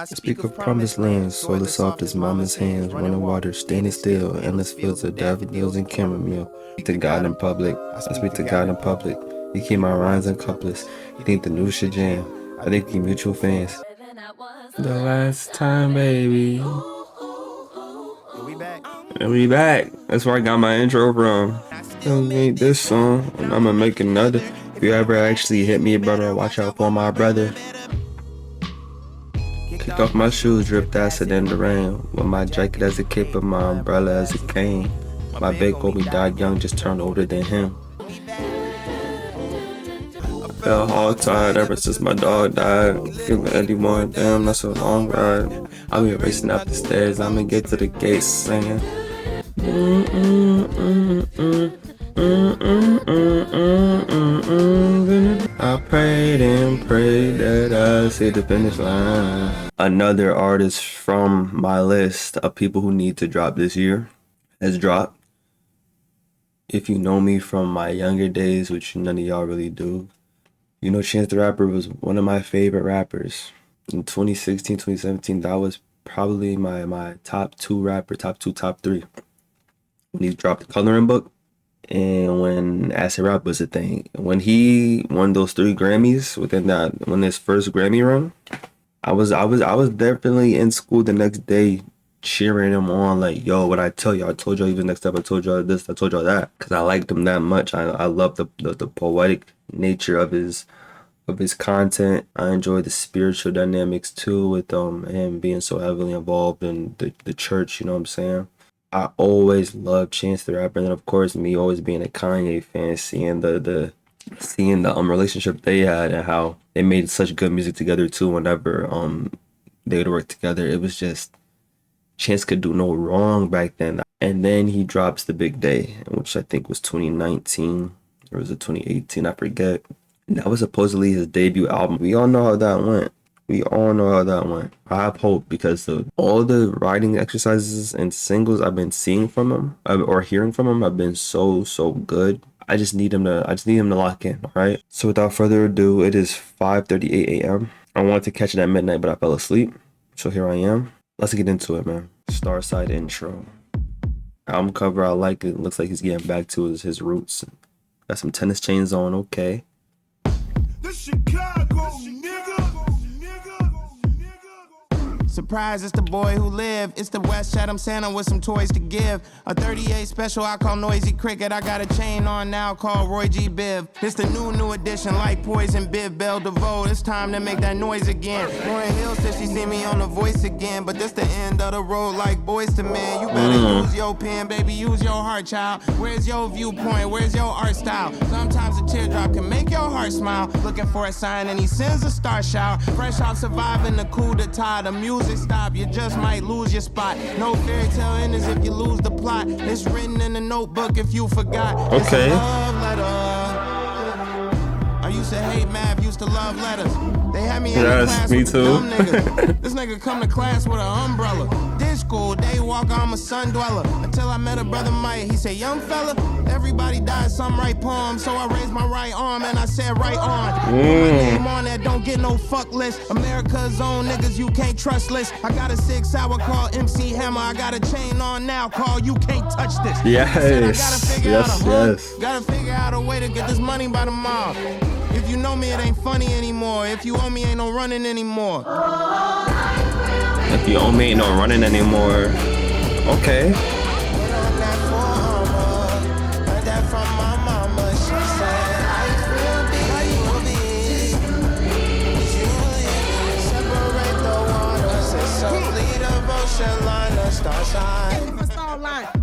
Speak of promised lands, soil as soft as mama's hands, running water, standing still, endless fields of daffodils and chamomile. To God in public, I speak to God in public. You keep my rhymes and couplets. You think the news should jam? I think you mutual fans. The last time, baby. And we back. That's where I got my intro from. I made this song, and I'ma make another. If you ever actually hit me, brother, watch out for my brother. Kicked off my shoes, dripped acid in the rain. With my jacket as a cape and my umbrella as a cane. My big homie died young, just turned older than him. I felt hog tired ever since my dog died. Feeling anyone, damn, that's a long ride. I'll be racing up the stairs, I'ma get to the gates singing. I prayed and prayed that I see the finish line. Another artist from my list of people who need to drop this year has dropped. If you know me from my younger days, which none of y'all really do, you know Chance the Rapper was one of my favorite rappers. In 2016, 2017, that was probably my top two rapper, top three. When he dropped the Coloring Book and when Acid Rap was a thing. When he won those 3 Grammys when his first Grammy run, I was definitely in school the next day cheering him on, like, yo, what I tell y'all, I told y'all even next step, I told y'all this, I told y'all that, because I liked him that much. I love the poetic nature of his content. I enjoy the spiritual dynamics too, with him being so heavily involved in the church, you know what I'm saying? I always loved Chance the Rapper, and then of course me always being a Kanye fan, seeing the relationship they had and how they made such good music together too. Whenever they would work together, it was just Chance could do no wrong back then. And then he drops The Big Day, which I think was 2019 or was it 2018? I forget. And that was supposedly his debut album. We all know how that went. I have hope because of all the writing exercises and singles I've been seeing from him or hearing from him have been so good. I just need him to lock in, all right? So without further ado, it is 5:38 a.m. I wanted to catch it at midnight, but I fell asleep. So here I am. Let's get into it, man. Starside intro. Album cover, I like it. Looks like he's getting back to his roots. Got some tennis chains on, okay. The Chicago nigga. Surprise, it's the boy who lived. It's the West Chatham Santa with some toys to give. A 38 special I call Noisy Cricket. I got a chain on now called Roy G. Biv. It's the new edition like Poison, Biv, Bell, DeVoe. It's time to make that noise again. Lauren Hill said she see me on The Voice again. But this the end of the road like Boys to Men. You better use your pen, baby, use your heart, child. Where's your viewpoint? Where's your art style? Sometimes a teardrop can make your heart smile. Looking for a sign and he sends a star shower. Fresh off surviving the coup d'etat, the music stop, you just might lose your spot. No fairy tale endings if you lose the plot. It's written in the notebook if you forgot. Okay. It's a love letter. I used to hate math, used to love letters. They had me in the class me with too. the dumb niggas. This nigga come to class with an umbrella. This school, day walker, I'm a sun dweller. Until I met a brother Mike, he said, young fella, everybody dies some right poem. So I raised my right arm and I said, right on. Put my name on that, don't get no fuck list. America's own niggas you can't trust list. I got a 6 hour call MC Hammer. I got a chain on now call you can't touch this. Yes, Gotta figure out a way to get this money by tomorrow. If you know me, it ain't funny anymore. If you owe me, ain't no running anymore. If you owe me, ain't no running anymore. Okay.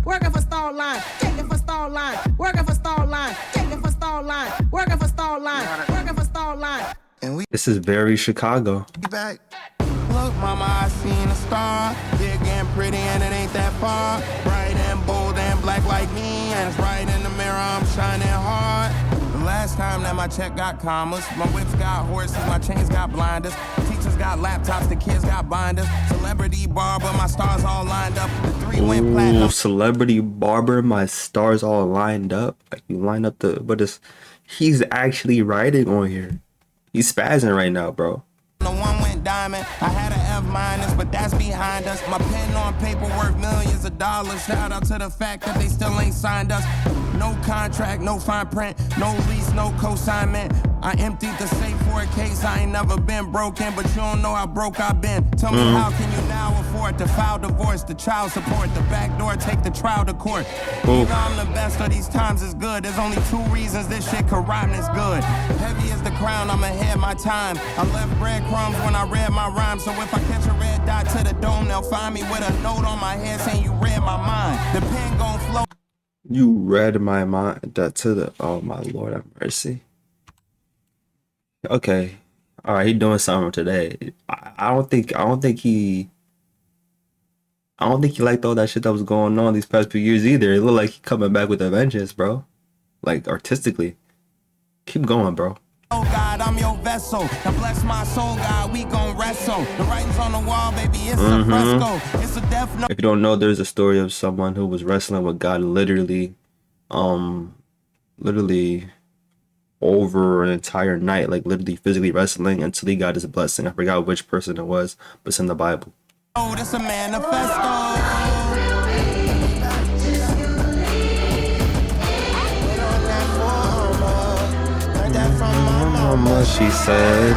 Working for star line, taking for star line, working for star line, taking for star line, working for star line, working for star line. And we This is very Chicago. back. Look, mama, I seen a star, big and pretty, and it ain't that far. Bright and bold and black like me, and it's right in the mirror. I'm shining hard. The last time that my check got commas, my whips got horses, my chains got blinders. Teachers got laptops, the kids got binders. Celebrity barber, my stars all lined up. The 3 went platinum. Celebrity barber, my stars all lined up. Like you line up he's actually writing on here. He's spazzing right now, bro. The 1 went silent diamond. I had an F-, but that's behind us. My pen on paper worth millions of dollars. Shout out to the fact that they still ain't signed us. No contract, no fine print, no lease, no co-signment. I emptied the safe for a case I ain't never been broken, but you don't know how broke I've been. Tell me how can you now afford to file divorce, the child support, the back door, take the trial to court. Either I'm the best or these times is good. There's only 2 reasons this shit could rhyme this good. Heavy as the crown, I'm ahead my time. I left breadcrumbs when I read my rhyme, so if I catch a red dot to the dome, they'll find me with a note on my head saying you read my mind. The pen gon' flow. You read my mind. That to the, oh my Lord have mercy. Okay, all right, he doing something today. I don't think he liked all that shit that was going on these past few years either. It looked like he coming back with a vengeance, bro. Like artistically, keep going, bro. Oh God, I'm your vessel. Now bless my soul, God, we gon' wrestle. The writing's on the wall, baby, it's a fresco. It's a death note. If you don't know, there's a story of someone who was wrestling with God literally over an entire night, like literally physically wrestling until he got his blessing. I forgot which person it was, but it's in the Bible. Oh, this a manifesto. Mama, she said.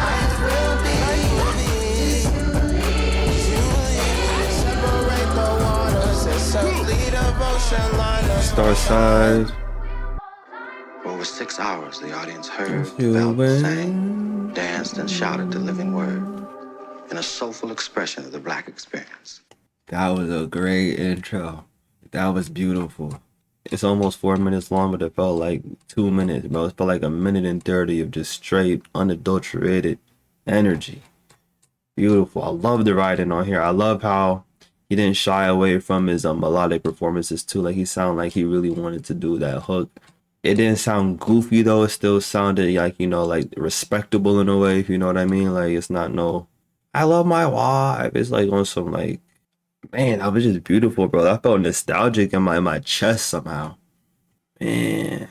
Star side. For over 6 hours, the audience heard, felt, sang, danced, and shouted the living word in a soulful expression of the Black experience. That was a great intro. That was beautiful. It's almost 4 minutes long, but it felt like 2 minutes, bro. It felt like 1:30 of just straight, unadulterated energy. Beautiful. I love the writing on here. I love how he didn't shy away from his melodic performances too. Like he sounded like he really wanted to do that hook. It didn't sound goofy though. It still sounded like, you know, like respectable in a way, if you know what I mean. Like it's not no, I love my wife. It's like on some like, man, that was just beautiful, bro. I felt nostalgic in my chest somehow. Man,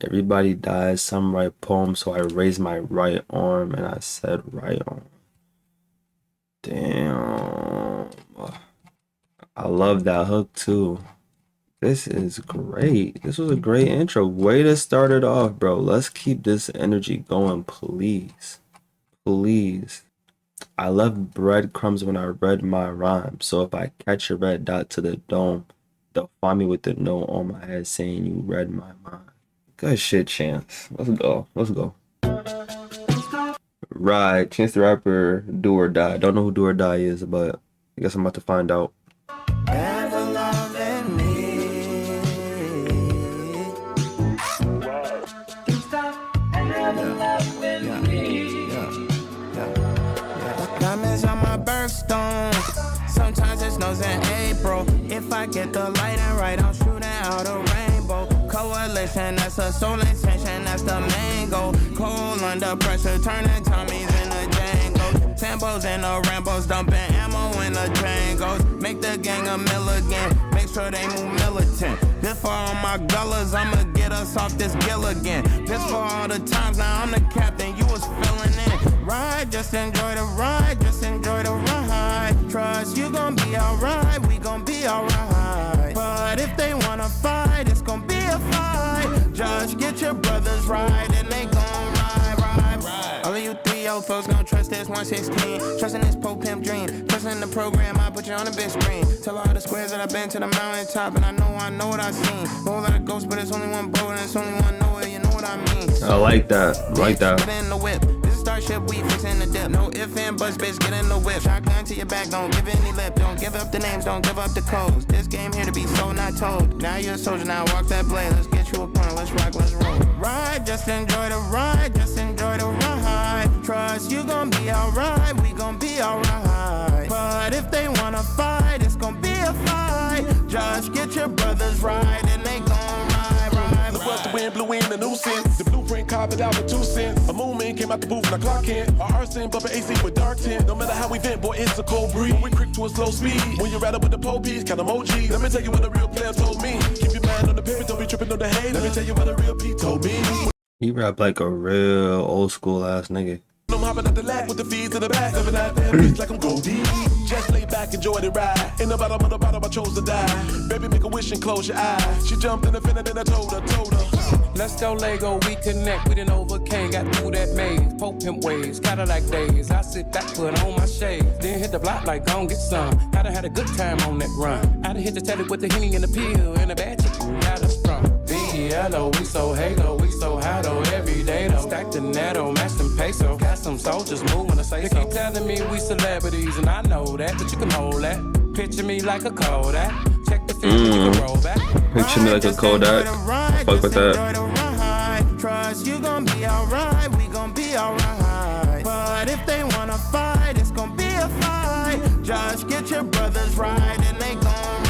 everybody dies. Some write poems, so I raised my right arm and I said right arm. Damn. I love that hook too. This is great. This was a great intro. Way to start it off, bro. Let's keep this energy going, please. Please. I left breadcrumbs when I read my rhyme. So if I catch a red dot to the dome, they'll find me with the note on my head saying you read my mind. Good shit, Chance. Let's go. Let's go. Right. Chance the Rapper, Do or Die. Don't know who Do or Die is, but I guess I'm about to find out. Sometimes it snows in April. If I get the lighting right, I'm shooting out a rainbow. Coalition, that's a soul intention, that's the main goal. Cold under pressure, turning Tommies into Django. Sambos and the Rambos, dumping ammo in the Django's. Make the gang a milligan, make sure they move militant. This for all my gullers, I'ma get us off this gill again. This for all the times, now I'm the captain, you was filling in. Ride, just enjoy the ride, just enjoy the ride. Trust you gon' be alright, we gon' be alright. But if they wanna fight, it's gon' be a fight. Just get your brothers right and they gon' ride. All of you 3-0 folks gon' trust this 116. Trusting this Pope Pimp dream. Trusting the program, I put you on the big screen. Tell all the squares that I've been to the mountaintop, and I know what I've seen. Know a lot of ghosts, but it's only one boat and it's only one Noah, you know what I mean. I like that. I like that. Get in the whip. Starship, we fixin' the dip. No if and buts, bitch, get in the whip. Shotgun to your back, don't give any lip. Don't give up the names, don't give up the codes. This game here to be sold, not told. Now you're a soldier, now walk that blade. Let's get you a point, let's rock, let's roll. Ride, just enjoy the ride, just enjoy the ride. Trust you gon' be alright, we gon' be alright. But if they wanna fight, it's gon' be a fight. Just get your brothers right and they gon' ride. Look what the wind blew in the new sense. The blueprint carved out with 2 cents. A movement came out the booth and I clock in. Our arson bumping AC with dark tint. No matter how we vent, boy, it's a cold breeze. We quick to a slow speed. When you ride up with the police, count emojis. Let me tell you what the real players told me. Keep your mind on the pivot, don't be tripping on the hate. Let me tell you what the real P told me. He rap like a real old school ass nigga. I'm hopping out the lap with the feeds in the back. Living out that bitch like I'm Goldie. Just lay back, enjoy the ride. In the bottom of the bottom, I chose to die. Baby, make a wish and close your eyes. She jumped in the fin and then I told her. Let's go Lego, we connect. We done overcame, got through that maze. Pope pimp ways, Cadillac days. I sit back, put on my shades. Then hit the block like gon' get some. I done had a good time on that run. I done hit the telly with the Henny and the pill. And a bad chicken got us from B-E-L-O, we so halo, we so high though. Every day though, stack the netto, match them peso. Got some soldiers moving to say so. They keep telling me we celebrities, and I know that, but you can hold that. Picture me like a Kodak. Check the feature, you can roll back. Picture me like a Kodak. Fuck with that. Trust you gon' be alright, we gon' be alright. But if they wanna fight, it's gon' be a fight. Just get your brothers right and they gon'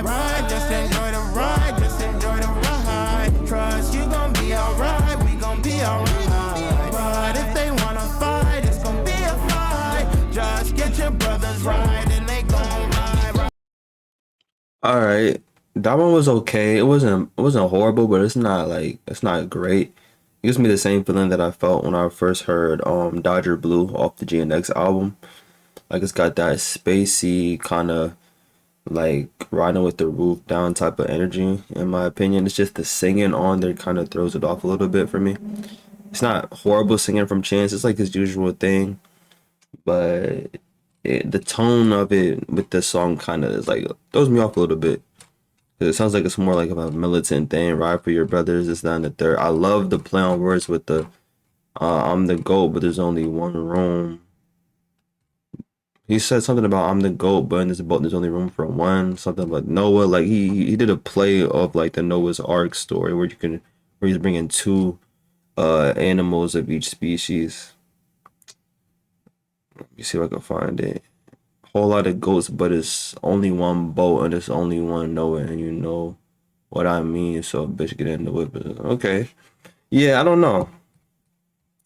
ride. Just enjoy the ride, just enjoy the ride. Trust you gon' be alright, we gon' be alright. But if they wanna fight, it's gon' be a fight. Just get your brothers right and they gon' ride. Alright. That one was okay. It wasn't horrible, but it's not great. It gives me the same feeling that I felt when I first heard Dodger Blue off the GNX album. Like, it's got that spacey kind of like riding with the roof down type of energy, in my opinion. It's just the singing on there kind of throws it off a little bit for me. It's not horrible singing from Chance. It's like his usual thing, but the tone of it with this song kind of is like throws me off a little bit. It sounds like it's more like a militant thing. Ride for your brothers. It's not in the third. I love the play on words with the I'm the GOAT, but there's only one room. He said something about I'm the GOAT, but in this boat there's only room for one. Something like Noah. Like he did a play of like the Noah's Ark story where he's bringing two animals of each species. Let me see if I can find it. Whole lot of goats, but it's only one boat and it's only one Noah, and you know what I mean. So bitch, get in the whip. Okay, yeah, I don't know.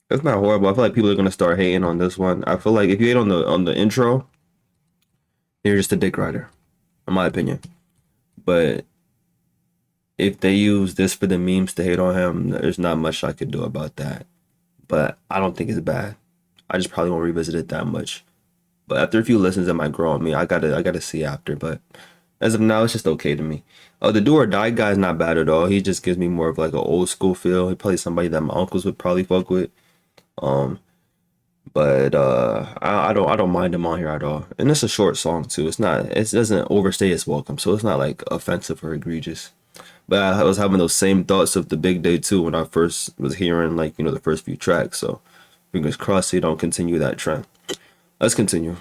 It's not horrible. I feel like people are gonna start hating on this one. I feel like if you hate on the intro, you're just a dick rider, in my opinion. But if they use this for the memes to hate on him, there's not much I could do about that. But I don't think it's bad. I just probably won't revisit it that much. But after a few listens, it might grow on me. I gotta see after. But as of now, it's just okay to me. The Do or Die guy is not bad at all. He just gives me more of like an old school feel. He probably somebody that my uncles would probably fuck with. But I don't mind him on here at all. And it's a short song too. It doesn't overstay its welcome, so it's not like offensive or egregious. But I was having those same thoughts of The Big Day too when I first was hearing like the first few tracks. So fingers crossed they don't continue that trend. Let's continue.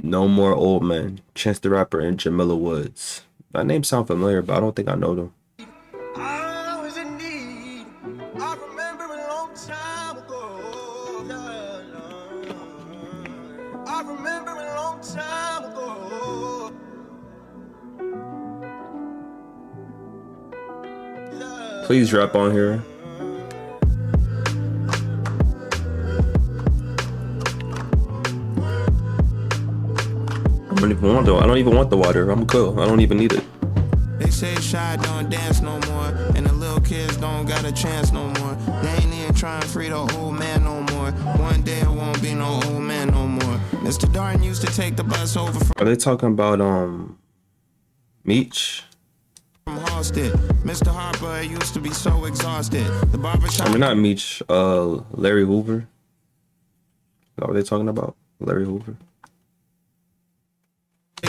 No More Old Men, Chance the Rapper and Jamila Woods. That name sound familiar, but I don't think I know them. I was in need. I remember a long time ago. I remember a long time ago. Please rap on here. I don't even want the water. I'm cool. I don't even need it. They say shy don't dance no more, and the little kids don't got a chance no more. They ain't even trying to free the old man no more. One day it won't be no old man no more. Mr. Darn used to take the bus over from. Are they talking about Meech? From Halstead. Mr. Harper used to be so exhausted. The barbershop. I mean, not Meech. Larry Hoover. Is that what they talking about? Larry Hoover.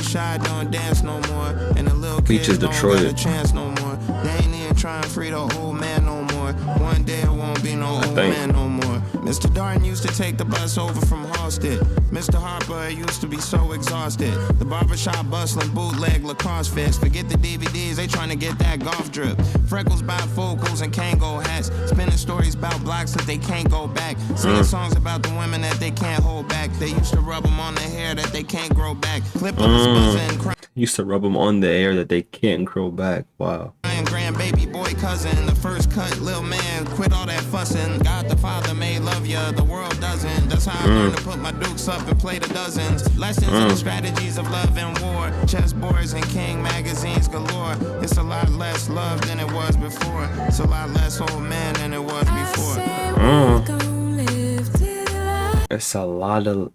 Shy don't dance no more, and the little kids don't got a chance no more. They ain't even trying to free the old man no more. One day it won't be no old man no more. Mr. Darn used to take the bus over from Halstead. Mr. Harper used to be so exhausted. The barbershop bustling, bootleg lacrosse fest. Forget the DVDs, they trying to get that golf drip. Freckles about focals and Kango hats. Spinning stories about blocks that they can't go back. Singing songs about the women that they can't hold back. They used to rub them on the hair that they can't grow back. Clip up his buzzer and cry. Used to rub them on the air that they can't grow back. Wow. Grandbaby boy cousin, the first cut, little man, quit all that fussing. God the Father may love ya, the world doesn't. That's how I learned to put my dukes up and play the dozens. Lessons in the strategies of love and war. Chessboards and King magazines galore. It's a lot less love than it was before. It's a lot less old man than it was It's a lot of,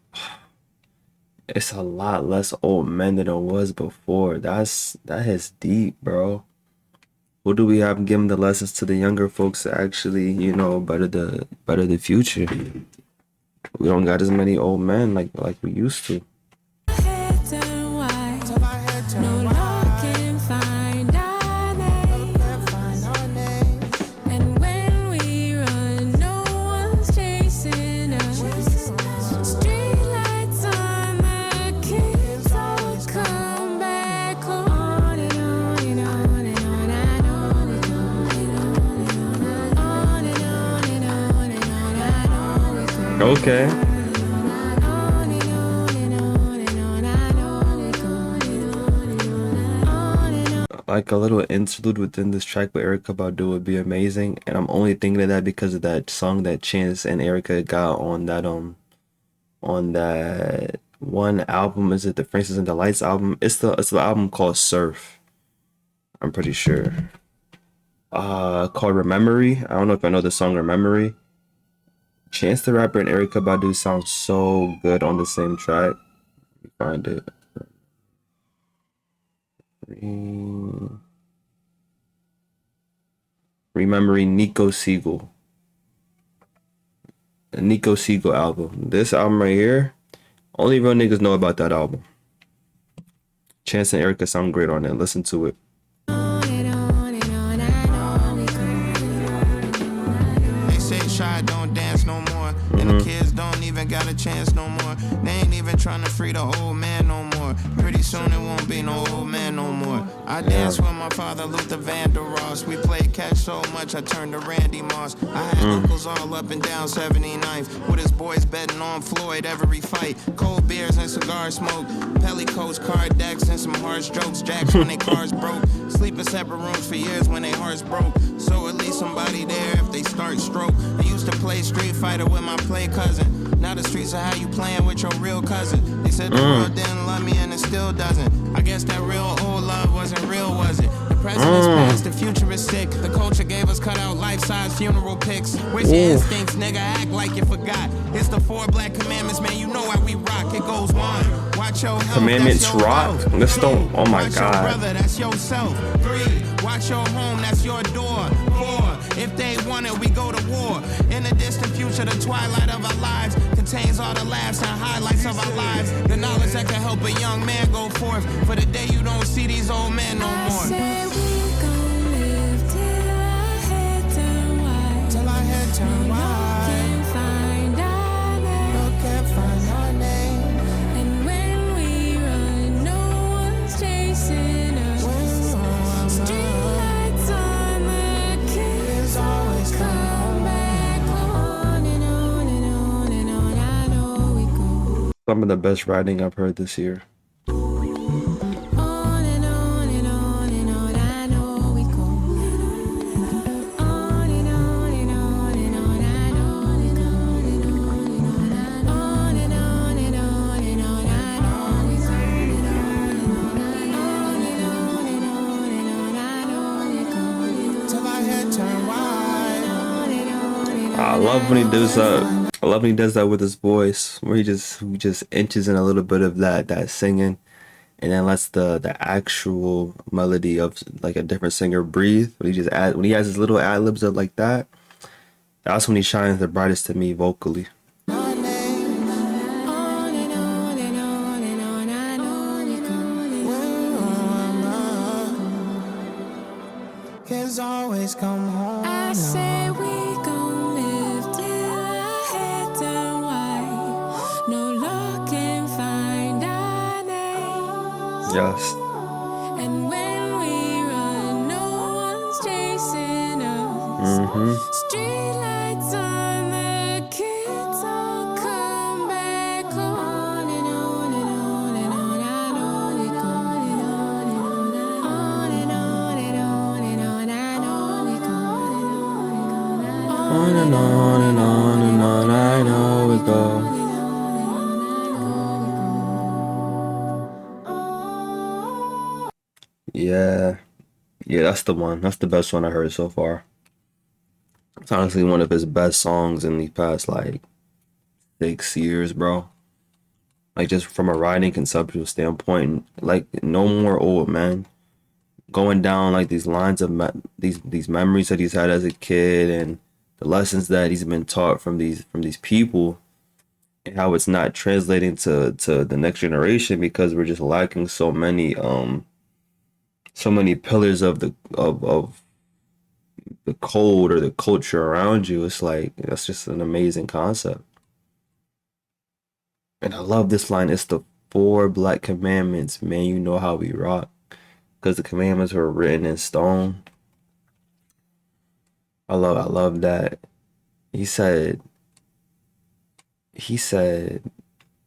it's a lot less old men than it was before. That is deep, bro. What do we have giving the lessons to the younger folks to actually, you know, better the future? We don't got as many old men like we used to. Okay. Like a little interlude within this track with Erykah Badu would be amazing, and I'm only thinking of that because of that song that Chance and Erykah got on that one album. Is it the Francis and the Lights album? It's the album called Surf. I'm pretty sure. Called Rememory. I don't know if I know the song Rememory. Chance the Rapper and Erykah Badu sound so good on the same track. Let me find it. Remembering Nico Siegel. The Nico Siegel album. This album right here, only real niggas know about that album. Chance and Erykah sound great on it. Listen to it. They say shy don't dance no more, and the kids don't even got a chance no more. They ain't even trying to free the old man no more. Pretty soon it won't be no old man no more. I danced with my father Luther Vandross. We played catch so much I turned to Randy Moss. I had uncles all up and down 79th with his boys betting on Floyd every fight. Cold beers and cigar smoke, Pellicos, card decks, and some harsh jokes. Jacks when they cars broke. Sleep in separate rooms for years when they hearts broke. So at least somebody there if they start stroke. I used to play Street Fighter with my play cousin. Now the streets are how you playing with your real cousin. They said the world didn't love me and it still doesn't. I guess that real old love wasn't real, was it? The president's past, the future is sick. The culture gave us cut out life-size funeral pics. Where's your instincts, nigga? Act like you forgot. It's the 4 black commandments, man. You know why we rock. It goes 1. Watch your health. Commandments that's your rock. wealth. Let's don't. Oh my Watch God. your brother, that's yourself. 3. Watch your home, that's your door. 4. If they want it, we go to war. In the distant future, the twilight of our lives contains all the laughs and highlights of our lives. The knowledge that can help a young man go forth for the day you don't see these old men no more. Till our head turn wide. Can't find our name. Can't find our name. And when we run, no one's chasing us. Streetlights on the kids always come back on and on and on and on. I know we go Some of the best writing I've heard this year. on and on and on and on. I know we go on and on and on and on. I know we go on and on and on. On and on and on and on. I know we go on and on and on and on. I know we go Till our head turn wide. on and on and on. I love when he does that. I love when he does that with his voice, where he just inches in a little bit of that singing, and then lets the actual melody of like a different singer breathe. When he has his little ad libs up like that, that's when he shines the brightest to me vocally. On and on and on and on. I know we go. Kids always come home. I say we gon' live till our head turn white. No law can find our name. Yes. And when we run, no one's chasing us. Streetlights on the kids all come back on and on and on and on. I know we go on and on and on and on. I know we go On and on and on and on. I know we go. Yeah, that's the one. That's the best one I heard so far. It's honestly one of his best songs in the past like 6 years, bro. Like just from a writing conceptual standpoint, like no more old man. Going down like these lines of these memories that he's had as a kid and the lessons that he's been taught from these people and how it's not translating to the next generation because we're just lacking so many pillars of the code or the culture around you. It's like that's just an amazing concept. And I love this line. It's the 4 black commandments, man. You know how we rock. Because the commandments were written in stone. I love that. He said,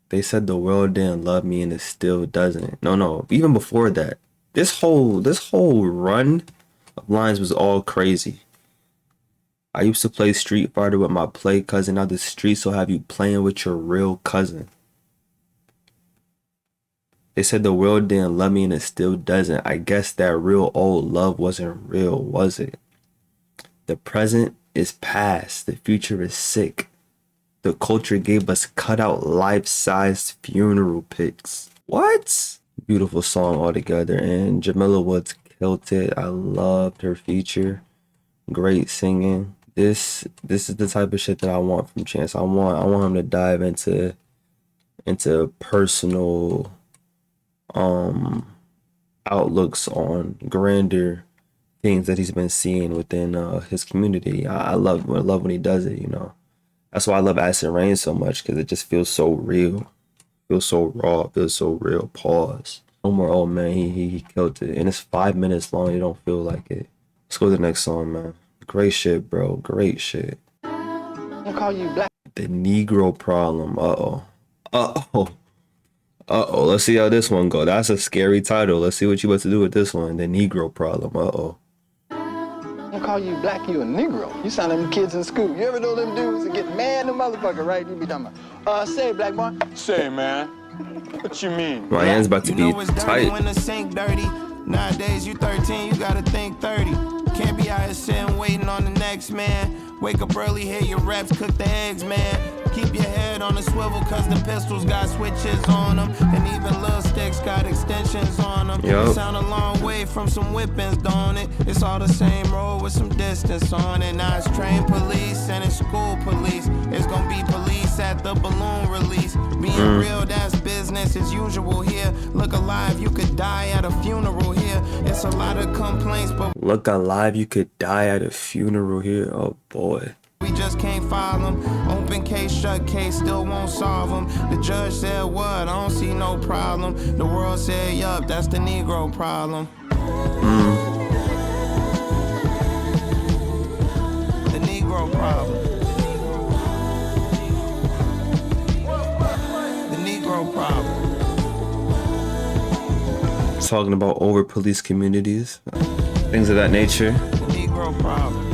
they said the world didn't love me and it still doesn't. No, even before that. This whole run of lines was all crazy. I used to play Street Fighter with my play cousin out the street, so have you playing with your real cousin. They said the world didn't love me and it still doesn't. I guess that real old love wasn't real, was it? The present is past. The future is sick. The culture gave us cutout life-sized funeral pics. What? Beautiful song altogether. And Jamila Woods killed it. I loved her feature. Great singing. This is the type of shit that I want from Chance. I want him to dive into personal outlooks on grander things that he's been seeing within his community. I love when he does it, you know. That's why I love Acid Rain so much, because it just feels so real. Feels so raw, feels so real. Pause. No more old man, he killed it. And it's 5 minutes long, you don't feel like it. Let's go to the next song, man. Great shit, bro. Great shit. I'm call you black. The Negro Problem. Uh-oh. Let's see how this one go. That's a scary title. Let's see what you about to do with this one. The Negro Problem. I'm gonna call you black, you a Negro. You sound like them kids in school. You ever know them dudes that get mad, the motherfucker, right? You be talking about, say, black boy. Say, man. What you mean? My hand's about to be tight. When the sink dirty. Nowadays you 13, you gotta think 30. Can't be out here sitting waiting on the next man. Wake up early, hit your reps, cook the eggs, man. Keep your head on the swivel, cause the pistols got switches on them. And even little sticks got extensions on them. Yep. Sound a long way from some whippings, don't it? It's all the same road with some distance on it. Now it's train police and it's school police. It's gonna be police at the balloon release. Being real, that's business as usual here. Look alive, you could die at a funeral here. It's a lot of complaints, but look alive, you could die at a funeral here. Oh boy. we just can't file them. Open case, shut case, still won't solve them. The judge said what? I don't see no problem. The world said yup, that's the Negro problem. The Negro problem. The Negro problem. Talking about over police communities, things of that nature. The Negro problem.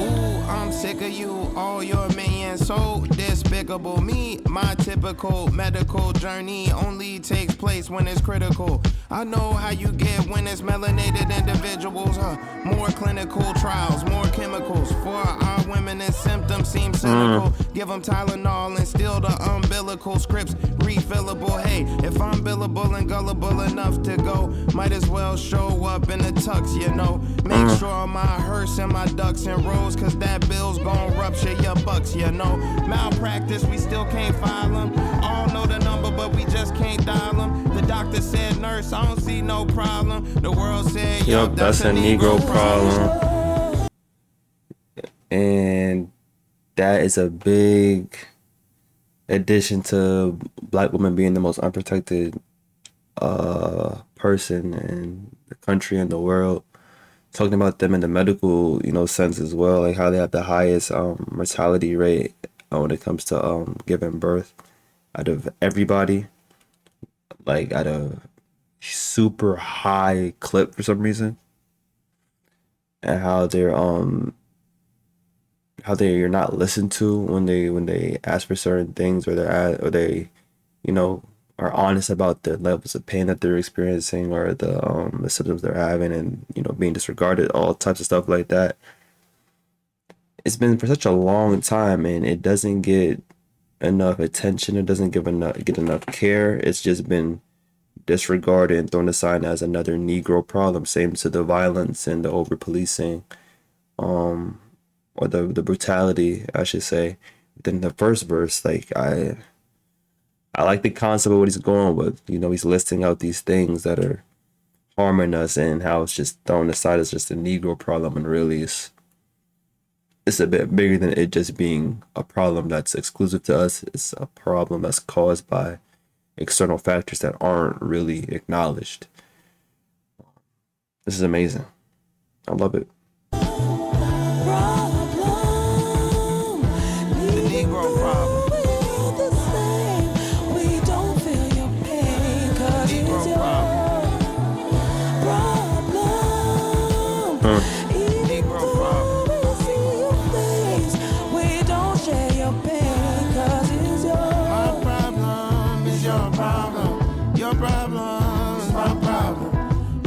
Ooh, I'm sick of you, all your minions so despicable. Me, my typical medical journey only takes place when it's critical. I know how you get when it's melanated individuals. More clinical trials, more chemicals. For our women and symptoms seem cynical. Give them Tylenol and steal the umbilical scripts. Refillable, hey, if I'm billable and gullible enough to go, might as well show up in the tux, you know. Make sure my hearse and my ducks in rows, cause that bill's gon' rupture your bucks, you know. Malpractice, we still can't file them. All know the number, but we just can't dial them. The doctor said, nurse, I don't see no problem. The world said, yup, That's a Negro problem. And that is a big addition to black women being the most unprotected person in the country and the world. Talking about them in the medical, sense as well, like how they have the highest mortality rate when it comes to giving birth out of everybody, like at a super high clip for some reason, and how you're not listened to when they ask for certain things, or they are honest about the levels of pain that they're experiencing or the symptoms they're having, and being disregarded, all types of stuff like that. It's been for such a long time, and it doesn't get enough attention. It doesn't get enough care. It's just been disregarded and thrown aside as another Negro problem. Same to the violence and the over policing, or the brutality, I should say. Then the first verse, like I like the concept of what he's going with. He's listing out these things that are harming us and how it's just thrown aside as just a Negro problem, and really it's a bit bigger than it just being a problem that's exclusive to us. It's a problem that's caused by external factors that aren't really acknowledged. This is amazing. I love it. The Negro problem. Negro problem. Negro problem. My problem is your problem. Your problem is my problem.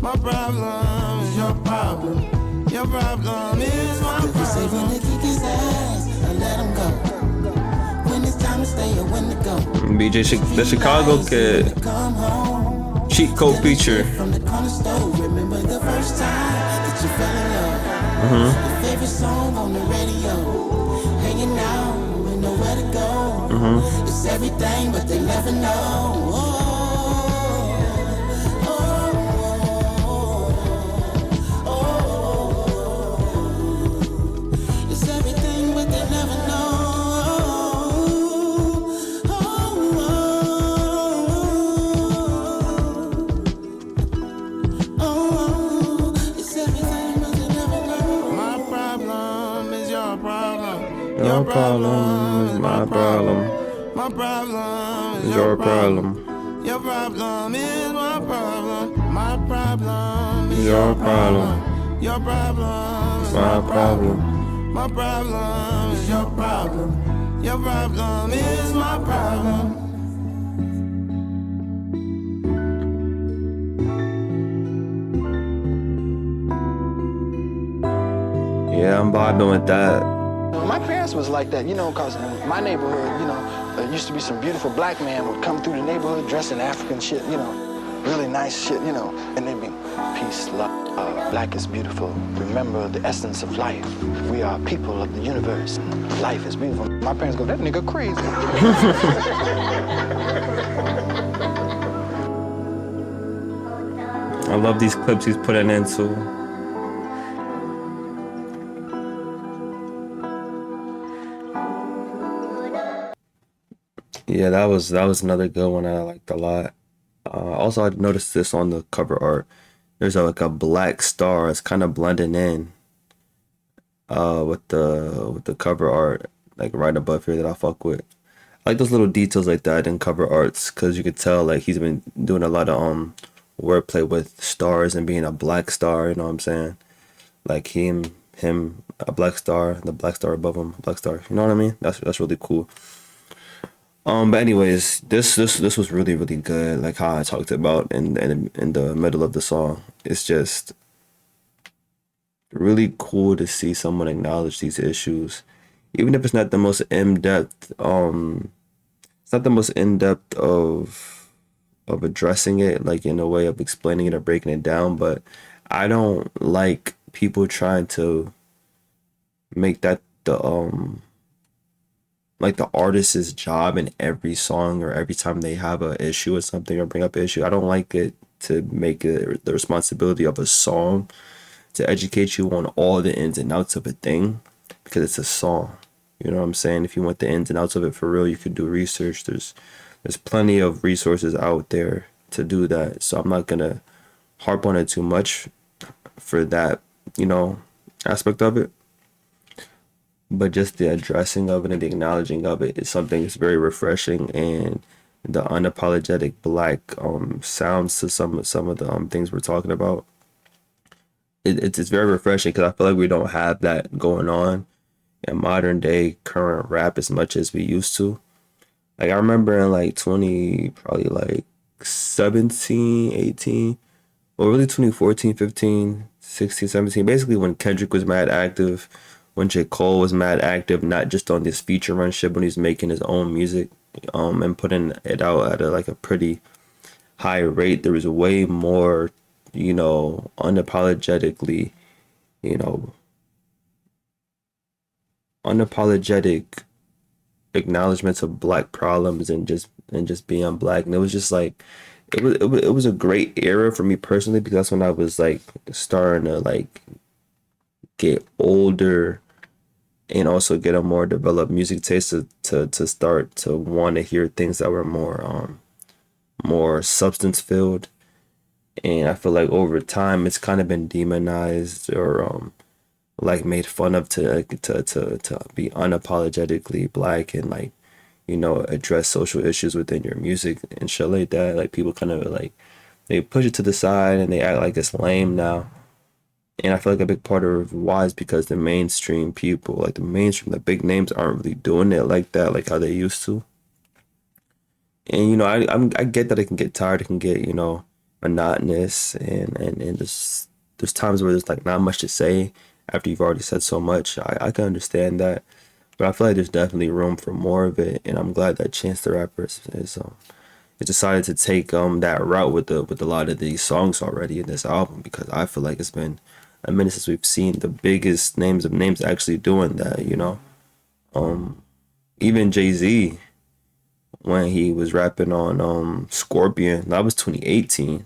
My problem is your problem. Your problem is my problem. Say when they kick his ass, I let him go. When it's time to stay or when to go. BJ, the Chicago Kid. Cheat code feature. From the corner store, remember the first time that you fell in love. Your favorite song on the radio. Hanging out with nowhere to go. It's everything, but they never know. It's everything, but they never know. It's everything, but they never know. My problem is your problem. Your problem is my problem. My problem is Your problem. Your problem is my problem. My problem is Your problem. Your problem is My problem. My problem is your problem. Your problem is my problem. Yeah, I'm vibing with that. My parents was like that, because in my neighborhood, there used to be some beautiful black man would come through the neighborhood dressed in African shit, really nice shit, and they'd be, peace, love, black is beautiful. Remember the essence of life. We are people of the universe. Life is beautiful. My parents go, that nigga crazy. I love these clips he's putting into. Yeah, that was another good one I liked a lot. Also, I noticed this on the cover art. There's like a black star. It's kind of blending in with the cover art, like right above here that I fuck with. I like those little details like that in cover arts, because you could tell like he's been doing a lot of wordplay with stars and being a black star. You know what I'm saying? Like him, a black star, the black star above him, a black star. You know what I mean? That's really cool. But anyways, this was really, really good. Like how I talked about in the middle of the song. It's just really cool to see someone acknowledge these issues, even if it's not the most in-depth. It's not the most in-depth of addressing it, like in a way of explaining it or breaking it down. But I don't like people trying to make that like the artist's job in every song, or every time they have an issue or something or bring up an issue. I don't like it to make it the responsibility of a song to educate you on all the ins and outs of a thing, because it's a song. You know what I'm saying? If you want the ins and outs of it for real, you could do research. There's plenty of resources out there to do that. So I'm not gonna harp on it too much for that, aspect of it. But just the addressing of it and the acknowledging of it is something that's very refreshing, and the unapologetic black sounds to some of the things we're talking about. It's very refreshing, because I feel like we don't have that going on in modern day current rap as much as we used to. Like I remember in like 20, probably like 17, 18, or really 2014, 15, 16, 17. Basically when Kendrick was mad active, when J. Cole was mad active, not just on this feature run shit, when he's making his own music, and putting it out at a pretty high rate. There was way more, unapologetically, unapologetic acknowledgments of black problems and just being black. And it was just like it was a great era for me personally, because that's when I was like starting to like get older and also get a more developed music taste to start to want to hear things that were more substance filled. And I feel like over time it's kind of been demonized or like made fun of to be unapologetically black and like, address social issues within your music and shit like that. Like people kind of like they push it to the side and they act like it's lame now. And I feel like a big part of why is because the mainstream people, like the big names aren't really doing it like that, like how they used to. And I get that it can get tired, it can get monotonous, and there's times where there's like not much to say after you've already said so much. I can understand that, but I feel like there's definitely room for more of it, and I'm glad that Chance the Rapper is decided to take that route with a lot of these songs already in this album, because I feel like it's been a minute since we've seen the biggest names actually doing that. Even Jay-Z, when he was rapping on Scorpion, that was 2018.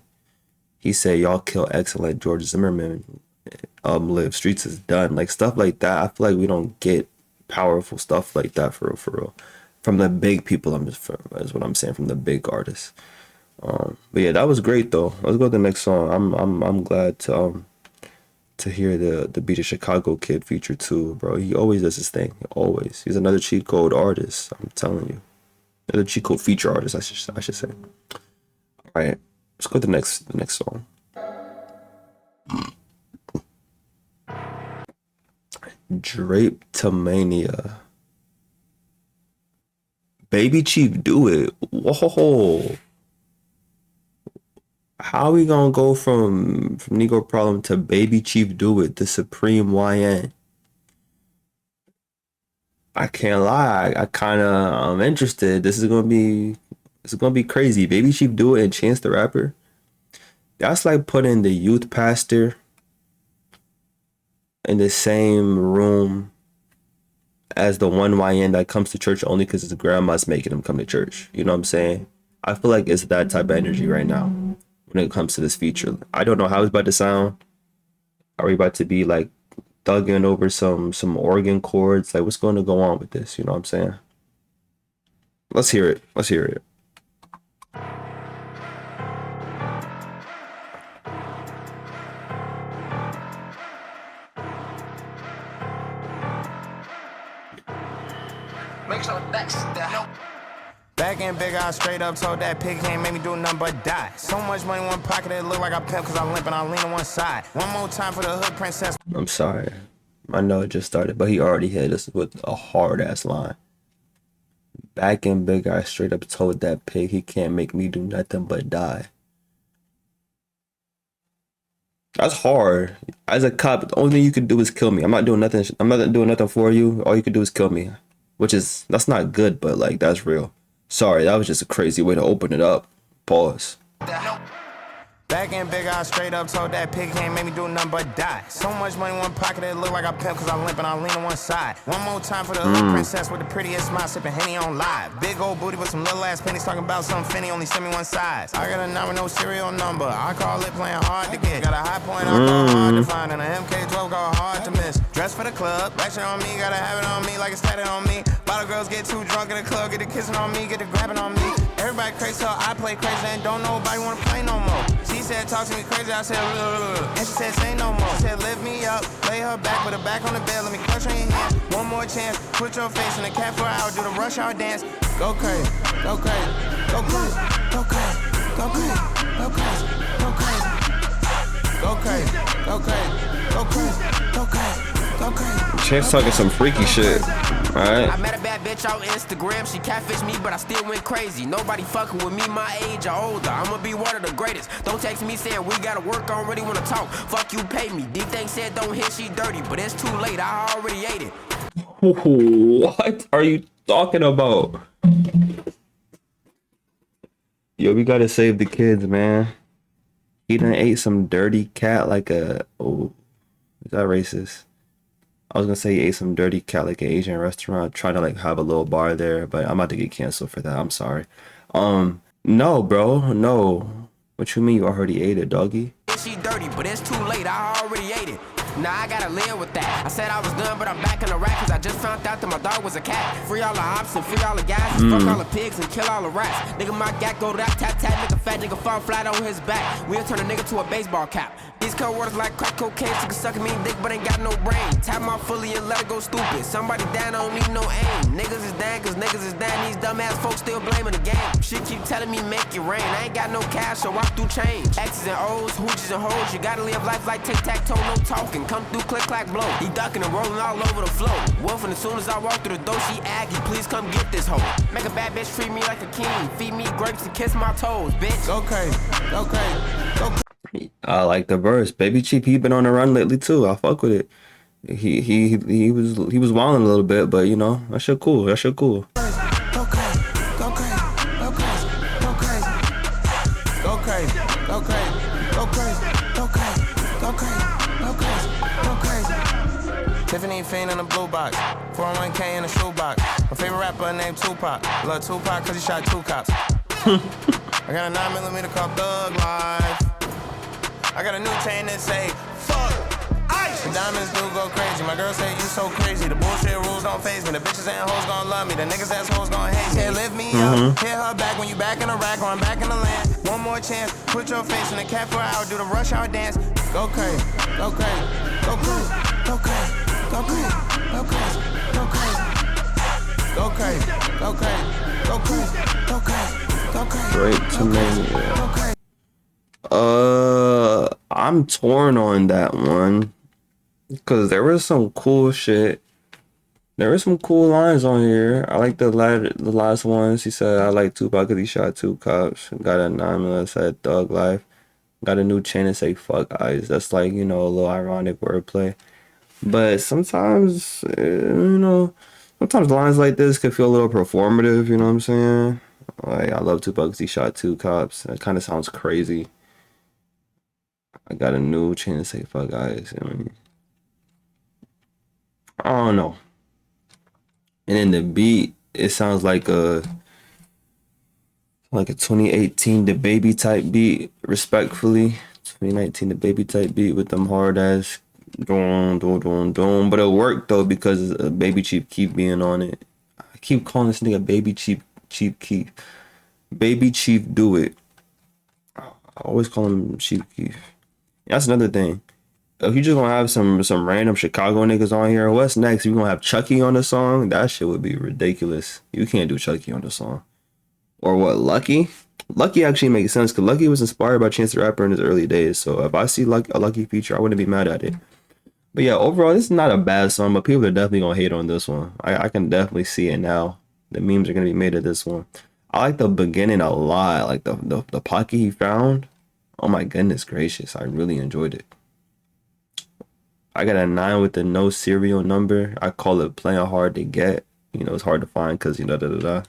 He said, "Y'all kill X and let George Zimmerman live. Streets is done." Like stuff like that. I feel like we don't get powerful stuff like that for real. From the big people, is what I'm saying, from the big artists. But yeah, that was great though. Let's go to the next song. I'm glad to hear the Beat of Chicago Kid feature too, bro. He always does his thing. Always. He's another cheat code artist. I'm telling you. Another cheat code feature artist, I should say. All right, let's go to the next song. Drapetomania. Baby Chief, do it. Whoa. How we gonna go from Negro Problem to Baby Chief, do it, the Supreme YN? I can't lie. I kind of am interested. This is gonna be crazy. Baby Chief, do it, and Chance the Rapper. That's like putting the youth pastor in the same room as the one YN that comes to church only because his grandma's making him come to church. You know what I'm saying? I feel like it's that type of energy right now when it comes to this feature. I don't know how it's about to sound. Are we about to be like thugging over some organ chords? Like, what's going to go on with this? You know what I'm saying? Let's hear it. Back in big, I straight up told that pig can't make me do nothing but die. So much money in one pocket, it look like I pimp cause I limp and I lean on one side. One more time for the hood princess. I'm sorry. I know it just started, but he already hit us with a hard ass line. Back in big, I straight up told that pig he can't make me do nothing but die. That's hard. As a cop, the only thing you can do is kill me. I'm not doing nothing for you. All you can do is kill me. That's not good, but like, that's real. Sorry, that was just a crazy way to open it up. Pause. Back in big, I straight up told that pig can't make me do nothing but die. So much money in one pocket, it look like I pimp cause I limp and I lean on one side. One more time for the hood princess with the prettiest smile, sipping Henny on live. Big old booty with some little ass pennies talking about some finny, only send me one size. I got a number, no serial number. I call it playing hard to get. Got a high point, I call hard to find. And a MK12 go hard to miss. Dress for the club, lecture on me, gotta have it on me like it's tatted on me. Bottle girls get too drunk in the club, get the kissing on me, get the grabbing on me. Everybody crazy, so I play crazy and don't nobody wanna play no more. She said, talk to me crazy, I said, and she said, say no more. She said, lift me up, lay her back with her back on the bed, let me crush her in your hand. One more chance, put your face in the cat for an hour, do the rush hour dance. Go crazy, go crazy, go crazy, go crazy, go crazy, go crazy, go crazy, go crazy, go crazy, go crazy, go crazy, go crazy. Chance talking some freaky shit. Alright. I met a bad bitch bitch out Instagram, she catfished me, but I still went crazy. Nobody fucking with me my age or older. I'ma be one of the greatest. Don't text me saying we gotta work, I don't really wanna talk. Fuck you, pay me. D-Thing said don't hit, she dirty, but it's too late, I already ate it. What are you talking about? Yo, we gotta save the kids, man. He done ate some dirty cat like a... Oh, is that racist? I was gonna say he ate some dirty cat like an Asian restaurant, trying to like have a little bar there, but I'm about to get canceled for that. I'm sorry. No, bro, no. What you mean you already ate it, doggy? She dirty, but it's too late, I already ate it. Now I gotta live with that. I said I was done, but I'm back in the rack, cause I just found out that my dog was a cat. Free all the ops and free all the guys, fuck all the pigs and kill all the rats. Nigga, my gat go that tap tap, nigga fat nigga fall flat on his back. We'll turn a nigga to a baseball cap. These cold waters like crack cocaine, nigga sucking me dick, but ain't got no brain. Tap my fully and let it go stupid. Somebody down, I don't need no aim. Niggas is down, cause niggas is down. These dumbass folks still blaming the game. Shit keep telling me make it rain. I ain't got no cash, so walk through change. X's and O's, hoochies and hoes. You gotta live life like tic-tac-toe, no talking. Come through click clack blow. He ducking and rolling all over the floor. Wolfing as soon as I walk through the door, she aggy. Please come get this hoe. Make a bad bitch treat me like a king. Feed me grapes and kiss my toes, bitch. Okay. I like the verse. Baby Chief, he been on the run lately too. I fuck with it. He was wilding a little bit, but you know, that shit cool. That shit cool. Tiffany Fiend in a blue box, 401k in a shoebox. My favorite rapper named Tupac. Love Tupac cause he shot 2 cops. I got a 9mm called Thug Life. I got a new chain that say, fuck ice. The diamonds do go crazy. My girl say you so crazy. The bullshit rules don't faze me. The bitches and hoes gon' love me. The niggas assholes gon' hate me. Say lift me up, hit her back when you back in the rack or I'm back in the land. One more chance, put your face in the cat for an hour, do the rush hour dance. Go crazy, go crazy, go crazy, go crazy, go crazy, go crazy, go crazy, go crazy, go crazy, go crazy, go crazy, go crazy. Straight to mania. I'm torn on that one because there was some cool shit. There were some cool lines on here. I like the last one. She said, I like Tupac because he shot 2 cops. Got a 9mm, said Thug Life. Got a new chain and say fuck eyes. That's like, you know, a little ironic wordplay. But sometimes, you know, sometimes lines like this could feel a little performative, you know what I'm saying? Like, I love Tupac because he shot 2 cops. That kind of sounds crazy. I got a new chain to say fuck guys. I mean, I don't know. And then the beat, it sounds like a 2018 The Baby type beat, respectfully. 2019 The Baby type beat with them hard ass dun. But it worked though because Baby Chief keep being on it. I keep calling this nigga Baby Chief Keef. Baby Chief do it. I always call him Chief Keef. That's another thing. If you just gonna have some random Chicago niggas on here, what's next? You gonna have Chucky on the song? That shit would be ridiculous. You can't do Chucky on the song. Or what, Lucky? Lucky actually makes sense because Lucky was inspired by Chance the Rapper in his early days. So if I see a Lucky feature, I wouldn't be mad at it. But yeah, overall, this is not a bad song, but people are definitely gonna hate on this one. I can definitely see it now. The memes are gonna be made of this one. I like the beginning a lot, like the pocket he found. Oh my goodness gracious, I really enjoyed it. I got a 9 with the no serial number. I call it playing hard to get. You know, it's hard to find because, you know,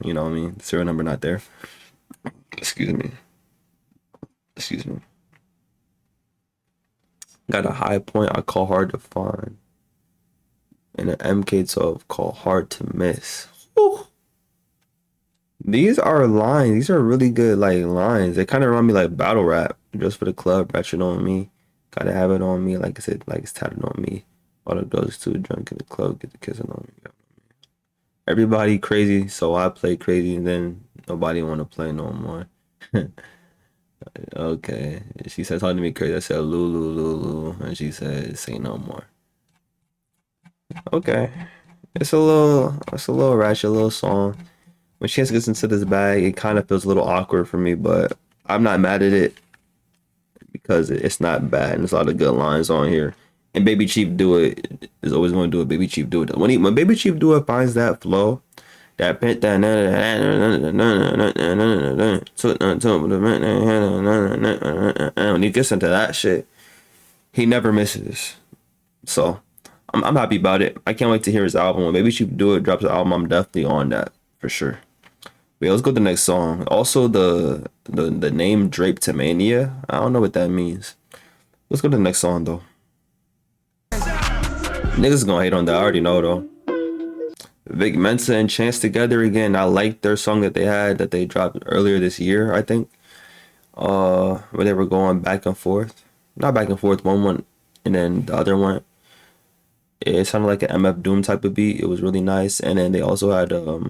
you know what I mean? The serial number not there. Excuse me. Got a high point I call hard to find. And an MK12 called hard to miss. Whew. These are lines. These are really good like lines. They kind of remind me like battle rap. Just for the club, ratchet on me. Gotta have it on me, like I said, like it's tatted on me. All the girls too drunk in the club, get the kissing on me. Everybody crazy, so I play crazy, and then nobody want to play no more. Okay. She said talking to me crazy. I said Lulu, and she said say no more. Okay. It's a little ratchet, a little song. When Chance gets into this bag, it kind of feels a little awkward for me, but I'm not mad at it. Because it's not bad and there's a lot of good lines on here. And Baby Chief Do It is always going to do it. Baby Chief Do It. When Baby Chief Do It finds that flow, That bit that when he gets into that shit, he never misses. So I'm happy about it. I can't wait to hear his album. Maybe we should do it. Drops an album. I'm definitely on that for sure. But yeah, let's go to the next song. Also, the name Drapetomania. I don't know what that means. Let's go to the next song though. Niggas gonna hate on that. I already know though. Vic Mensa and Chance Together again. I liked their song that they dropped earlier this year, I think. Where they were going back and forth. Not back and forth, one went and then the other one. It sounded like an MF Doom type of beat. It was really nice. And then they also had a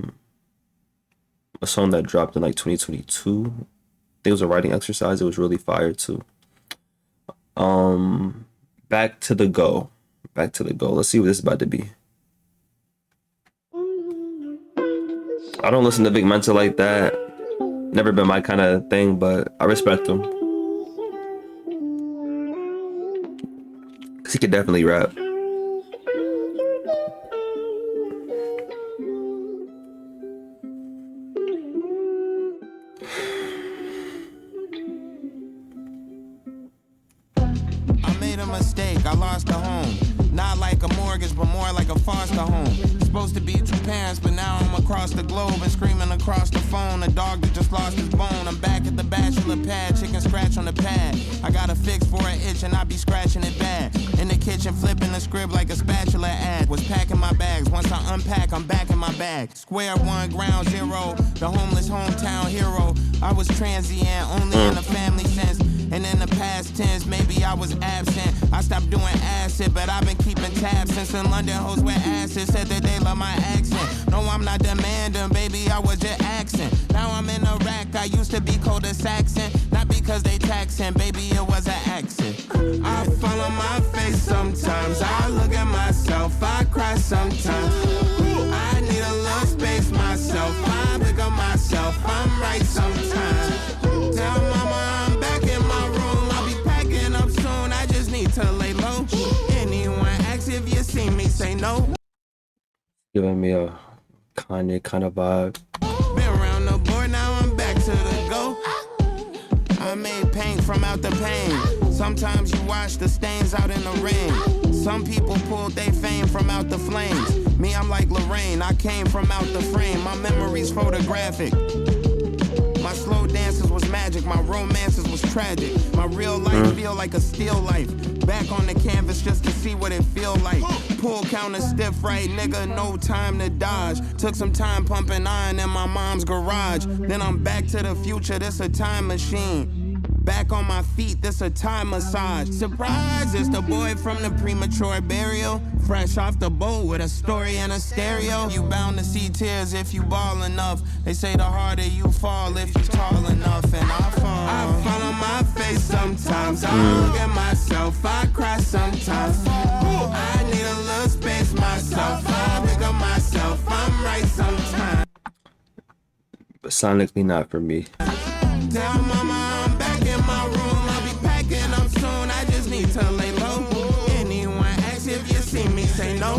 song that dropped in like 2022. I think it was a writing exercise. It was really fire too. Back to the Go. Let's see what this is about to be. I don't listen to Vic Mensa like that. Never been my kind of thing, but I respect him. Cause he could definitely rap. I made a mistake, I lost a home. Not like a mortgage, but more like a foster home. Supposed to be two parents, but now I'm across the globe and screaming across the phone. A dog that just lost his bone. I'm back at the bachelor pad, chicken scratch on the pad. I got a fix for an itch and I be scratching it bad. In the kitchen, flipping the script like a spatula ad. Was packing my bags, once I unpack, I'm back in my bag. Square one, ground zero, the homeless hometown hero. I was transient, only in a family sense. And in the past tense, maybe I was absent. I stopped doing acid, but I've been keeping tabs since in London. Hoes with acid said that they love my accent. No, I'm not demanding, baby, I was just accent. Now I'm in Iraq, I used to be called a Saxon. Not because they taxing, baby, it was an accent. I fall on my face sometimes. I look at myself, I cry sometimes. I need a little space myself. I pick up myself, I'm right sometimes. Tell mama I'm back in my room. I'll be packing up soon. I just need to lay low. Anyone asks if you see me, say no. Giving me a Kanye kind of vibe. Been around the board, now I'm back to the go. I made paint from out the pain. Sometimes you wash the stains out in the rain. Some people pulled their fame from out the flames. Me, I'm like Lorraine, I came from out the frame. My memory's photographic. My slow dances was magic, my romances was tragic. My real life feel like a still life. Back on the canvas just to see what it feel like. Pull counter stiff right, nigga, no time to dodge. Took some time pumping iron in my mom's garage. Then I'm back to the future, this a time machine. Back on my feet, this a time massage. Surprise, it's the boy from the premature burial. Fresh off the boat with a story and a stereo. You bound to see tears if you ball enough. They say the harder you fall if you tall enough. And I fall on my face sometimes. I look at myself, I cry sometimes. I need a little space myself. I pick up myself, I'm right sometimes. But sonically not for me. Tell mama I'm back in my room. I'll be packing up soon. I just need to lay low. Anyone asks if you see me, say no.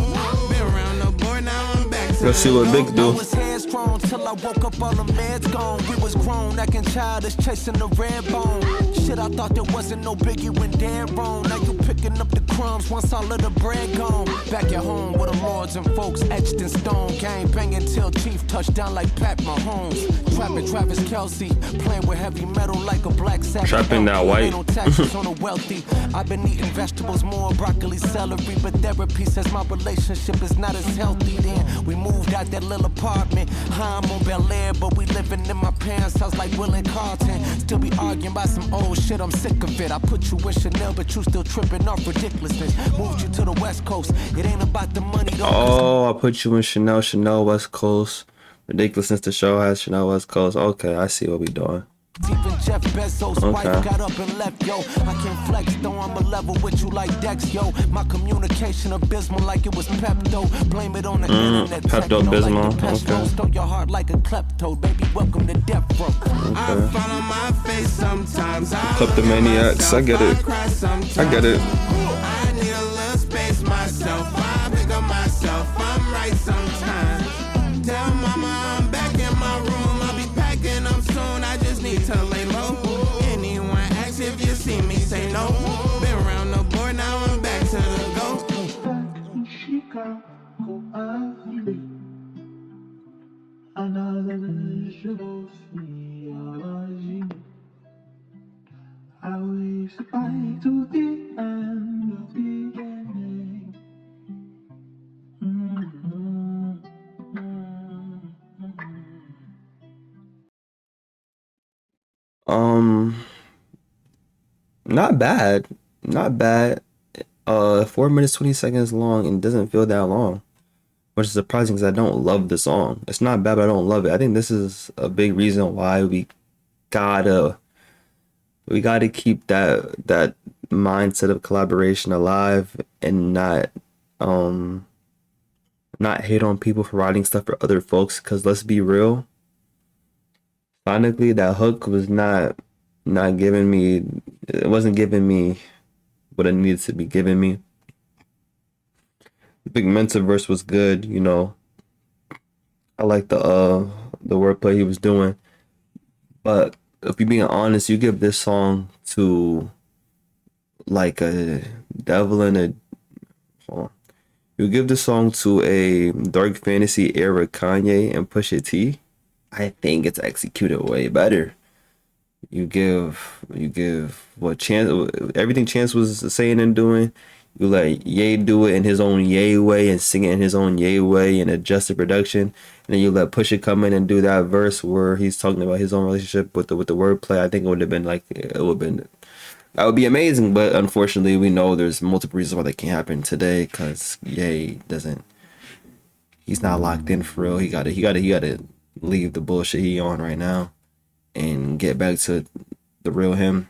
Been around the board, now I'm back to Let's see what Big do. I was headstrong till I woke up, all the meds gone. We was grown, acting childish, chasing the red bone. Shit, I thought there wasn't no biggie when damn wrong. Now you picking up the crumbs once all of the bread gone. Back at home with the lords and folks etched in stone. Gang banging till Chief touchdown like Pat Mahomes. Trapping Travis Kelce, playing with heavy metal like a black sack. Trapping that white. No taxes on the wealthy. I've been eating vegetables, more broccoli, celery, but therapy says my relationship is not as healthy. Then we moved out that little apartment. I'm on Bel Air, but we living in my parents' house like Will and Carlton. Still be arguing about some old shit, I'm sick of it. I put you in Chanel, but you still tripping off ridiculousness. Moved you to the West Coast. It ain't about the money though. Oh, I put you in Chanel West Coast. Ridiculousness the show has Chanel West Coast. Okay, I see what we doing. Even Jeff Bezos' wife got up and left, yo. I can't flex, though I'm a level with you like Dex, yo. My communication abysmal like it was Pepto. Blame it on the internet. Pepto-Bismol, like okay. Stole your heart like a klepto. Baby, welcome to death row. I fall on my face sometimes. Kleptomaniacs, I get it. I get it. I need a little space myself. I pick up myself, I'm right sometimes. Tell mama Not bad. Not bad. 4 minutes 20 seconds long and doesn't feel that long, which is surprising because I don't love the song. It's not bad, but I don't love it. I think this is a big reason why we gotta keep that mindset of collaboration alive and not hate on people for writing stuff for other folks. Because let's be real, sonically that hook was not giving me. It wasn't giving me what it needed to be giving me. The Big Mensa verse was good, you know. I like the wordplay he was doing, but if you're being honest, you give this song to like a devil in a. Hold on. You give this song to a dark fantasy era Kanye and Pusha T. I think it's executed way better. You give what Chance, everything Chance was saying and doing. You let Ye do it in his own Ye way and sing it in his own Ye way and adjust the production. And then you let Pusha come in and do that verse where he's talking about his own relationship with the wordplay. I think it would have been that would be amazing. But unfortunately, we know there's multiple reasons why that can't happen today because Ye he's not locked in for real. He gotta leave the bullshit he on right now and get back to the real him,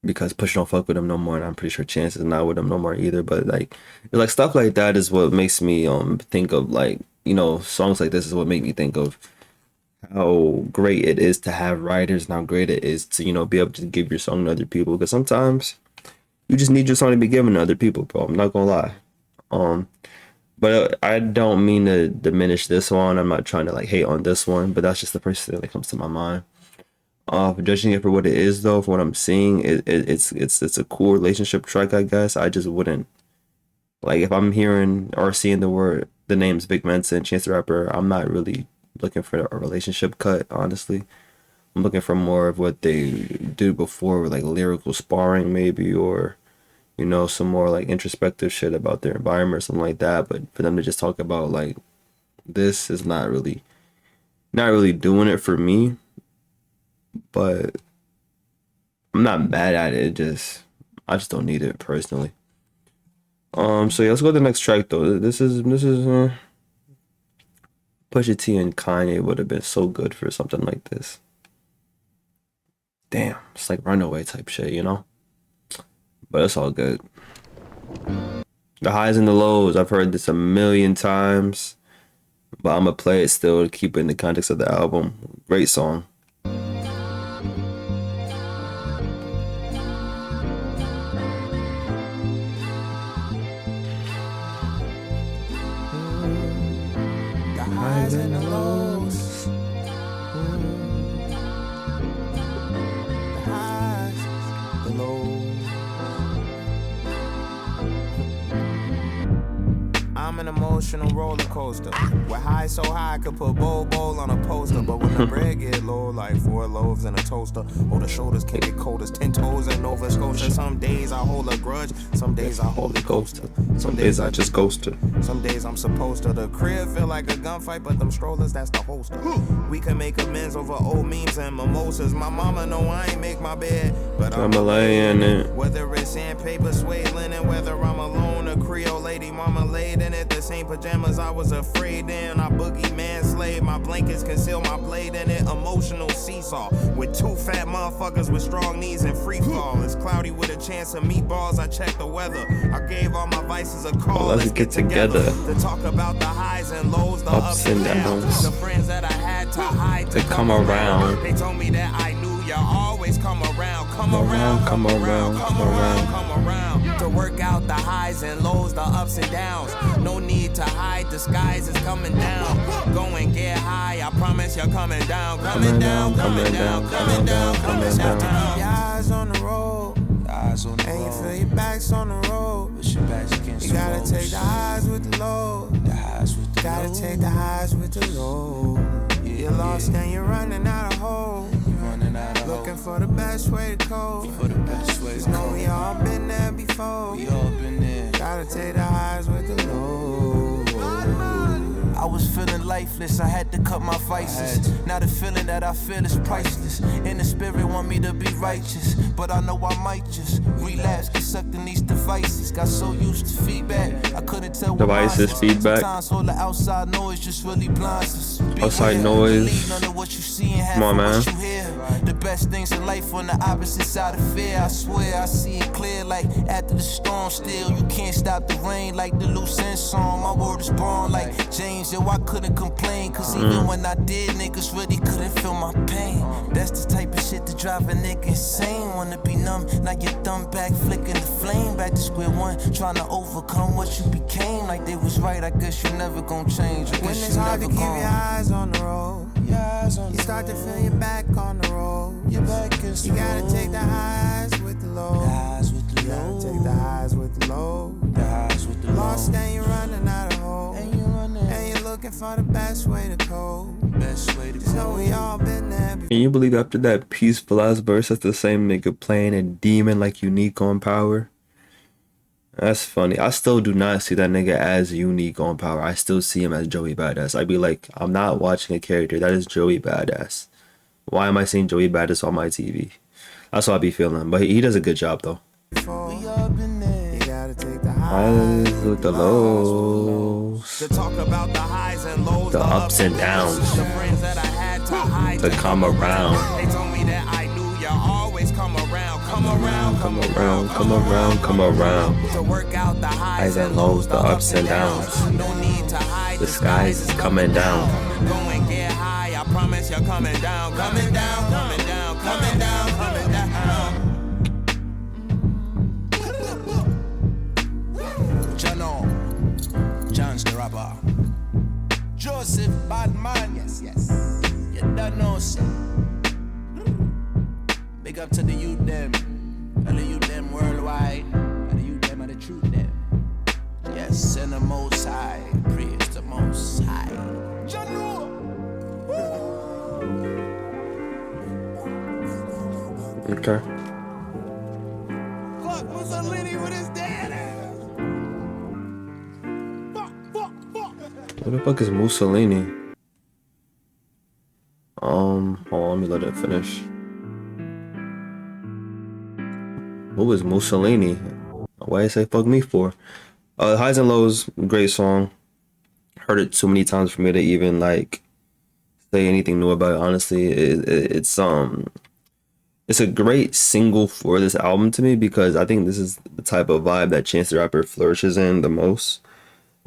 because Push don't fuck with him no more, and I'm pretty sure Chance is not with him no more either. But like stuff like that is what makes me think of, like, you know, songs like this is what make me think of how great it is to have writers and how great it is to, you know, be able to give your song to other people, because sometimes you just need your song to be given to other people, bro. I'm not gonna lie. But I don't mean to diminish this one. I'm not trying to like hate on this one, but that's just the first thing that comes to my mind. Judging it for what it is, though, for what I'm seeing, it's a cool relationship track, I guess. I just wouldn't, like, if I'm hearing or seeing the names Big Mensa and Chance the Rapper, I'm not really looking for a relationship cut, honestly. I'm looking for more of what they did before, like lyrical sparring maybe, or, you know, some more like introspective shit about their environment or something like that. But for them to just talk about like this is not really doing it for me. But I'm not mad at it. I just don't need it personally. So yeah, let's go to the next track though. This is Pusha T and Kanye would have been so good for something like this. Damn, it's like Runaway type shit, you know? But it's all good. The highs and the lows, I've heard this a million times, but I'm gonna play it still to keep it in the context of the album. Great song. highs and the lows. The highs, the lows. I'm an emotional roller coaster. With highs so high I could put bowl on a poster. But when the bread get low, like 4 loaves and a toaster. Oh, the shoulders can get cold as 10 toes in Nova Scotia. Some days I hold a grudge, some days I hold a coaster. Some days I just ghost her. Some days I'm supposed to. The crib feel like a gunfight, but them strollers, that's the holster. We can make amends over old memes and mimosas. My mama know I ain't make my bed, but I'm lay in it. Whether it's sandpaper, suede linen, whether I'm alone, a Creole lady, mama laid in it. The same pajamas I was afraid in. I boogie man slave. My blankets conceal my blade in it. Emotional seesaw with 2 fat motherfuckers with strong knees and free fall. It's cloudy with a chance of meatballs. I check the weather. I gave all my vices a call. Let's get together to talk about the highs and lows, the ups and downs. The friends that I had to hide to come around. They told me that I knew you always come around. Come around. To work out the highs and lows, the ups and downs. No need to hide, the skies is coming down. Go and get high, I promise you're coming down. Coming down. Your eyes on the road, and you feel your back's on the road. You gotta Gotta take the highs with the lows. Gotta take the highs with the lows. You're lost and you're running out of hope. Looking for the best way to cope. Just know we all been there before. Gotta take the highs with the lows. I was feeling lifeless, I had to cut my vices. Now the feeling that I feel is priceless. And the spirit want me to be righteous, but I know I might just relapse, get sucked in these devices. Got so used to feedback, I couldn't tell what Devices, feedback. Sometimes all the outside noise just really blinds us. Outside noise. Come on, man. The best things in life on the opposite side of fear. I swear I see it clear, like after the storm. Still, you can't stop the rain, like the loose end song. My word is born, like James. Yo, I couldn't complain, cause even when I did, niggas really couldn't feel my pain. That's the type of shit that drive a nigga insane. Wanna be numb, now your thumb back, flicking the flame. Back to square one, trying to overcome what you became. Like they was right, I guess you never gon' change. I When guess it's you hard to never keep gon'. your eyes on the road, you start to feel your back on the road. You gotta take the highs with the lows. You gotta take the highs with the lows. Lost and you're running out of hope. And you're looking for the best way to cope. Just know we all been there before. Can you believe after that peaceful ass verse, that's the same nigga playing a demon like Unique on Power? That's funny. I still do not see that nigga as Unique on Power. I still see him as Joey Badass. I'd be like, I'm not watching a character. That is Joey Badass. Why am I seeing Joey Badass on my TV? That's what I be feeling. But he does a good job though. You gotta take the Highs with the lows, to talk about the highs and lows, the ups and downs, the friends that I had to hide to come around. They told me that I knew you always come around, come around, Come around, come around, come around. to work out the Highs and lows, the ups and downs. No need to hide. The skies is coming down. Go and get high. I promise you're coming down, coming down, coming down, coming down, coming down. John's the rapper. Joseph Badman, yes. You don't know, sir. Big up to the youth them. And the youth them worldwide. And the youth them are the truth them. Yes, and the most high. Praise the most high. Okay. Fuck Mussolini with his dad ass. What the fuck is Mussolini? Hold on, let me let it finish. What was Mussolini? Why I say fuck me for? Highs and Lows, great song. Heard it too many times for me to even like say anything new about it. Honestly, it's a great single for this album to me because I think this is the type of vibe that Chance the Rapper flourishes in the most.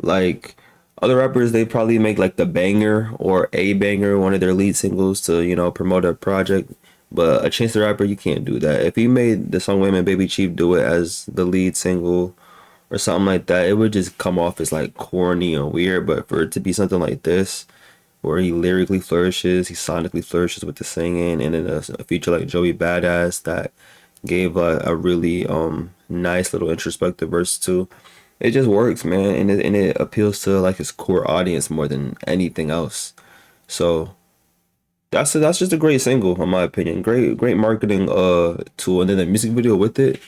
Like other rappers, they probably make like the banger or a banger, one of their lead singles to, you know, promote a project. But a Chance the Rapper, you can't do that. If he made the song Women Baby Chief do it as the lead single or something like that, it would just come off as like corny and weird. But for it to be something like this, where he lyrically flourishes, he sonically flourishes with the singing, and then a feature like Joey Badass that gave a really nice little introspective verse too. It just works, man, and it appeals to like his core audience more than anything else. So that's just a great single in my opinion. Great marketing tool, and then the music video with it,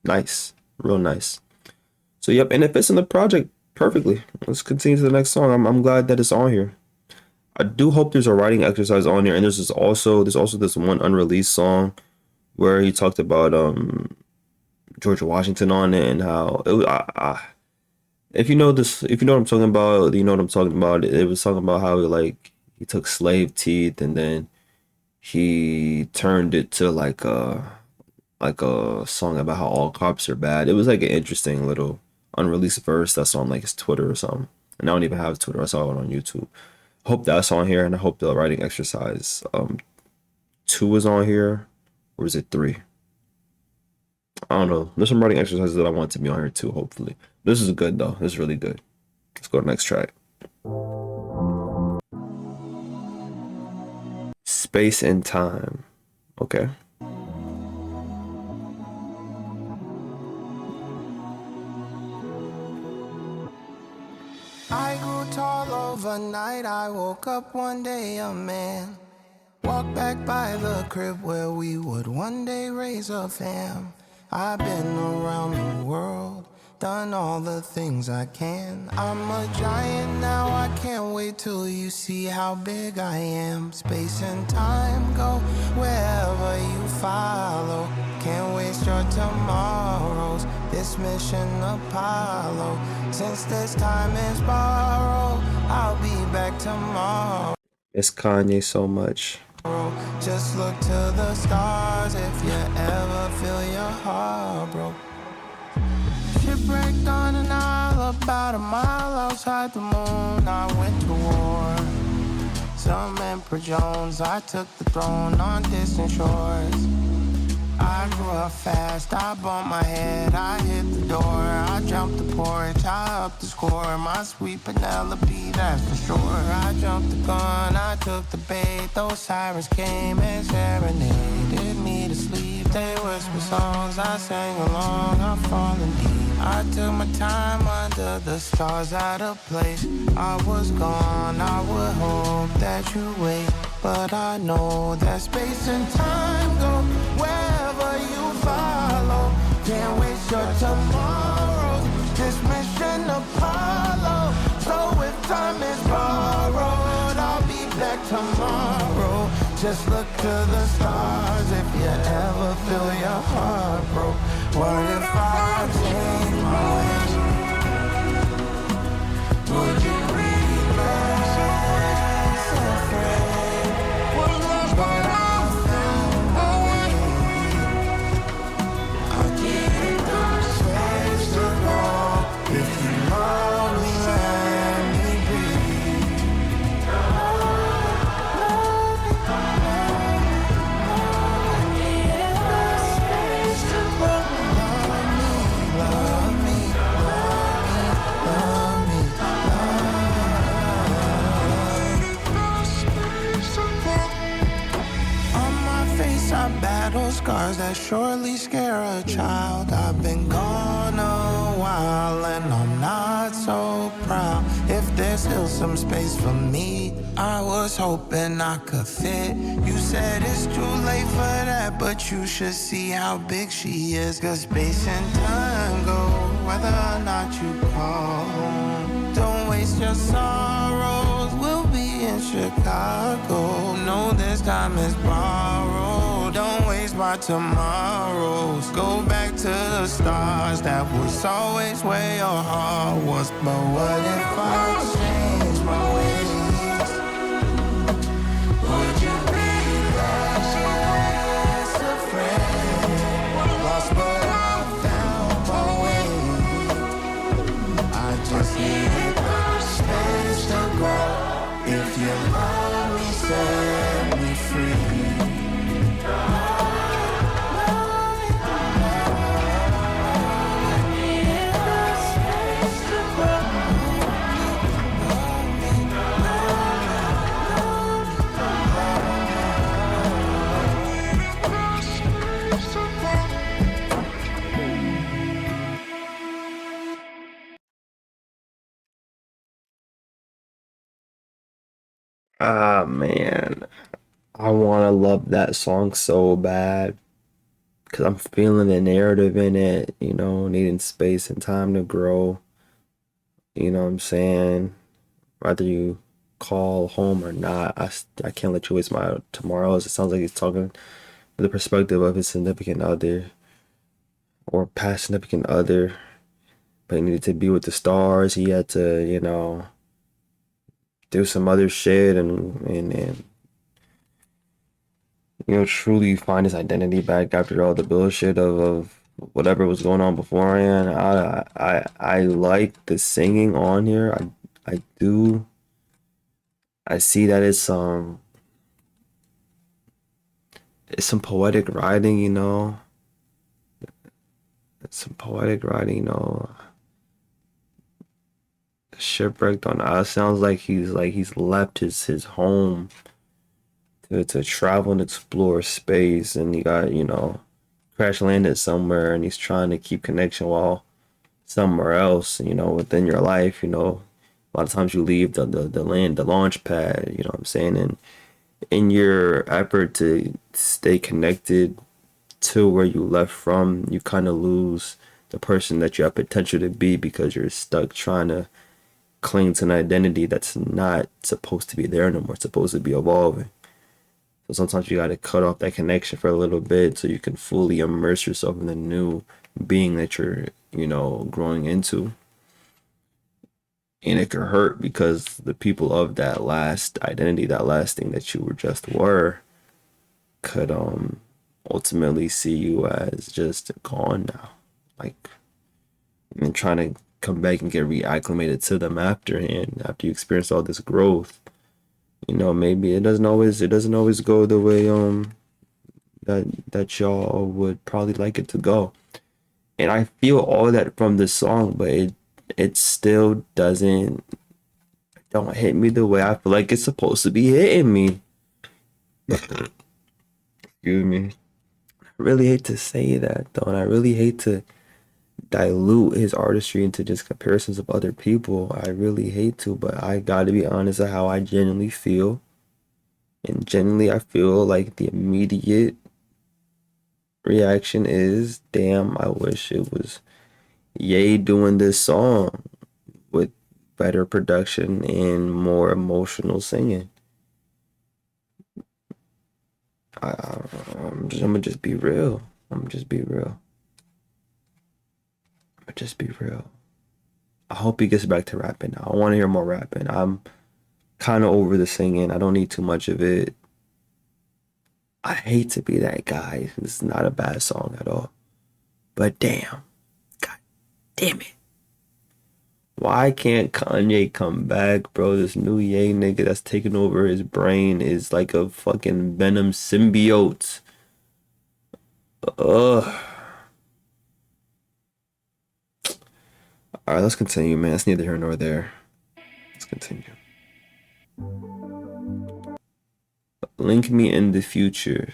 nice, real nice. So yep, and it fits in the project perfectly. Let's continue to the next song. I'm glad that it's on here. I do hope there's a writing exercise on here, and there's also this one unreleased song where he talked about George Washington on it and how it was, if you know what I'm talking about, you know what I'm talking about. It was talking about how he took slave teeth and then he turned it to like a song about how all cops are bad. It was like an interesting little unreleased verse that's on like his Twitter or something. And I don't even have Twitter. I saw it on YouTube. Hope that's on here, and I hope the writing exercise 2 is on here, or is it 3? I don't know. There's some writing exercises that I want to be on here too, hopefully. This is good though. This is really good. Let's go to the next track. Space and Time. Okay. I grew tall overnight. I woke up one day a man. Walked back by the crib where we would one day raise a fam. I've been around the world, done all the things I can. I'm a giant now, I can't wait till you see how big I am. Space and time go wherever you follow. Can't waste your tomorrows, this mission Apollo. Since this time is borrowed, I'll be back tomorrow. It's Kanye so much. Just look to the stars if you ever feel your heart broke. Shipwrecked on an isle about a mile outside the moon. I went to war. Some Emperor Jones, I took the throne on distant shores. I grew up fast, I bumped my head, I hit the door. I jumped the porch, I upped the score. My sweet Penelope, that's for sure. I jumped the gun, I took the bait. Those sirens came and serenaded me to sleep. They whispered songs, I sang along, I'm falling deep. I took my time under the stars at a place. I was gone, I would hope that you wait. But I know that space and time go wherever you follow. Can't waste your tomorrow, this mission Apollo. So if time is borrowed, I'll be back tomorrow. Just look to the stars if you ever feel your heart broke. What if I change my ways? Would you be less afraid? But I found my way. I'll give the space to go. If you love me, let me be. Battle scars that surely scare a child. I've been gone a while and I'm not so proud. If there's still some space for me, I was hoping I could fit. You said it's too late for that, but you should see how big she is. Cause space and time go whether or not you call home. Don't waste your sorrows, we'll be in Chicago. No, this time is borrowed. Don't waste my tomorrows. Go back to the stars. That was always where your heart was. But what if I change my ways? Would you be less afraid? Lost but I found my way. I just need the space to grow. If you love me, set me free. Ah, man. I want to love that song so bad because I'm feeling the narrative in it, you know, needing space and time to grow. You know what I'm saying? Whether you call home or not, I can't let you waste my tomorrows. It sounds like he's talking from the perspective of his significant other or past significant other, but he needed to be with the stars. He had to, you know, do some other shit and you know, truly find his identity back after all the bullshit of whatever was going on beforehand. I like the singing on here. I do. I see that it's some poetic writing, you know. It's some poetic writing, you know. Shipwrecked on us sounds like he's left his home to travel and explore space, and he got, you know, crash landed somewhere and he's trying to keep connection while somewhere else, you know, within your life, you know, A lot of times you leave the launch pad, you know what I'm saying? And in your effort to stay connected to where you left from, you kind of lose the person that you have potential to be because you're stuck trying to cling to an identity that's not supposed to be there no more. It's supposed to be evolving. So sometimes you got to cut off that connection for a little bit so you can fully immerse yourself in the new being that you're, you know, growing into. And it could hurt because the people of that last identity, that last thing that you were, could ultimately see you as just gone now. Like, and trying to come back and get reacclimated to them after you experience all this growth. You know, maybe it doesn't always go the way that y'all would probably like it to go. And I feel all that from this song, but it still don't hit me the way I feel like it's supposed to be hitting me. Excuse me. I really hate to say that though, and I really hate to dilute his artistry into just comparisons of other people. I really hate to, but I gotta be honest with how I genuinely feel. And genuinely I feel like the immediate reaction is, damn, I wish it was Ye doing this song with better production and more emotional singing. I'm gonna just be real. I hope he gets back to rapping now. I want to hear more rapping. I'm kind of over the singing. I don't need too much of it. I hate to be that guy. This is not a bad song at all. But damn. Damn it. Why can't Kanye come back, bro? This new Ye nigga that's taking over his brain is like a fucking Venom symbiote. Ugh. Alright, let's continue, man. It's neither here nor there. Let's continue. Link Me in the Future.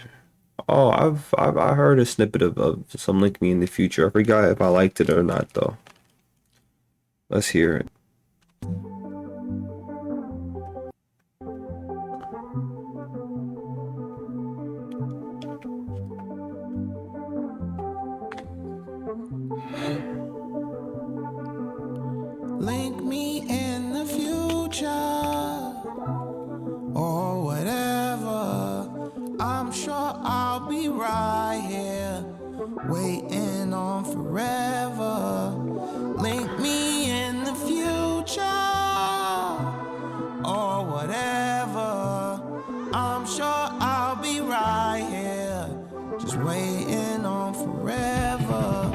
Oh, I heard a snippet of some Link Me in the Future. I forgot if I liked it or not though. Let's hear it. Link me in the future or whatever. I'm sure I'll be right here waiting on forever. Link me in the future or whatever. I'm sure I'll be right here just waiting on forever.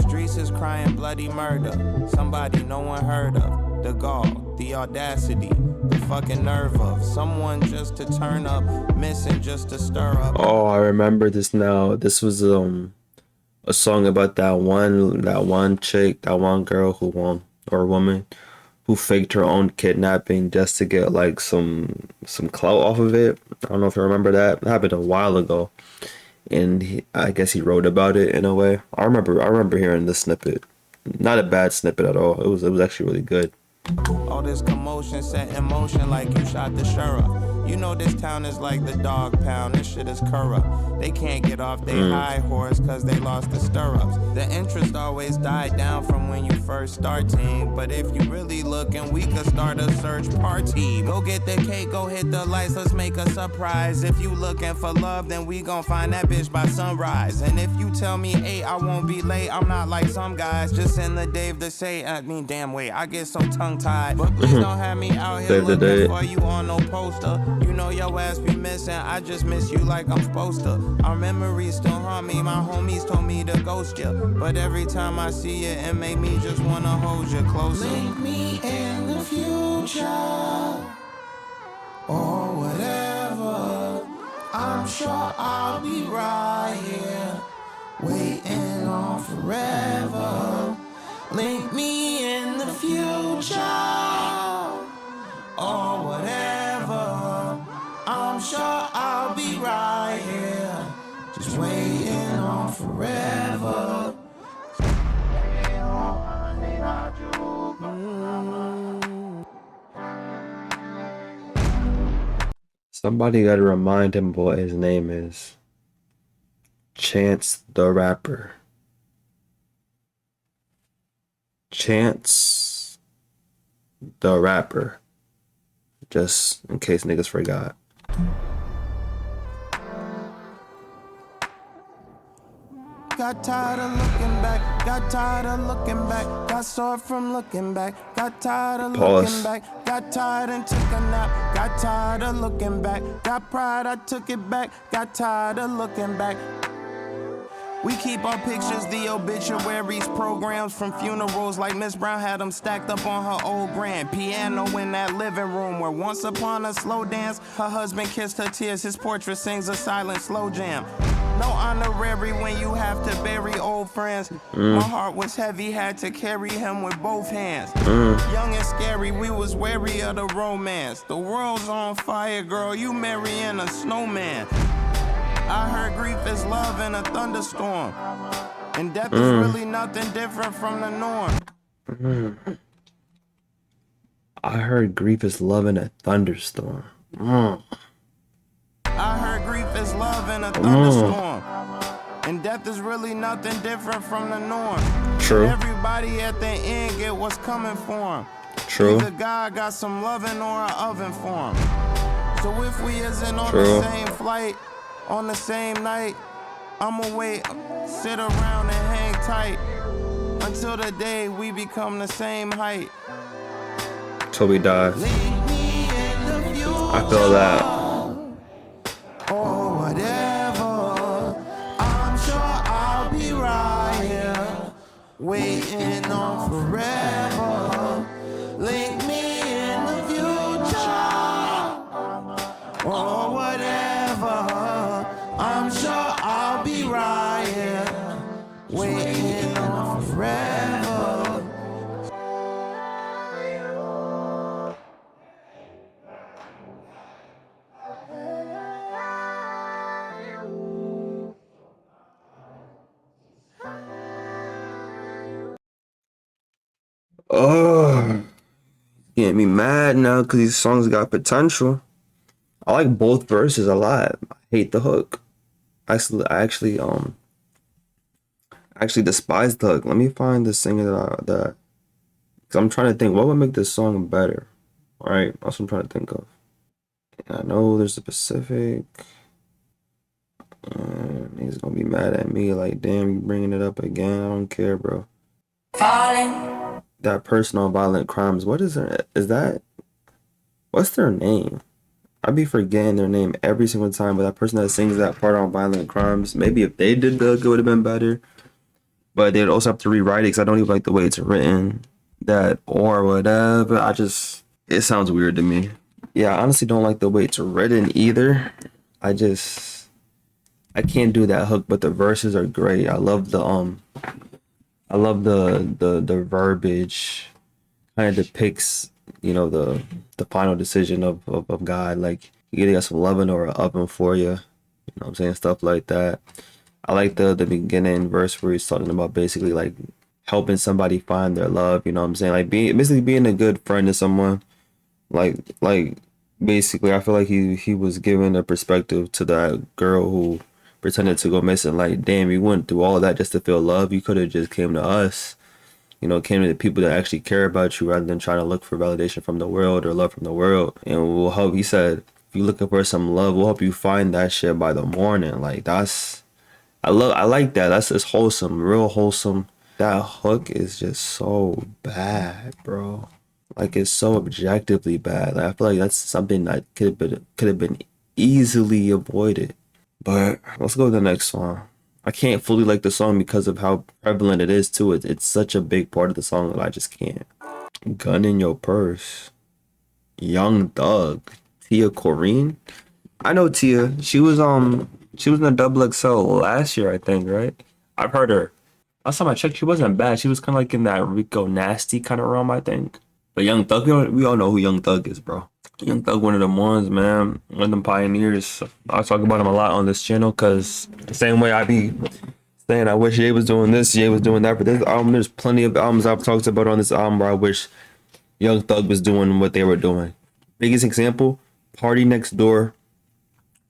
Streets is crying bloody murder. Somebody no one heard of. The gall, the audacity, the fucking nerve of someone just to turn up, missing just to stir up. Oh, I remember this now. This was a song about that one chick, that one girl who or woman who faked her own kidnapping just to get like some clout off of it. I don't know if you remember that. It happened a while ago. And I guess he wrote about it in a way. I remember hearing this snippet. Not a bad snippet at all. It was actually really good. All this commotion set in motion like you shot the sheriff. You know this town is like the dog pound. This shit is corrupt. They can't get off their high horse cause they lost the stirrups. The interest always died down from when you first starting. But if you really looking, we could start a search party. Go get the cake, go hit the lights, let's make a surprise. If you looking for love, then we gon' find that bitch by sunrise. And if you tell me 8, I won't be late. I'm not like some guys. Just send the Dave to say, damn wait, I get so tongue tied. But please don't have me out here looking for you on no poster. You know your ass be missing, I just miss you like I'm supposed to. Our memories still haunt me, my homies told me to ghost you. But every time I see you, it make me just wanna hold you closer. Link me in the future, or whatever. I'm sure I'll be right here, waiting on forever. Link me in the future, or whatever. I'm sure I'll be right here, just waiting on forever. Somebody gotta remind him what his name is. Chance the Rapper. Chance the Rapper. Just in case niggas forgot. Got tired of looking back, got tired of looking back, got sore from looking back, got tired of looking back, got tired and took a nap, got tired of looking back, got pride, I took it back, got tired of looking back. We keep our pictures, the obituaries, programs from funerals like Miss Brown had them stacked up on her old grand. Piano in that living room where once upon a slow dance, her husband kissed her tears, his portrait sings a silent slow jam. No honorary when you have to bury old friends. My heart was heavy, had to carry him with both hands. Young and scary, we was wary of the romance. The world's on fire, girl, you marrying a snowman. I heard grief is love in a thunderstorm. And death is really nothing different from the norm. I heard grief is love in a thunderstorm. I heard grief is love in a thunderstorm. And death is really nothing different from the norm. True. And everybody at the end get what's coming for him. True. Either God got some loving or an oven for him. So if we isn't on the same flight, on the same night, I'ma wait, sit around and hang tight until the day we become the same height. Till we die. I feel that. Or whatever, I'm sure I'll be right here, waiting on forever. Link me in the future, or whatever, I'm sure I'll be right here, waiting on forever. Oh, getting me mad now because these songs got potential. I like both verses a lot. I hate the hook. I actually despise the hook. Let me find the singer that because I'm trying to think what would make this song better. All right, that's what I'm trying to think of. And I know there's a Pacific. And he's gonna be mad at me like, damn, you bringing it up again. I don't care, bro. Falling. That person on Violent Crimes, what is that? What's their name? I be forgetting their name every single time, but that person that sings that part on Violent Crimes, maybe if they did the hook, it would have been better. But they'd also have to rewrite it because I don't even like the way it's written. That or whatever. It sounds weird to me. Yeah, I honestly don't like the way it's written either. I can't do that hook, but the verses are great. I love the verbiage. Kind of depicts, you know, the final decision of God. Like, you either got some loving or an oven for you. You know what I'm saying? Stuff like that. I like the beginning verse where he's talking about basically like helping somebody find their love. You know what I'm saying? Like basically being a good friend to someone. Like basically, I feel like he was giving a perspective to that girl who pretended to go missing. Like, damn, you went through all of that just to feel love. You could have just came to us. You know, came to the people that actually care about you rather than trying to look for validation from the world or love from the world. And we'll help. He said, if you're looking for some love, we'll help you find that shit by the morning. Like, I like that. That's just wholesome, real wholesome. That hook is just so bad, bro. Like, it's so objectively bad. Like, I feel like that's something that could have been easily avoided. But let's go to the next song. I can't fully like the song because of how prevalent it is too. It's such a big part of the song that I just can't. Gun in Your Purse. Young Thug. Tia Corrine. I know Tia. She was in the Double XL last year, I think, right? I've heard her. Last time I checked, she wasn't bad. She was kind of like in that Rico Nasty kind of realm, I think. But Young Thug, we all know who Young Thug is, bro. Young Thug, one of them ones, man. One of them pioneers. I talk about him a lot on this channel because the same way I be saying I wish Ye was doing this, Ye was doing that. But this album, there's plenty of albums I've talked about on this album where I wish Young Thug was doing what they were doing. Biggest example, Party Next Door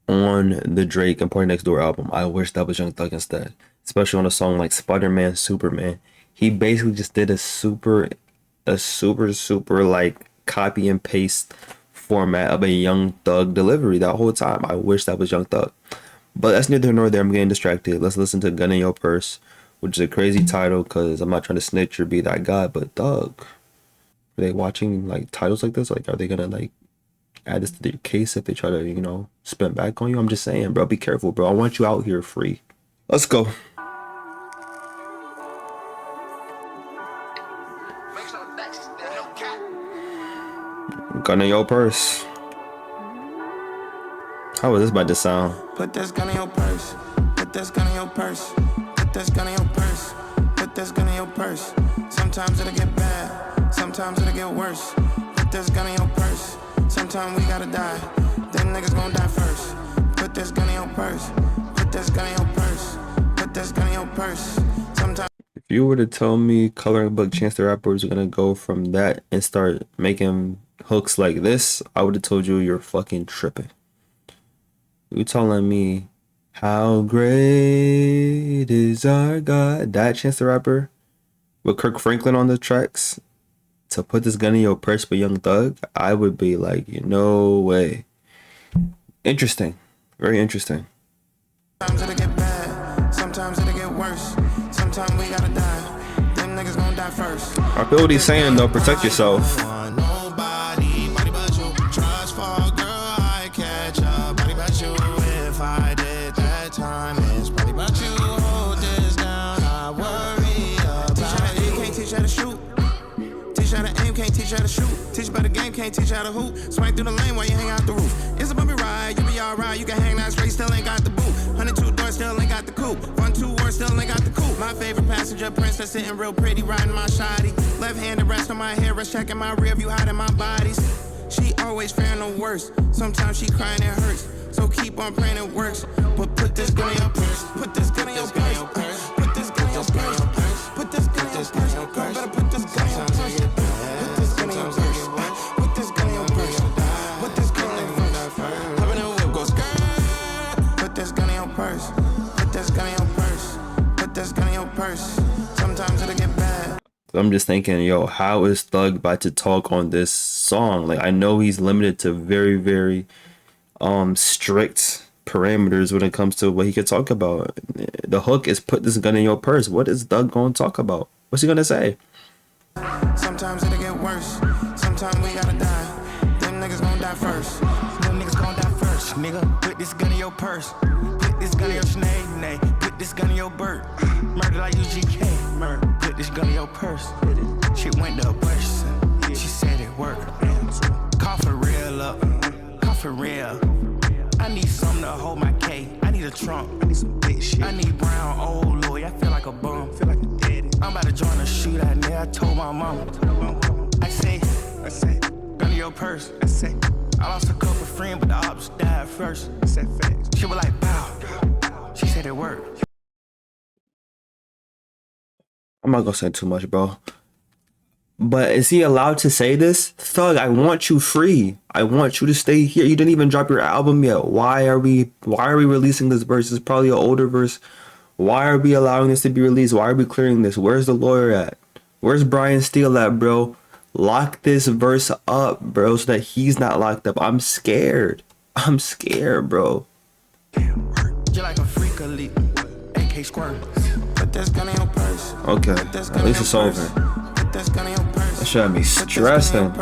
on the Drake and Party Next Door album. I wish that was Young Thug instead, especially on a song like Spider-Man, Superman. He basically just did a super like copy and paste format of a Young Thug delivery that whole time. I wish that was Young Thug, but that's neither here nor there. I'm getting distracted. Let's listen to Gun in Your Purse, which is a crazy title because I'm not trying to snitch or be that guy, but Thug. Are they watching like titles like this? Like, are they gonna like add this to their case if they try to, you know, spin back on you? I'm just saying, bro, be careful, bro. I want you out here free. Let's go. Gun in Your Purse. How is this about to sound? Put this gun in your purse. Put this gun in your purse. Put this gun in your purse. Put this gun in your purse. Sometimes it'll get bad. Sometimes it'll get worse. Put this gun in your purse. Sometimes we gotta die. Them niggas gon' die first. Put this gun in your purse. Put this gun in your purse. Put this gun in your purse. Sometimes. If you were to tell me Coloring Book Chance the Rapper was gonna go from that and start making hooks like this, I would have told you you're fucking tripping. You telling me how great is our God? That Chance the Rapper with Kirk Franklin on the tracks to put this gun in your purse with Young Thug, I would be like, no way. Interesting, very interesting. Sometimes it'll get bad. Sometimes it'll get worse. Sometimes we gotta die. Them niggas gon' die first. I feel what he's saying though. Protect yourself. Teach you how to shoot, teach you about the game, can't teach you how to hoop. Swipe through the lane while you hang out the roof. It's a bumpy ride, you be alright. You can hang that straight, still ain't got the boot. 102 doors, still ain't got the coupe. 1-2 words, still ain't got the coupe. My favorite passenger, princess sitting real pretty, riding my shoddy. Left hand, the rest of my hair, rest checking my rear view, hiding my bodies. She always fearing the worst. Sometimes she crying, it hurts. So keep on praying it works. But put this gun in your purse. Put this gun in your purse. Put this gun in your purse. Put this gun in your purse. Girl, better put this gun in your purse. Sometimes it'll get bad. I'm just thinking, yo, how is Thug about to talk on this song? Like, I know he's limited to very, very strict parameters when it comes to what he could talk about. The hook is put this gun in your purse. What is Thug gonna talk about? What's he gonna say? Sometimes it'll get worse. Sometimes we gotta die. Them niggas gon' die first. Them niggas gon' die first, nigga. Put this gun in your purse. Put this gun in your snake. Put this gun in your bird. Murder like UGK. Murder. Put this gun in your purse. Shit went to a person. She said it worked. Cough for real up. Cough for real. I need something to hold my K. I need a trunk. I need some big shit. I need brown old Louis. I feel like a bum. Feel like a daddy. I'm about to join a shootout, nigga. I told my mama. I say, gun in your purse. I say, I lost a couple friends, but the ops died first. I said facts. She was like, bow. She said it worked. I'm not gonna say too much, bro. But is he allowed to say this? Thug, I want you free. I want you to stay here. You didn't even drop your album yet. Why are we releasing this verse? It's probably an older verse. Why are we allowing this to be released? Why are we clearing this? Where's the lawyer at? Where's Brian Steele at, bro? Lock this verse up, bro, so that he's not locked up. I'm scared. I'm scared, bro. You're like a freak elite. AK squirt. Put this gun in your purse. Okay, at least it's over. Put this gun in your purse. That should have me stressing.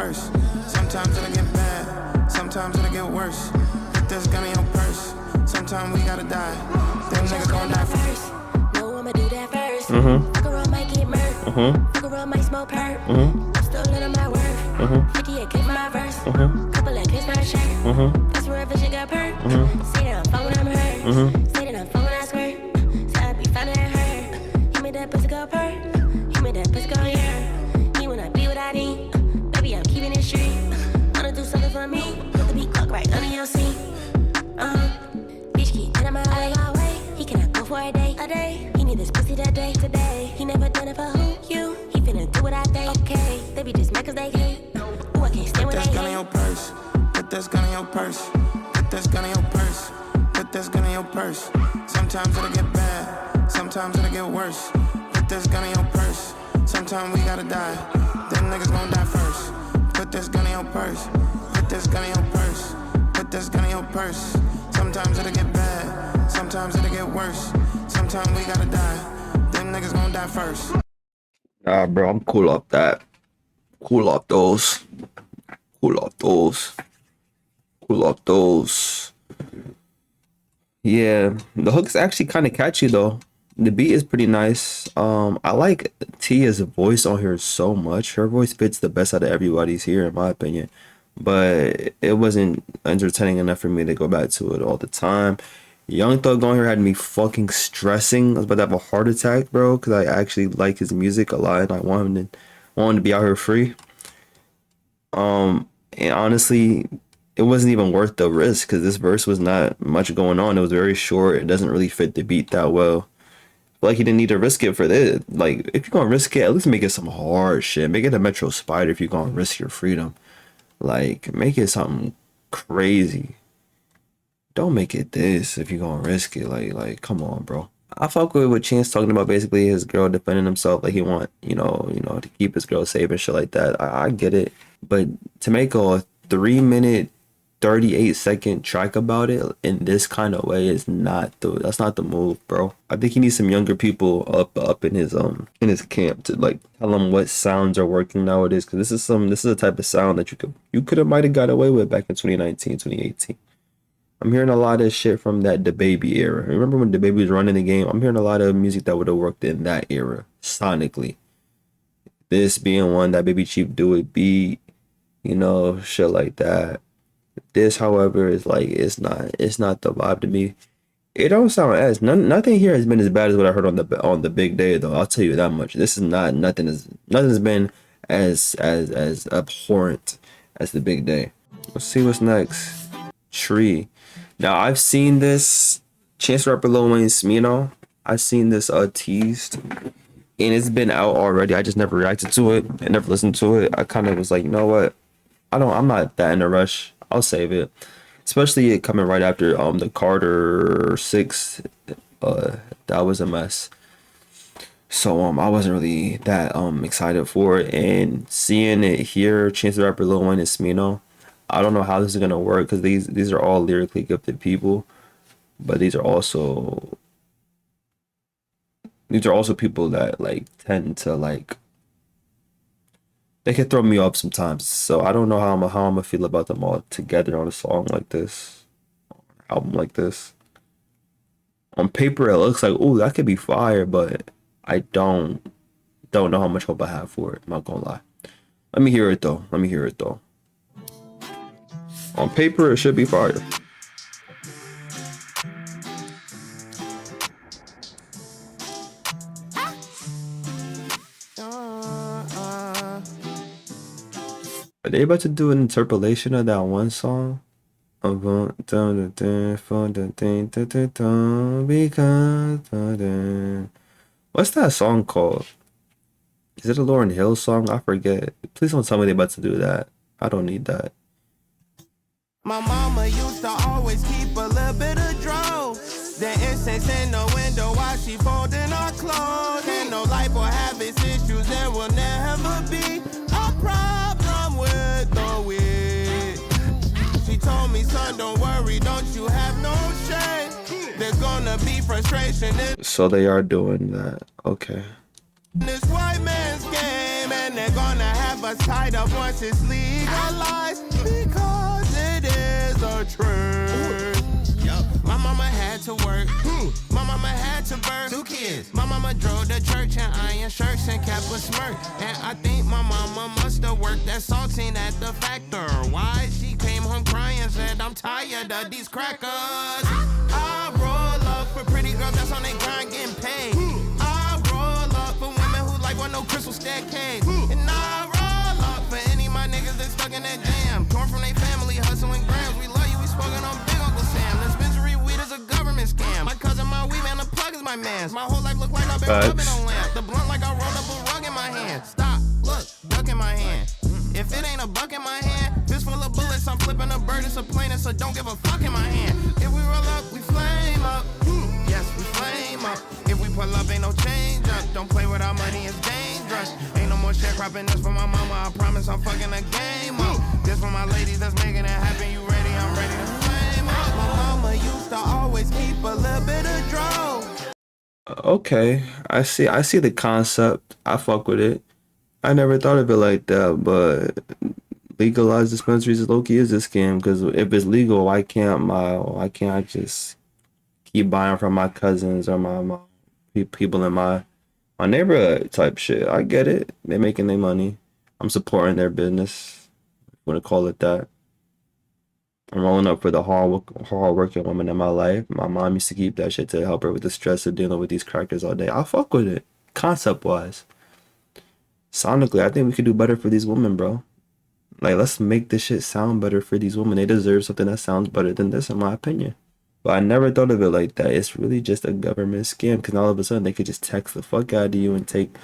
Sometimes it'll get bad. Sometimes it'll get worse. Put this gun in your purse. Sometimes we gotta die. Them niggas gon' die first. No, I'ma do that first. Mm-hmm. Fuck around, might get murked. Fuck around, might smoke perk. I'm still little my worth. 58 clip my verse. Couple of clips my shirt. That's where vision got perk. Say that I'm fine when I'm hurt. Say that I'm fine when I swear. Say I be fine when I hurt. He made that pussy go perk. He made that pussy go yeah. He wanna be what I need. Baby, I'm keeping it straight. Wanna do something for me. Put the beat clock right under your seat. Bitch keep getting my way. He cannot go for a day. He need this pussy that day. Today, he never done it for who? You. He finna do what I think. Okay, they be just mad cause they hate. Ooh, I can't stand when they hate. Put this gun in your purse. Put this gun in your purse. Put this gun in your purse. purse. Sometimes it'll get bad, sometimes it'll get worse. Put this gun in your purse. Sometimes we gotta die. Them niggas gon' die first. Put this gun in your purse. Put this gun in your purse. Put this gun in your purse. Sometimes it'll get bad, sometimes it'll get worse. Sometimes we gotta die. Them niggas gon' die first. Nah, bro, I'm cool off that. Cool off those. Cool off those. Cool off those. Yeah, the hook's actually kind of catchy though. The beat is pretty nice. I like Tia's voice on here so much. Her voice fits the best out of everybody's here, in my opinion. But it wasn't entertaining enough for me to go back to it all the time. Young Thug on here had me fucking stressing. I was about to have a heart attack, bro, because I actually like his music a lot and I want him to be out here free. And honestly, it wasn't even worth the risk because this verse was not much going on. It was very short. It doesn't really fit the beat that well. Like, he didn't need to risk it for this. Like, if you're gonna risk it, at least make it some hard shit. Make it a Metro Spider if you're gonna risk your freedom. Like, make it something crazy. Don't make it this if you're gonna risk it. Like, come on, bro. I fuck with what Chance talking about, basically his girl defending himself, like he want, you know, to keep his girl safe and shit like that. I get it. But to make a 3-minute 38-second track about it in this kind of way is that's not the move, bro. I think he needs some younger people up in his camp to like tell him what sounds are working nowadays, because this is a type of sound that you might have got away with back in 2019, 2018. I'm hearing a lot of shit from that DaBaby era. Remember when DaBaby was running the game? I'm hearing a lot of music that would have worked in that era sonically. This being one, that Baby Chief Do It beat, you know, shit like that. This, however, is like it's not the vibe to me. It don't sound as nothing here has been as bad as what I heard on the big day though. I'll tell you that much. This is nothing's been as abhorrent as the big day. Let's see what's next. Tree. Now I've seen this Chance the Rapper Lil Wayne Smino. I've seen this teased, and it's been out already. I just never reacted to it. I never listened to it. I kind of was like, you know what? I'm not that in a rush. I'll save it, especially it coming right after the Carter 6. That was a mess. So I wasn't really that excited for it, and seeing it here, Chance the Rapper, Lil Wayne, and Smino. I don't know how this is gonna work because these are all lyrically gifted people, but these are also people that like tend to like. They can throw me off sometimes, so I don't know how I'm gonna feel about them all together on a song like this, album like this. On paper, it looks like, oh, that could be fire, but I don't know how much hope I have for it. I'm not gonna lie. Let me hear it though. On paper, it should be fire. Are they about to do an interpolation of that one song? What's that song called? Is it a Lauryn Hill song? I forget. Please don't tell me they're about to do that. I don't need that. My mama used to always keep a little bit of dro. The incense in the window while she folding her clothes. And no life will have its issues. There will never be a problem with the weed. She told me, son, don't worry, don't you have no shame. There's gonna be frustration in so they are doing that. Okay. this white man's game, and they're gonna have us tied up once it's legalized, because it is a trend. My mama had to work, my mama had to birth 2 kids. My mama drove to church in iron shirts and kept a smirk. And I think my mama must have worked at saltine at the factor. Why? She came home crying and said, I'm tired of these crackers. I roll up for pretty girls that's on their grind getting paid. I roll up for women who like want no crystal staircase. And I roll up for any of my niggas that's stuck in that jam. Torn from their family, hustling grams. We love you, we smoking on Big Uncle Sam. Dispensary weed is a government scam. My cousin, my weed man, the plug is my man's. My whole life look like I've been rubbing on lamp. The blunt like I rolled up a rug in my hand. Stop, look, duck in my hand. If it ain't a buck in my hand, fist full of bullets, I'm I'm flipping a bird, it's a plane, so don't give a fuck in my hand. If we roll up, we flame up. Yes, we flame up. If we pull up, ain't no change up. Don't play with our money, it's dangerous. Ain't no more sharecropping, this for my mama. I promise I'm fucking the game up. This for my ladies that's making it happen. You ready? I'm ready to flame up. My mama used to always keep a little bit of draw. Okay, I see the concept. I fuck with it. I never thought of it like that, but legalized dispensaries low-key is a scam, because if it's legal, why can't I just keep buying from my cousins or my people in my neighborhood type shit? I get it. They're making their money. I'm supporting their business. I'm gonna call it that. I'm rolling up for the hard-working woman in my life. My mom used to keep that shit to help her with the stress of dealing with these crackers all day. I fuck with it, concept-wise. Sonically, I think we could do better for these women, bro. Like, let's make this shit sound better for these women. They deserve something that sounds better than this, in my opinion. But I never thought of it like that. It's really just a government scam, because all of a sudden they could just text the fuck out of you and take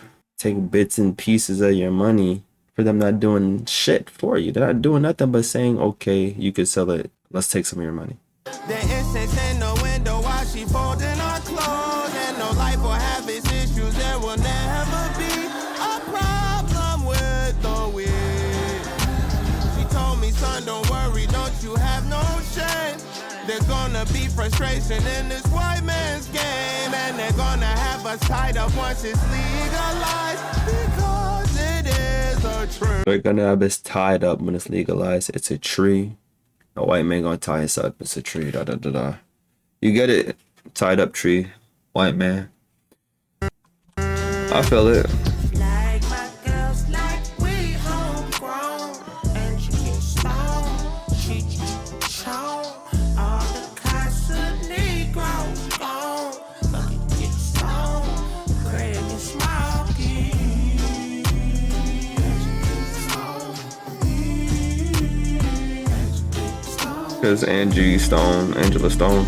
bits and pieces of your money for them not doing shit for you. They're not doing nothing but saying, okay, you could sell it. Let's take some of your money. The incense in the window while she folding her clothes. And no life will have its issues. There will never be a problem with the weed. She told me, son, don't worry, don't you have no shame. There's gonna be frustration in this white man's game, and they're gonna have us tied up once it's legalized, because it is a tree. They're gonna have us tied up when it's legalized. It's a tree. A white man gonna tie us up. It's a tree. Da da da da. You get it? Tied up tree. White man. I feel it. Like my girls, like we homegrown, and she gets stoned. She shown all the Casa Negros gone. Fucking get stoned. Craig and Smokey. Because Angela Stone.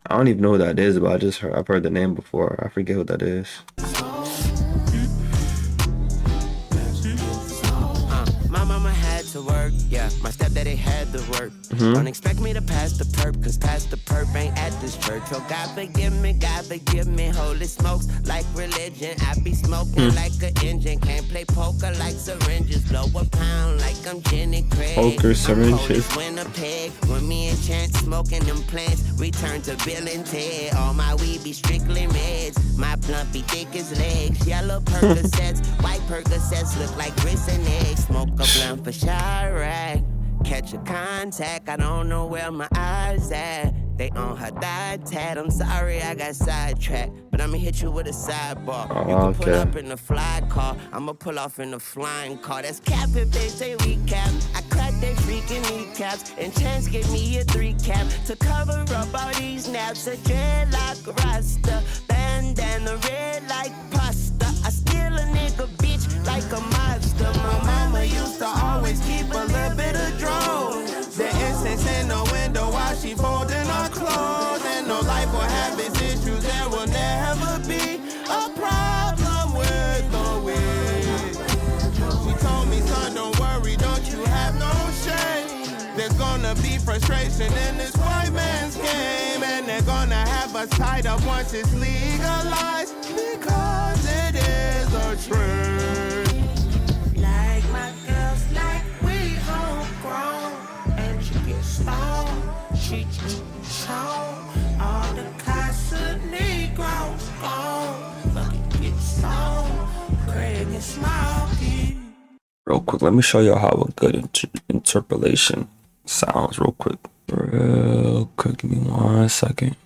I don't even know who that is, but I've heard the name before. I forget who that is. My mama had to work, yeah. My stepdaddy had to work. Don't expect me to pass the perp, cause past the perp ain't at this church. Oh, God forgive me, holy smokes, like religion. I be smoking like an engine, can't play poker like syringes. Blow a pound like I'm Jenny Craig. Poker syringes. Winnipeg, when me and Chance smoking them plants, return to Bill and Ted. All my weed be strictly meds. My blunt be thick as legs. Yellow Percocets, white Percocets look like grits and eggs. Smoke a blunt for Chirac. Catch a contact, I don't know where my eyes at. They on her thigh tat. I'm sorry I got sidetracked, but I'ma hit you with a sidebar. You can pull up in the fly car, I'ma pull off in the flying car. That's cap if they say recap. I cracked they freaking kneecaps, and Chance gave me a 3 cap to cover up all these naps. A dreadlock rasta, bandana red like pasta. I steal a nigga bitch like a monster. My mama used to always keep a little bit of draw. The incense in the window while she folding her clothes. And no life will have its issues. There will never be a problem with the weed. She told me, son, don't worry, don't you have no shame. There's gonna be frustration in this white man's game, and they're gonna have us tied up once it's legalized, because it is a trend. Like my girls, like we homegrown, and she gets stoned. She shown all the Casa Negros gone. Fucking get stoned. Craig and Smokey. Real quick, let me show you how a good interpolation sounds real quick. Give me 1 second.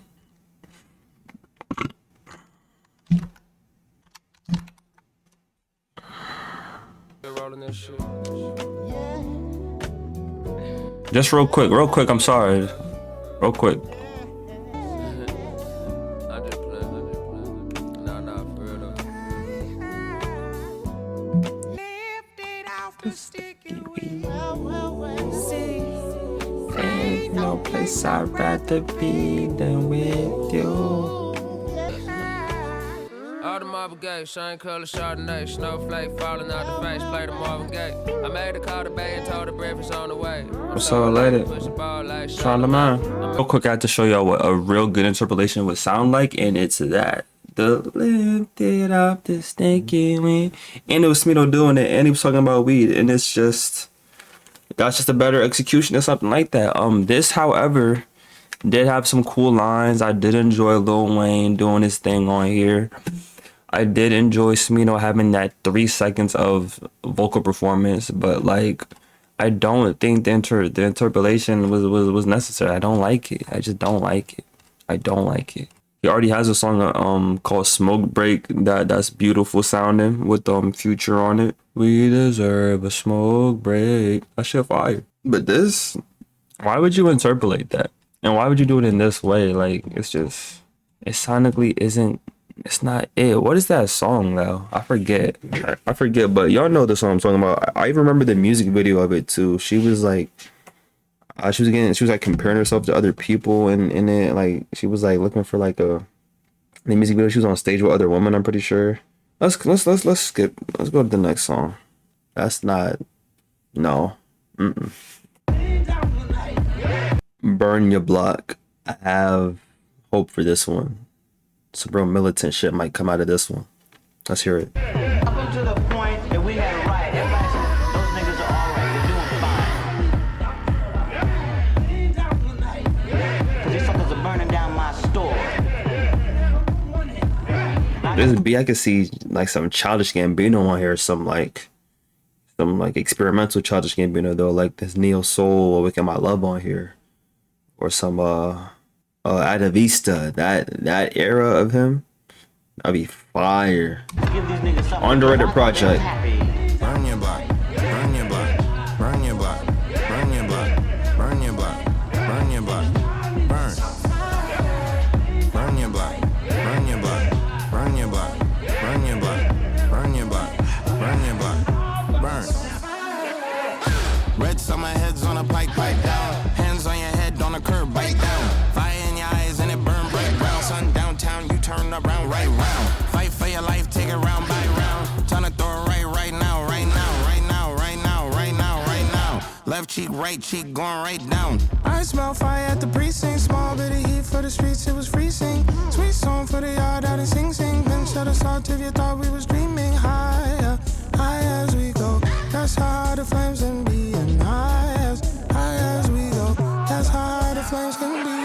Just real quick, I'm sorry. Real quick. Ain't no place I'd rather be than with you. Gaye, same color Chardonnay, snowflake falling out the face, play the Marvin Gaye. I made a call to Bay and told the breakfast on the way. What's so elated? Charlemagne. Real quick, I have to show y'all what a real good interpolation would sound like, and it's that. The lifted up the stinky wind. And it was Smino doing it, and he was talking about weed, and it's just, that's just a better execution or something like that. This, however, did have some cool lines. I did enjoy Lil Wayne doing his thing on here. I did enjoy Smino having that 3 seconds of vocal performance, but like, I don't think the interpolation was necessary. I don't like it. I just don't like it. I don't like it. He already has a song called Smoke Break that's beautiful sounding with Future on it. We deserve a smoke break. That shit fire. But this, why would you interpolate that? And why would you do it in this way? Like, it's just, it sonically isn't, it's not it. What is that song though? I forget, but y'all know the song I'm talking about. I even remember the music video of it too. She was like, she was like comparing herself to other people in it. Like, she was like looking for like the music video. She was on stage with other women, I'm pretty sure. Let's skip. Let's go to the next song. That's not, no. Burn Your Block. I have hope for this one. Some real militant shit might come out of this one. Let's hear it. Up until the point that we had a riot, everybody said those niggas are alright, they're doing fine. Cause these suckers are burning down my store. This beat, I could see like some Childish Gambino on here, some like experimental Childish Gambino though, like this Neo Soul Awaken My Love on here. Or some Adavista, that era of him, that'd be fire. Underrated project. Burn your block, burn your block, burn your block, burn your block, burn your block, burn your block, burn. Burn your block, burn your block, burn your block, burn your block, burn your block, burn your block, burn. Red summer heads on a pipe down. Hands on your head on a curb, bite down. Fire in your eyes and it burn bright brown. Sun downtown, you turn around, right round. Fight for your life, take it round by round. Tryna throw it right now, right now, right now, right now, right now, right now. Left cheek, right cheek, going right down. I smell fire at the precinct. Small bit of heat for the streets, it was freezing. Sweet song for the yard out in Sing Sing. Then shut us out if you thought we was dreaming. Higher, high as we go. That's how the flames can be. And high as we go. That's how the flames can be.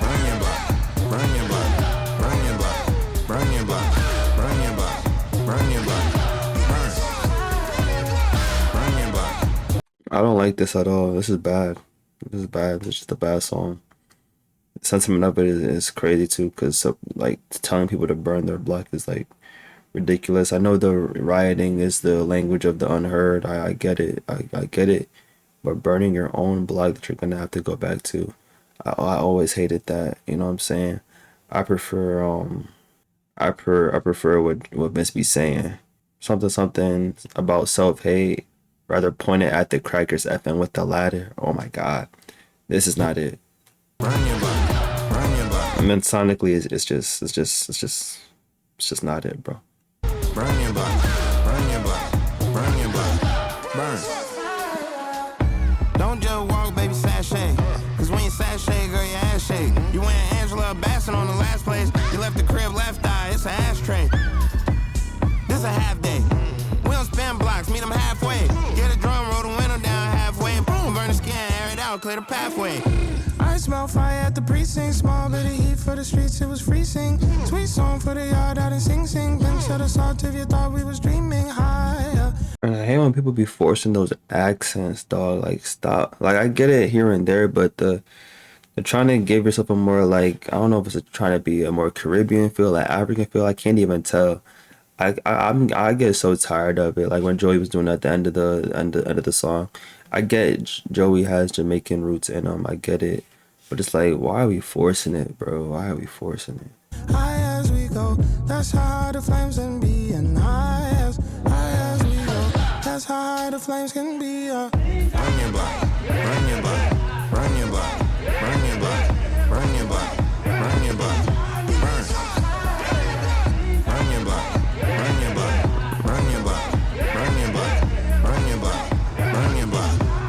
Burn your block, burn your block, burn your block, burn your block, burn your block, burn your block, burn. Burn your block. I don't like this at all. This is bad. This is bad. It's just a bad song. The sentiment of it is crazy too, because like telling people to burn their block is like ridiculous. I know the rioting is the language of the unheard. I get it. I get it. But burning your own block that you're gonna have to go back to, I always hated that. You know what I'm saying? I prefer what Vince be saying. Something about self-hate. Rather point it at the crackers effing with the ladder. Oh my god, this is not it. Burn your block, burn your block. I mean, sonically, it's just not it, bro. Burn your block, burn your block, burn your block, burn. Don't just walk, baby, sashay. Cause when you sashay, girl, your ass shake. You went Angela Bassett on the last place. You left the crib left eye, it's an ashtray. This a half day. We don't spin blocks, meet them halfway. Get a drum, roll the window down halfway. Boom, burn the skin, air it out, clear the pathway. I smell fire at the precinct. Small bit of heat for the streets, it was freezing. Sweet song for the yard out in Sing Sing. Then shut us out if you thought we was dreaming higher. And I hate when people be forcing those accents, dog. Like, stop. Like, I get it here and there, but they're trying to give yourself a more, like, I don't know if it's trying to be a more Caribbean feel, like African feel. I can't even tell. I get so tired of it. Like when Joey was doing at the end of the song. I get Joey has Jamaican roots in him. I get it. But it's like, why are we forcing it, bro? Why are we forcing it? High as we go, that's how the flames can be. And high as we go, that's how the flames can be. Burn your block, burn your block, burn your block, burn your block, burn your block, burn your block, burn. Burn your block,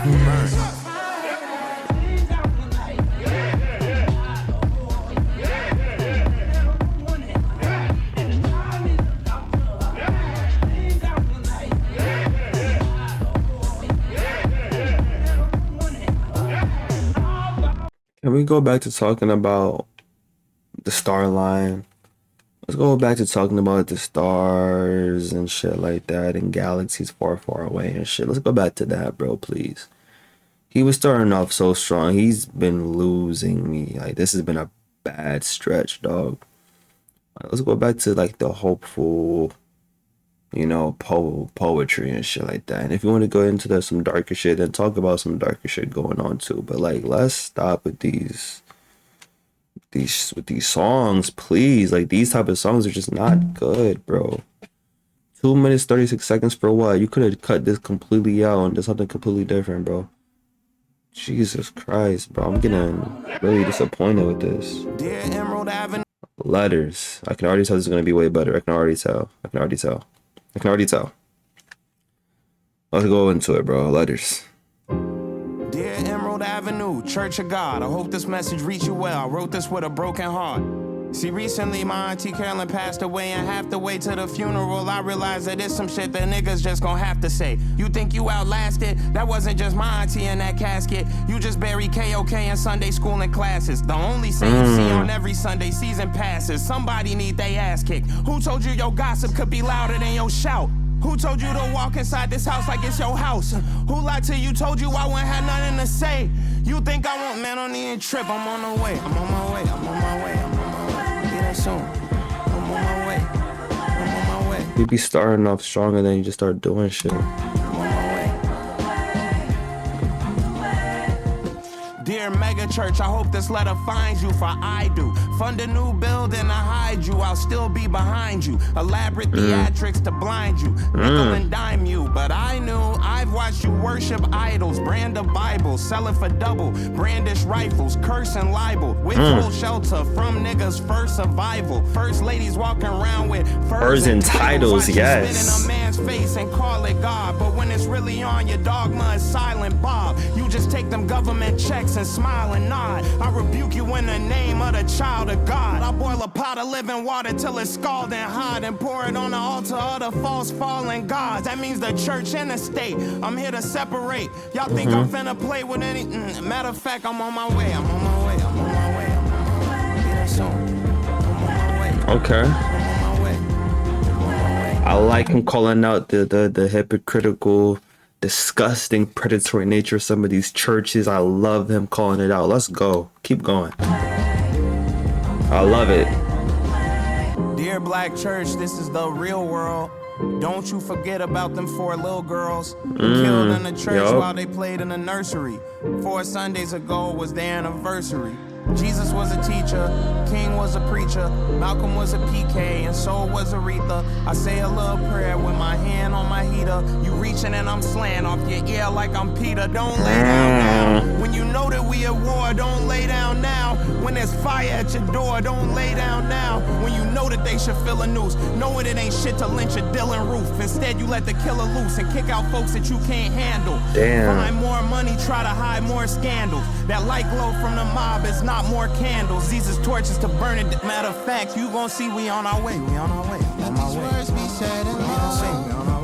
Can we go back to talking about the star line? Let's go back to talking about the stars and shit like that and galaxies far, far away and shit. Let's go back to that, bro, please. He was starting off so strong. He's been losing me. Like, this has been a bad stretch, dog. Let's go back to, like, the hopeful, you know, poetry and shit like that. And if you want to go into some darker shit, then talk about some darker shit going on too. But, like, let's stop with these songs, please. Like, these type of songs are just not good, bro. 2 minutes 36 seconds for what? You could have cut this completely out and did something completely different, bro. Jesus Christ, bro. I'm getting really disappointed with this. Dear Emerald Avenue. Letters. I can already tell this is gonna be way better. I can already tell. Let's go into it, bro. Letters. Dear Emerald Avenue, Church of God, I hope this message reached you well. I wrote this with a broken heart. See, recently my auntie Carolyn passed away, and half the way to the funeral, I realized that it's some shit that niggas just gonna have to say. You think you outlasted? That wasn't just my auntie in that casket. You just buried KOK in Sunday school and classes. The only say you see on every Sunday season passes. Somebody need they ass kicked. Who told you your gossip could be louder than your shout? Who told you to walk inside this house like it's your house? Who lied to you, told you I wouldn't have nothing to say? You think I want man on the end trip? I'm on the way, I'm on my way, I'm on my way, I'm on my way. Get that soon. I'm on my way, I'm on my way. You be starting off strong and then you just start doing shit. Dear Mega Church, I hope this letter finds you, for I do. Fund a new building to hide you, I'll still be behind you. Elaborate theatrics to blind you, nickel and dime you. But I knew I've watched you worship idols, brand a Bible, sell it for double, brandish rifles, curse and libel, withhold shelter from niggas' first survival. First ladies walking around with furs and titles, yes. Spit in a man's face and call it God, but when it's really on, your dogma is silent Bob. You just take them government checks and smile and nod. I rebuke you in the name of the child of God. I boil a pot of living water till it's scalding hot and pour it on the altar of the false fallen gods. That means the church and the state. I'm here to separate. Y'all think I'm finna play with any? Matter of fact, I'm on my way. I'm on my way. I'm on my way. I'm on my way. Get that soon. I'm on my way. Okay. I'm on my way. I'm on my way. I like him calling out the hypocritical, disgusting, predatory nature of some of these churches. I love him calling it out. Let's go. Keep going. I love it. Dear Black Church, this is the real world. Don't you forget about them 4 little girls killed in the church while they played in the nursery. 4 Sundays ago was their anniversary. Jesus was a teacher, King was a preacher, Malcolm was a PK, and so was Aretha. I say a little prayer with my hand on my heater. You reaching and I'm slaying off your ear like I'm Peter. Don't lay down now. When you know that we at war, don't lay down now. When there's fire at your door, don't lay down now. When you know that they should fill a noose, knowing it ain't shit to lynch a Dylan Roof. Instead, you let the killer loose and kick out folks that you can't handle. Damn. Find more money, try to hide more scandals. That light glow from the mob is not more candles. These is torches to burn it. Matter of fact, you gon' see we on our way. We on our way. On my way.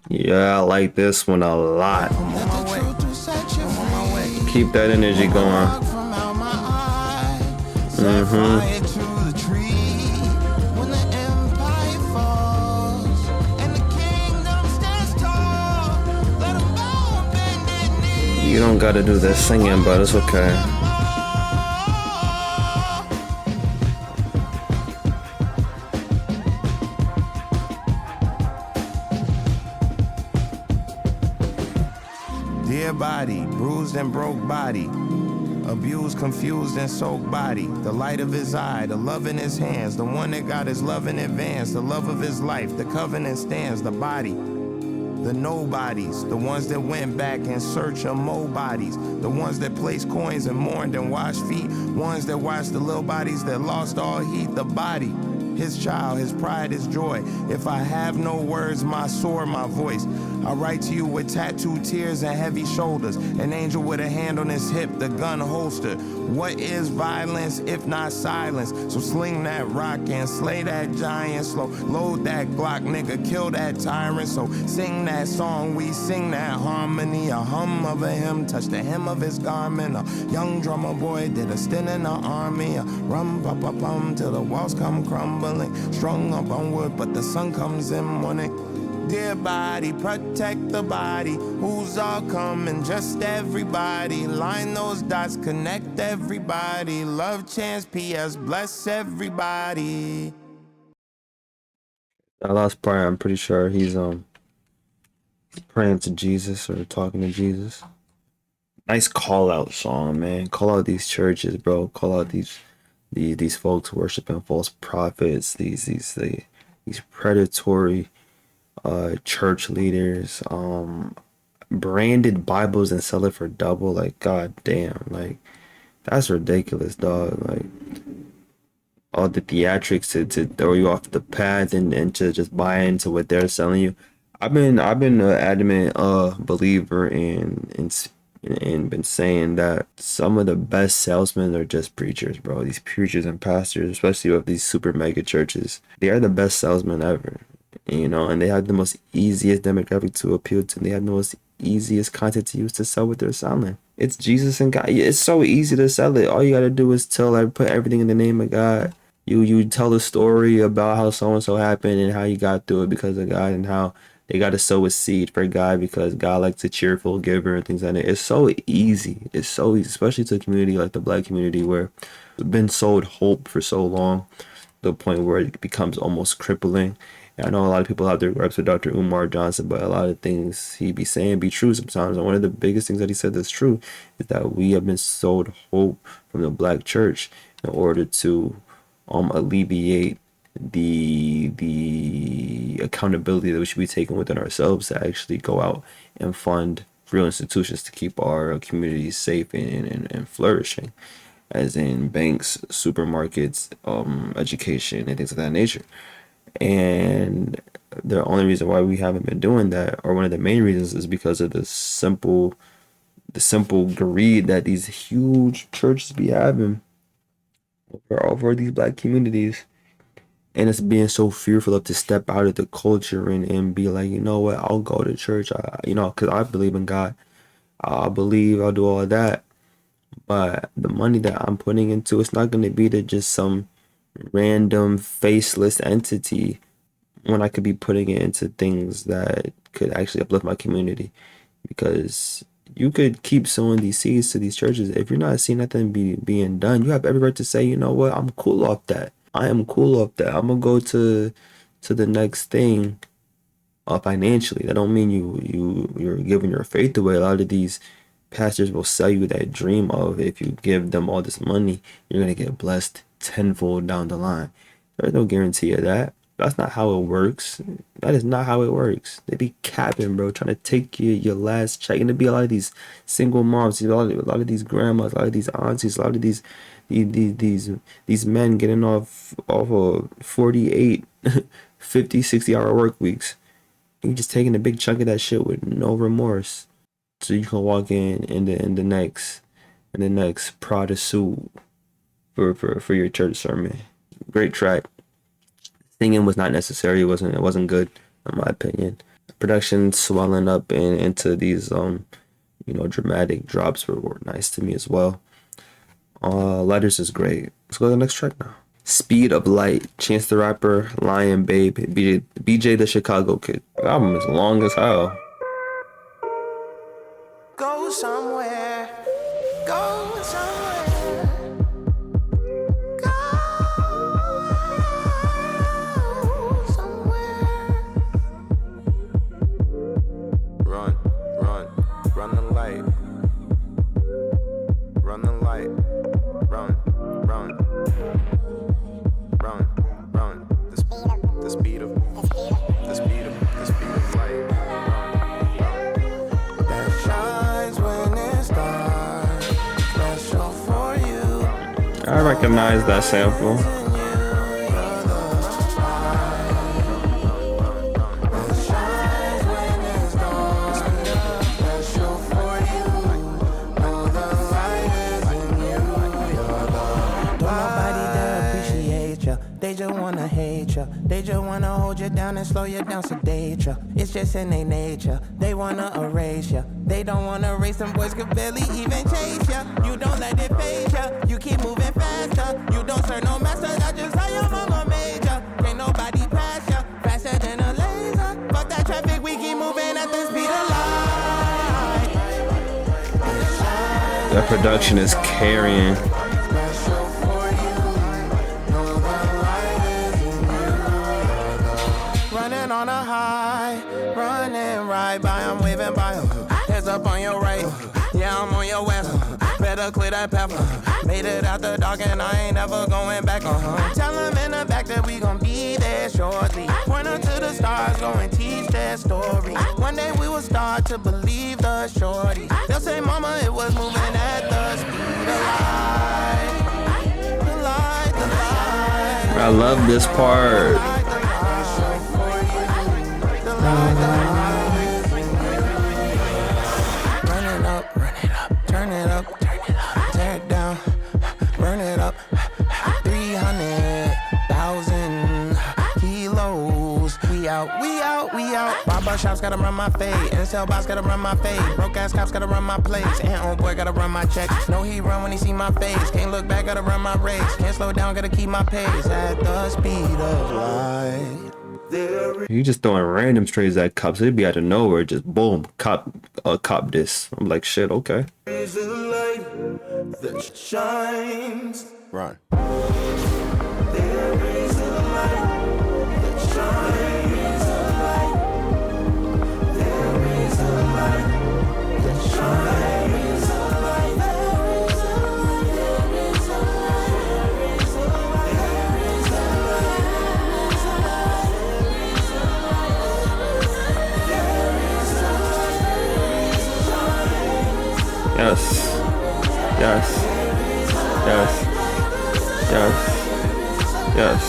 Yeah, I like this one a lot. Keep that energy going. You don't gotta do that singing, but it's okay. Dear body, bruised and broke body, abused, confused, and soaked body. The light of his eye, the love in his hands, the one that got his love in advance, the love of his life, the covenant stands, the body. The nobodies, the ones that went back in search of more bodies, the ones that placed coins and mourned and washed feet, ones that watched the little bodies that lost all heat, the body. His child, his pride, his joy. If I have no words, my sword, my voice. I write to you with tattooed tears and heavy shoulders. An angel with a hand on his hip, the gun holster. What is violence if not silence? So sling that rock and slay that giant slow. Load that Glock, nigga, kill that tyrant. So sing that song, we sing that harmony. A hum of a hymn, touch the hem of his garment. A young drummer boy did a stint in the army. A rum pa pa pum till the walls come crumbling. Strung up on wood, but the sun comes in morning. Dear body, protect the body. Who's all coming? Just everybody. Line those dots, connect everybody. Love, chance, PS, bless everybody. That last part, I'm pretty sure he's praying to Jesus or talking to Jesus. Nice call out song, man. Call out these churches, bro. Call out these folks worshiping false prophets. These predatory church leaders, branded Bibles and sell it for double. Like, god damn, like that's ridiculous, dog. Like all the theatrics to throw you off the path and to just buy into what they're selling you. I've been an adamant believer in been saying that some of the best salesmen are just preachers, bro. These preachers and pastors, especially of these super mega churches, they are the best salesmen ever. You know, and they have the most easiest demographic to appeal to. They have the most easiest content to use to sell what they're selling. It's Jesus and God. It's so easy to sell it. All you gotta do is put everything in the name of God. You tell a story about how so and so happened and how you got through it because of God, and how they got to sow a seed for God because God likes a cheerful giver and things like that. It's so easy. It's so easy, especially to a community like the Black community where we've been sold hope for so long, to the point where it becomes almost crippling. I know a lot of people have their gripes with Dr. Umar Johnson, but a lot of things he be saying be true sometimes. And one of the biggest things that he said that's true is that we have been sold hope from the Black church in order to alleviate the accountability that we should be taking within ourselves to actually go out and fund real institutions to keep our communities safe and flourishing, as in banks, supermarkets, education, and things of that nature. And the only reason why we haven't been doing that, or one of the main reasons, is because of the simple greed that these huge churches be having over these Black communities. And it's being so fearful of to step out of the culture and be like, you know what, I'll go to church, because I believe in God. I'll do all of that. But the money that I'm putting into, it's not going to be to just some random faceless entity, when I could be putting it into things that could actually uplift my community. Because you could keep sowing these seeds to these churches. If you're not seeing nothing being done, you have every right to say, you know what, I'm cool off that. I am cool off that. I'm gonna go to the next thing financially. That don't mean you're giving your faith away. A lot of these pastors will sell you that dream of, if you give them all this money, you're gonna get blessed tenfold down the line. There's no guarantee of that. That's not how it works. That is not how it works. They be capping, bro, trying to take your last check. And there be a lot of these single moms, a lot of these grandmas, a lot of these aunties, a lot of these men getting off of 48, 50, 60-hour work weeks. You just taking a big chunk of that shit with no remorse, so you can walk in the next Prada suit for your church sermon. Great track. Singing was not necessary. It wasn't good, in my opinion. Production swelling up into these dramatic drops were nice to me as well. Letters is great. Let's go to the next track now. Speed of Light, Chance the Rapper, Lion Babe, BJ the Chicago Kid. The album is long as hell. Go somewhere. Go somewhere. Run the light. Run the light. Run. The speed of light. That shines when it's dark. Special for you. I recognize that sample. wanna hate ya. They just wanna hold you down and slow you down, sedate ya. It's just in their nature. They wanna erase ya. They don't wanna race, them boys could barely even chase ya. You don't let it phase ya. You keep moving faster. You don't serve no master. That's just how your mama made ya. Can't nobody pass ya. Faster than a laser. Fuck that traffic, we keep moving at the speed of light. That production is carrying. Running on a high, running right by, I'm waving by. Heads up on your right, yeah, I'm on your west. Better clear that path. Made it out the dark and I ain't never going back. Tell them in the back that we gon' be there shortly. Point them to the stars, go and teach their story. One day we will start to believe the shorty. They'll say, mama, it was moving at the speed of light. The light, the light. I love this part. Run it up, turn it up, tear it down, burn it up. 300,000 kilos. We out. Barber shops gotta run my fade. Incel boss gotta run my fade. Broke ass cops gotta run my place. And old boy gotta run my check. Know he run when he see my face. Can't look back, gotta run my race. Can't slow down, gotta keep my pace at the speed of light. You just throwing random strays at cops. It'd be out of nowhere, just boom, cop this. I'm like, shit, okay. Is a light that shines. Run. There is a light that shines. There is a light that shines. Yes. Yes. Yes. Yes. Yes. Yes.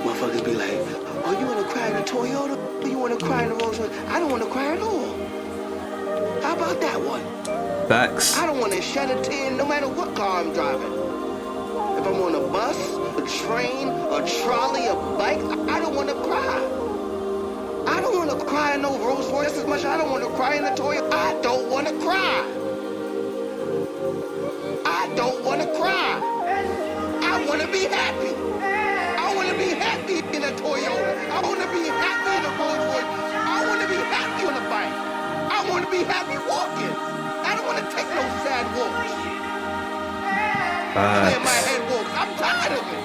Motherfuckers be like, oh, you wanna cry in a Toyota? Or you wanna cry in a Rolls Royce? I don't wanna cry at all. How about that one? Facts. I don't want to shed a tear no matter what car I'm driving. If I'm on a bus, a train, a trolley, a bike, I don't want to cry. I don't want to cry in no Rolls Royce as much as I don't want to cry in a Toyota. I don't want to cry. I don't want to cry. I want to be happy. I want to be happy in a Toyota. I want to be happy in a Rolls Royce. I want to be happy on a bike. I want to be happy walking. I don't want to take no sad walks. Clear my head walks. I'm tired of it.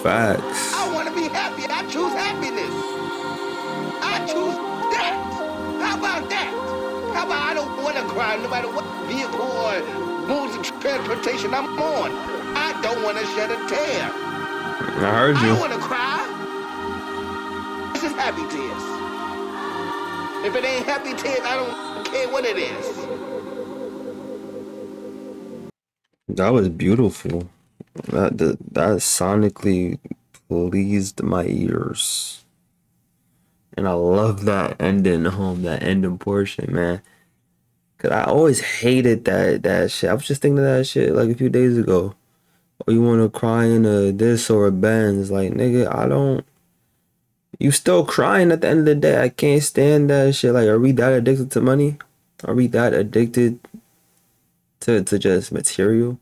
Facts. I want to be happy. I choose happiness. I choose that. How about that? How about I don't want to cry no matter what vehicle or modes of transportation I'm on. I don't want to shed a tear. I heard you. I don't want to cry. This is happy tears. If it ain't happy tears, I don't care what it is. That was beautiful. That sonically pleased my ears. And I love that ending that ending portion, man. Cause I always hated that shit. I was just thinking of that shit like a few days ago. Or you wanna cry in a this or a Benz. Like, nigga, you still crying at the end of the day. I can't stand that shit. Like, are we that addicted to money? Are we that addicted to just material?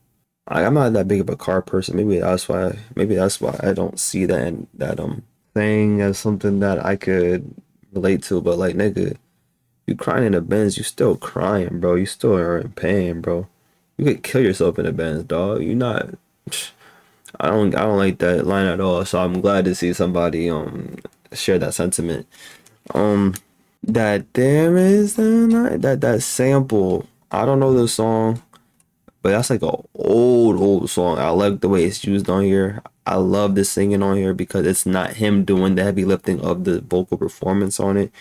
I'm not that big of a car person. Maybe that's why I don't see that thing as something that I could relate to. But like, nigga, you crying in a Benz, you still crying, bro. You still are in pain, bro. You could kill yourself in a Benz, dog. You not. I don't like that line at all. So I'm glad to see somebody share that sentiment. That there is a night, that sample. I don't know the song, but that's like an old song. I like the way it's used on here. I love the singing on here because it's not him doing the heavy lifting of the vocal performance on it.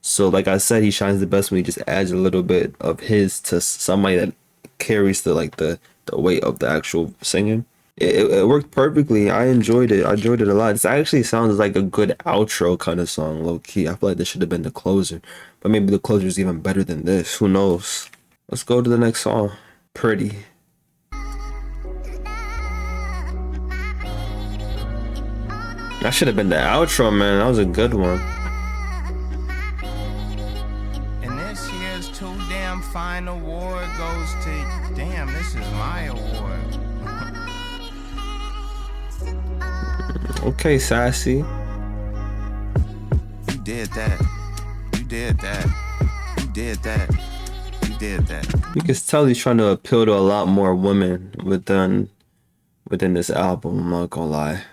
So like I said, he shines the best when he just adds a little bit of his to somebody that carries the weight of the actual singing. It worked perfectly. I enjoyed it. I enjoyed it a lot. This actually sounds like a good outro kind of song, low key. I feel like this should have been the closer, but maybe the closer is even better than this. Who knows? Let's go to the next song. Pretty. That should have been the outro, man. That was a good one. And this year's Too Damn Fine award goes to, damn, this is my award. Okay, Sassy. You did that. You did that. You did that. You did that. You can tell he's trying to appeal to a lot more women within this album, I'm not gonna lie.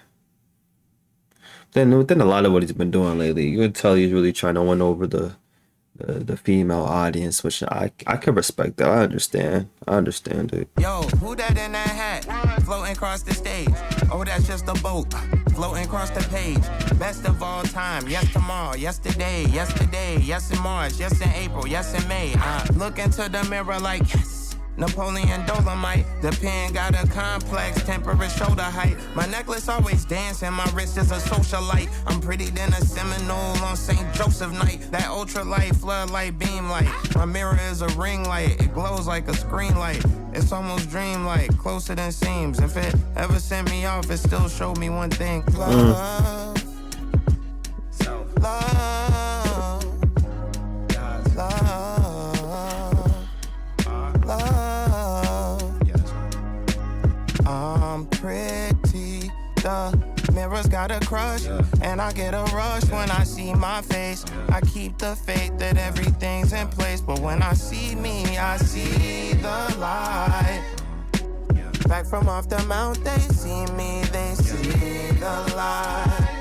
Then within a lot of what he's been doing lately, you can tell he's really trying to win over the female audience, which I can respect that. I understand it. Yo, who that in that hat? Floating across the stage. Oh, that's just a boat. Floating across the page. Best of all time. Yes, tomorrow. Yesterday. Yes, in March. Yes, in April. Yes, in May. I look into the mirror like, yes. Napoleon Dolomite. The pen got a complex, temperate shoulder height. My necklace always dancing, my wrist is a socialite. I'm pretty than a Seminole on St. Joseph night. That ultralight, floodlight, beam light. My mirror is a ring light, it glows like a screen light. It's almost dreamlike, closer than seems. If it ever sent me off, it still showed me one thing. Love. Love. Love. I'm pretty, the mirror's got a crush, and I get a rush when I see my face. I keep the faith that everything's in place, but when I see me, I see the light. Back from off the mount, they see me, they see the light.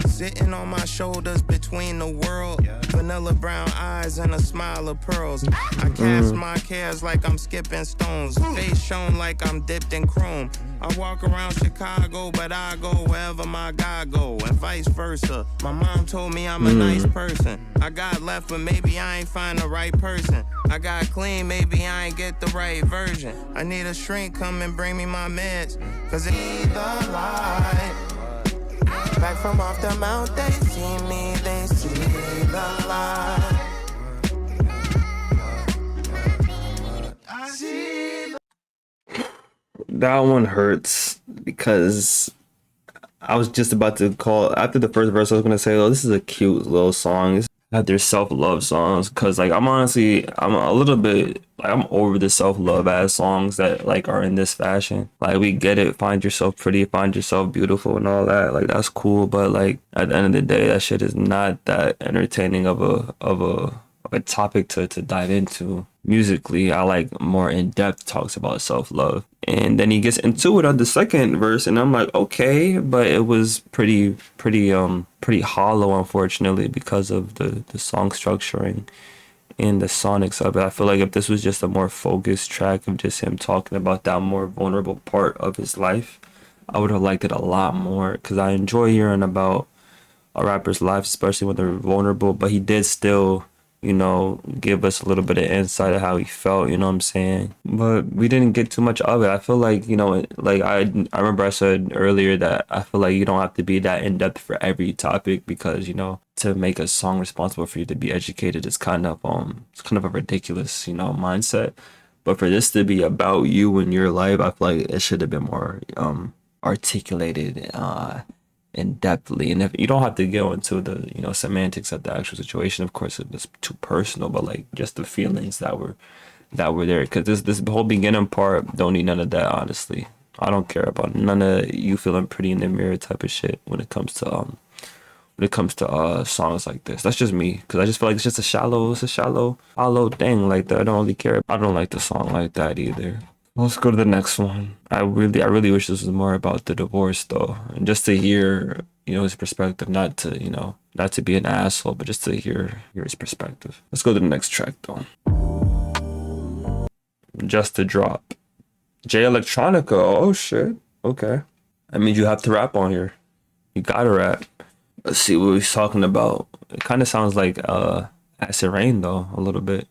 Sitting on my shoulders between the world. Vanilla brown eyes and a smile of pearls. I cast my cares like I'm skipping stones. Face shown like I'm dipped in chrome. I walk around Chicago, but I go wherever my guy go, and vice versa. My mom told me I'm a nice person. I got left, but maybe I ain't find the right person. I got clean, maybe I ain't get the right version. I need a shrink, come and bring me my meds, cause it need the light. Back from off the mount, they see me, they see the light. I see That one hurts because I was just about to call after the first verse. I was gonna say, "Oh, this is a cute little song." It's had their self-love songs, because like I'm a little bit like I'm over the self-love ass songs that like are in this fashion. Like, we get it, find yourself pretty, find yourself beautiful and all that, like that's cool, but like at the end of the day, that shit is not that entertaining of a topic to dive into musically. I like more in-depth talks about self-love, and then he gets into it on the second verse, and I'm like, okay, but it was pretty hollow, unfortunately, because of the song structuring and the sonics of it. I feel like if this was just a more focused track of just him talking about that more vulnerable part of his life, I would have liked it a lot more, because I enjoy hearing about a rapper's life, especially when they're vulnerable, but he did still, you know, give us a little bit of insight of how he felt, you know what I'm saying? But we didn't get too much of it. I feel like, you know, like I remember I said earlier that I feel like you don't have to be that in-depth for every topic, because, you know, to make a song responsible for you to be educated is kind of a ridiculous, you know, mindset. But for this to be about you and your life, I feel like it should have been more articulated in depthly. And if you don't have to go into the, you know, semantics of the actual situation, of course it's too personal, but like just the feelings that were there, because this whole beginning part don't need none of that, honestly. I don't care about none of you feeling pretty in the mirror type of shit when it comes to songs like this. That's just me, because I just feel like it's just a shallow thing like that. I don't really care. I don't like the song like that either. Let's go to the next one. I really wish this was more about the divorce, though, and just to hear, you know, his perspective, not to be an asshole, but just to hear his perspective. Let's go to the next track, though. Just to Drop. Jay Electronica. Oh shit. Okay. That means you have to rap on here. You gotta rap. Let's see what he's talking about. It kind of sounds like Acid Rain, though, a little bit.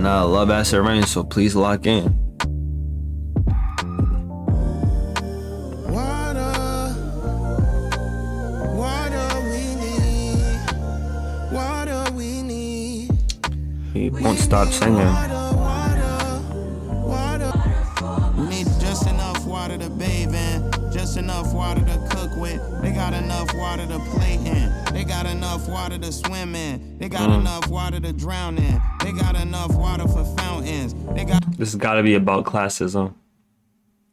And I love Acid Rain, so please lock in. He won't stop singing. We need just enough water to bathe in, just enough water to cook with. They got enough water to play in. They got enough water to swim in. They got enough water to drown in. They got enough water for fountains. They got This has got to be about classism.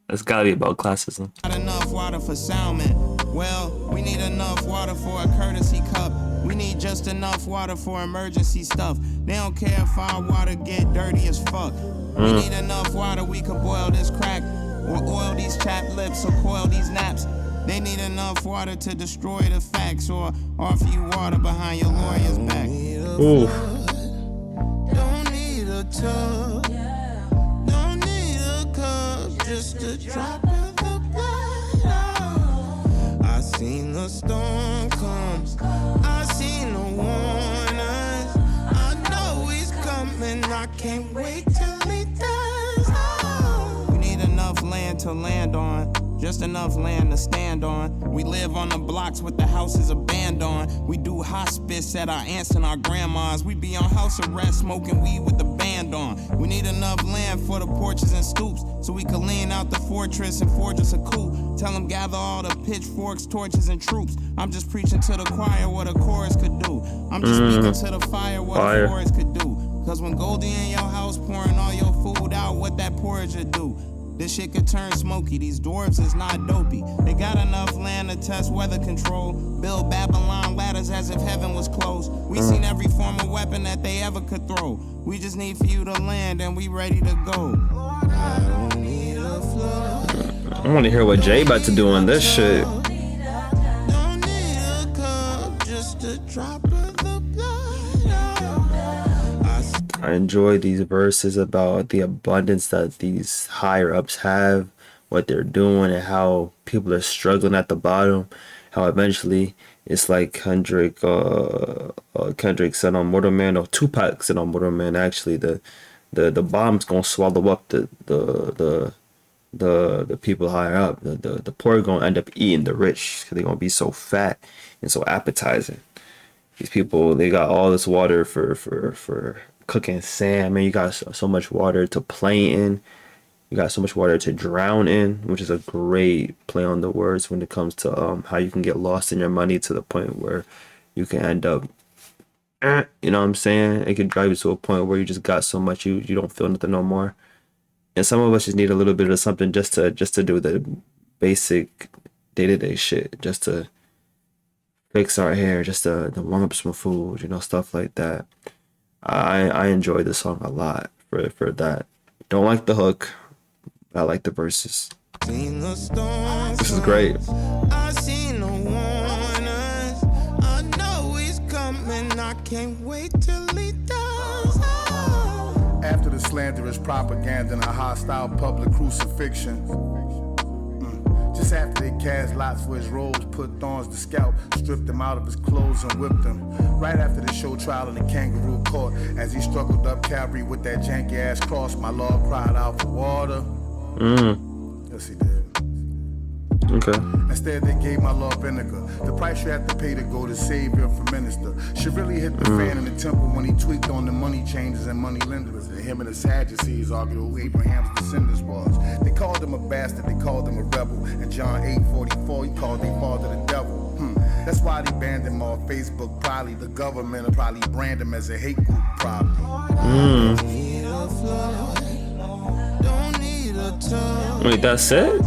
It's got to be about classism. Got enough water for salmon. Well, we need enough water for a courtesy cup. We need just enough water for emergency stuff. They don't care if our water get dirty as fuck. We need enough water, we could boil this crack, or oil these chapped lips, or coil these naps. They need enough water to destroy the facts, or offer you water behind your lawyer's back. Ooh. Don't need a tub, don't need a cup, just a drop of the blood. I seen the storm come, I seen the warnings. I know he's coming, I can't wait till he does. We need enough land to land on, just enough land to stand on. We live on the blocks with the houses abandoned. We do hospice at our aunts and our grandmas. We be on house arrest smoking weed with the band on. We need enough land for the porches and stoops, so we can lean out the fortress and forge us a coup. Tell them gather all the pitchforks, torches, and troops. I'm just preaching to the choir what a chorus could do. I'm just speaking to the fire what a forest could do. Cause when Goldie in your house pouring all your food out, what that porridge would do? This shit could turn smoky, these dwarves is not dopey. They got enough land to test weather control, build Babylon ladders as if heaven was closed. We seen every form of weapon that they ever could throw. We just need for you to land and we ready to go. I don't need a flood. I want to hear what Jay about to do on this shit. Don't need a cup, just a drop of the blood. I enjoy these verses about the abundance that these higher ups have, what they're doing, and how people are struggling at the bottom. How eventually it's like Kendrick said on Mortal Man, or Tupac said on Mortal Man. Actually, the bomb's gonna swallow up the people higher up. The poor are gonna end up eating the rich because they're gonna be so fat and so appetizing. These people, they got all this water for cooking salmon. You got so much water to play in. You got so much water to drown in, which is a great play on the words when it comes to how you can get lost in your money to the point where you can end up, you know what I'm saying? It can drive you to a point where you just got so much you don't feel nothing no more. And some of us just need a little bit of something just to do the basic day-to-day shit, just to fix our hair, just to warm up some food, you know, stuff like that. I enjoy this song a lot for that. Don't like the hook, but I like the verses. This is great. I seen the warnings. I know he's coming. I can't wait till he does. After the slanderous propaganda and a hostile public crucifixion. Just after they cast lots for his robes, put thorns to scalp, stripped him out of his clothes and whipped him. Right after the show trial in the kangaroo court, as he struggled up Calvary with that janky ass cross, my Lord cried out for water. Yes, he did. Okay. Instead, they gave my Lord vinegar. The price you have to pay to go to Savior for minister. She really hit the fan in the temple when he tweaked on the money changers and money lenders. And him and the Sadducees argued who Abraham's descendants was. They called him a bastard, they called him a rebel. In John 8:44, he called their father the devil. That's why they banned him off Facebook. Probably the government will probably brand him as a hate group, probably. Wait, that's it?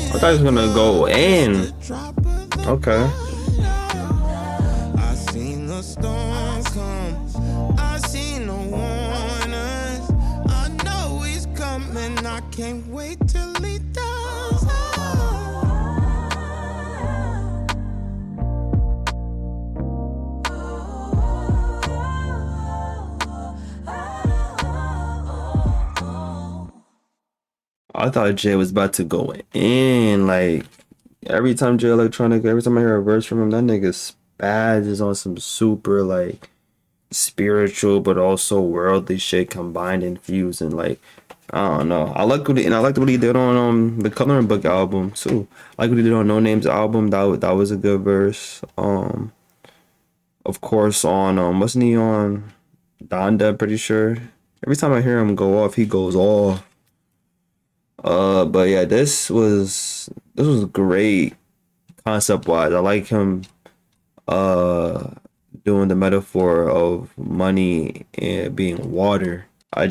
I thought he was gonna go in. Okay. I seen the storm come. I seen the warnings. I know he's coming. I can't wait till he does. I thought Jay was about to go in. Like, every time Jay Electronica, every time I hear a verse from him, that nigga spazzes on some super, like, spiritual but also worldly shit combined and fused, and like I don't know. I liked what he did on the Coloring Book album too. I like what he did on No Names album. That was a good verse. Of course on wasn't he on Donda? I'm pretty sure. Every time I hear him go off, he goes off. But yeah, this was great concept wise. I like him doing the metaphor of money and being water. I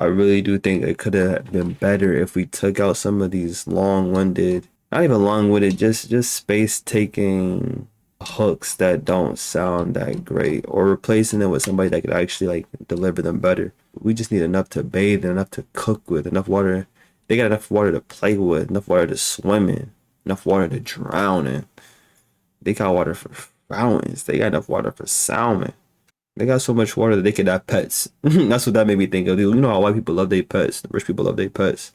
really do think it could have been better if we took out some of these long-winded, not even long-winded, just space taking hooks that don't sound that great, or replacing it with somebody that could actually like deliver them better. We just need enough to bathe and enough to cook with, enough water. They got enough water to play with, enough water to swim in, enough water to drown in. They got water for fountains. They got enough water for salmon. They got so much water that they could have pets. That's what that made me think of. You know how white people love their pets. Rich people love their pets.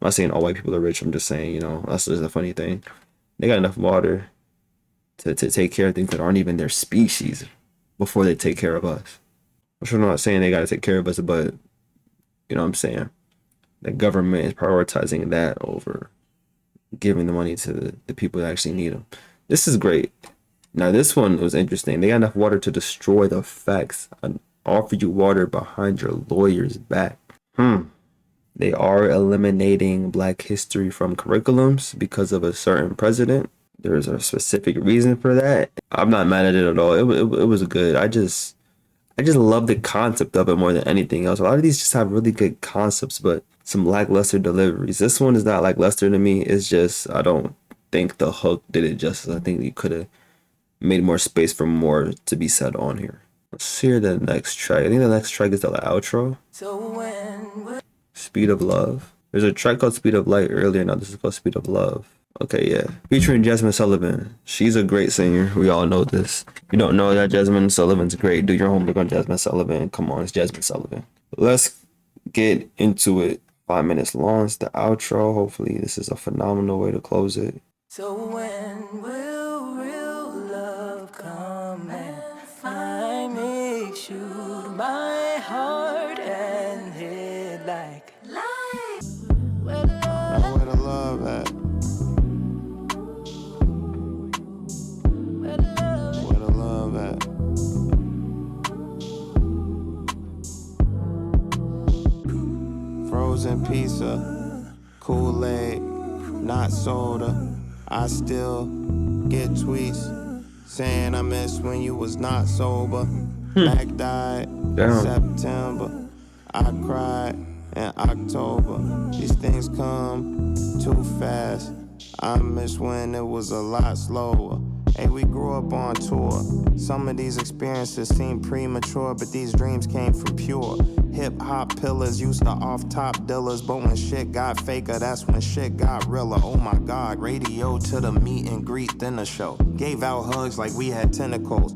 I'm not saying all white people are rich. I'm just saying, that's just a funny thing. They got enough water to take care of things that aren't even their species before they take care of us. I'm sure I'm not saying they got to take care of us, but you know what I'm saying? The government is prioritizing that over giving the money to the people that actually need them. This is great. Now this one was interesting. They got enough water to destroy the facts and offer you water behind your lawyer's back. They are eliminating Black history from curriculums because of a certain president. There's a specific reason for that. I'm not mad at it at all. It was good. I just love the concept of it more than anything else. A lot of these just have really good concepts, but some lackluster deliveries. This one is not lackluster to me. It's just I don't think the hook did it justice. I think you could have made more space for more to be said on here. Let's hear the next track. I think the next track is the outro. Speed of Love. There's a track called Speed of Light earlier. Now this is called Speed of Love. Okay, yeah. Featuring Jasmine Sullivan. She's a great singer. We all know this. If you don't know that Jasmine Sullivan's great, do your homework on Jasmine Sullivan. Come on, it's Jasmine Sullivan. Let's get into it. 5 minutes long. It's the outro. Hopefully this is a phenomenal way to close it. So when will real love come and find me? Shoot my heart and hit like Where the love at? Where the love at? Frozen pizza, Kool-Aid, not soda. I still get tweets saying I miss when you was not sober. Mac died in September. I cried in October. These things come too fast. I miss when it was a lot slower. Hey, we grew up on tour. Some of these experiences seem premature, but these dreams came from pure hip-hop pillars used to off-top dealers, but when shit got faker, that's when shit got realer. Oh my God, radio to the meet and greet, then the show. Gave out hugs like we had tentacles.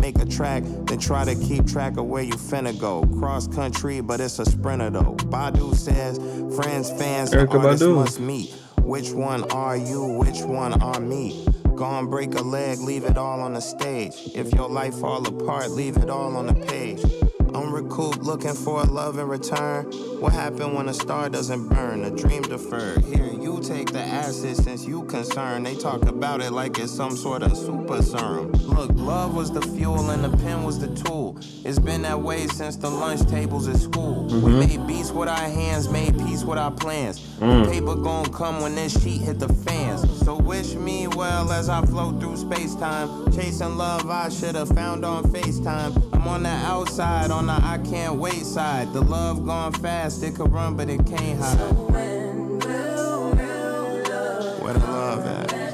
Make a track, then try to keep track of where you finna go. Cross country, but it's a sprinter though. Badu says, friends, fans, the artists must meet. Which one are you, which one are me? Gone break a leg, leave it all on the stage. If your life fall apart, leave it all on the page. I'm recouped, looking for a love in return. What happened when a star doesn't burn? A dream deferred. Here, you take the acid since you concerned. They talk about it like it's some sort of super serum. Look, love was the fuel and the pen was the tool. It's been that way since the lunch tables at school. We made beats with our hands, made peace with our plans. The paper gon' come when this sheet hit the fans. So wish me well as I float through space-time. Chasing love I should've found on FaceTime. I'm on the outside, on the I can't wait side. The love gone fast, it could run but it can't hide. So when will real love where the love at? Where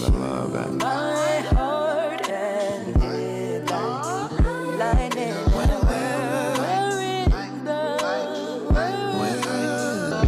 the love at? my heart and hit like lightning? Where is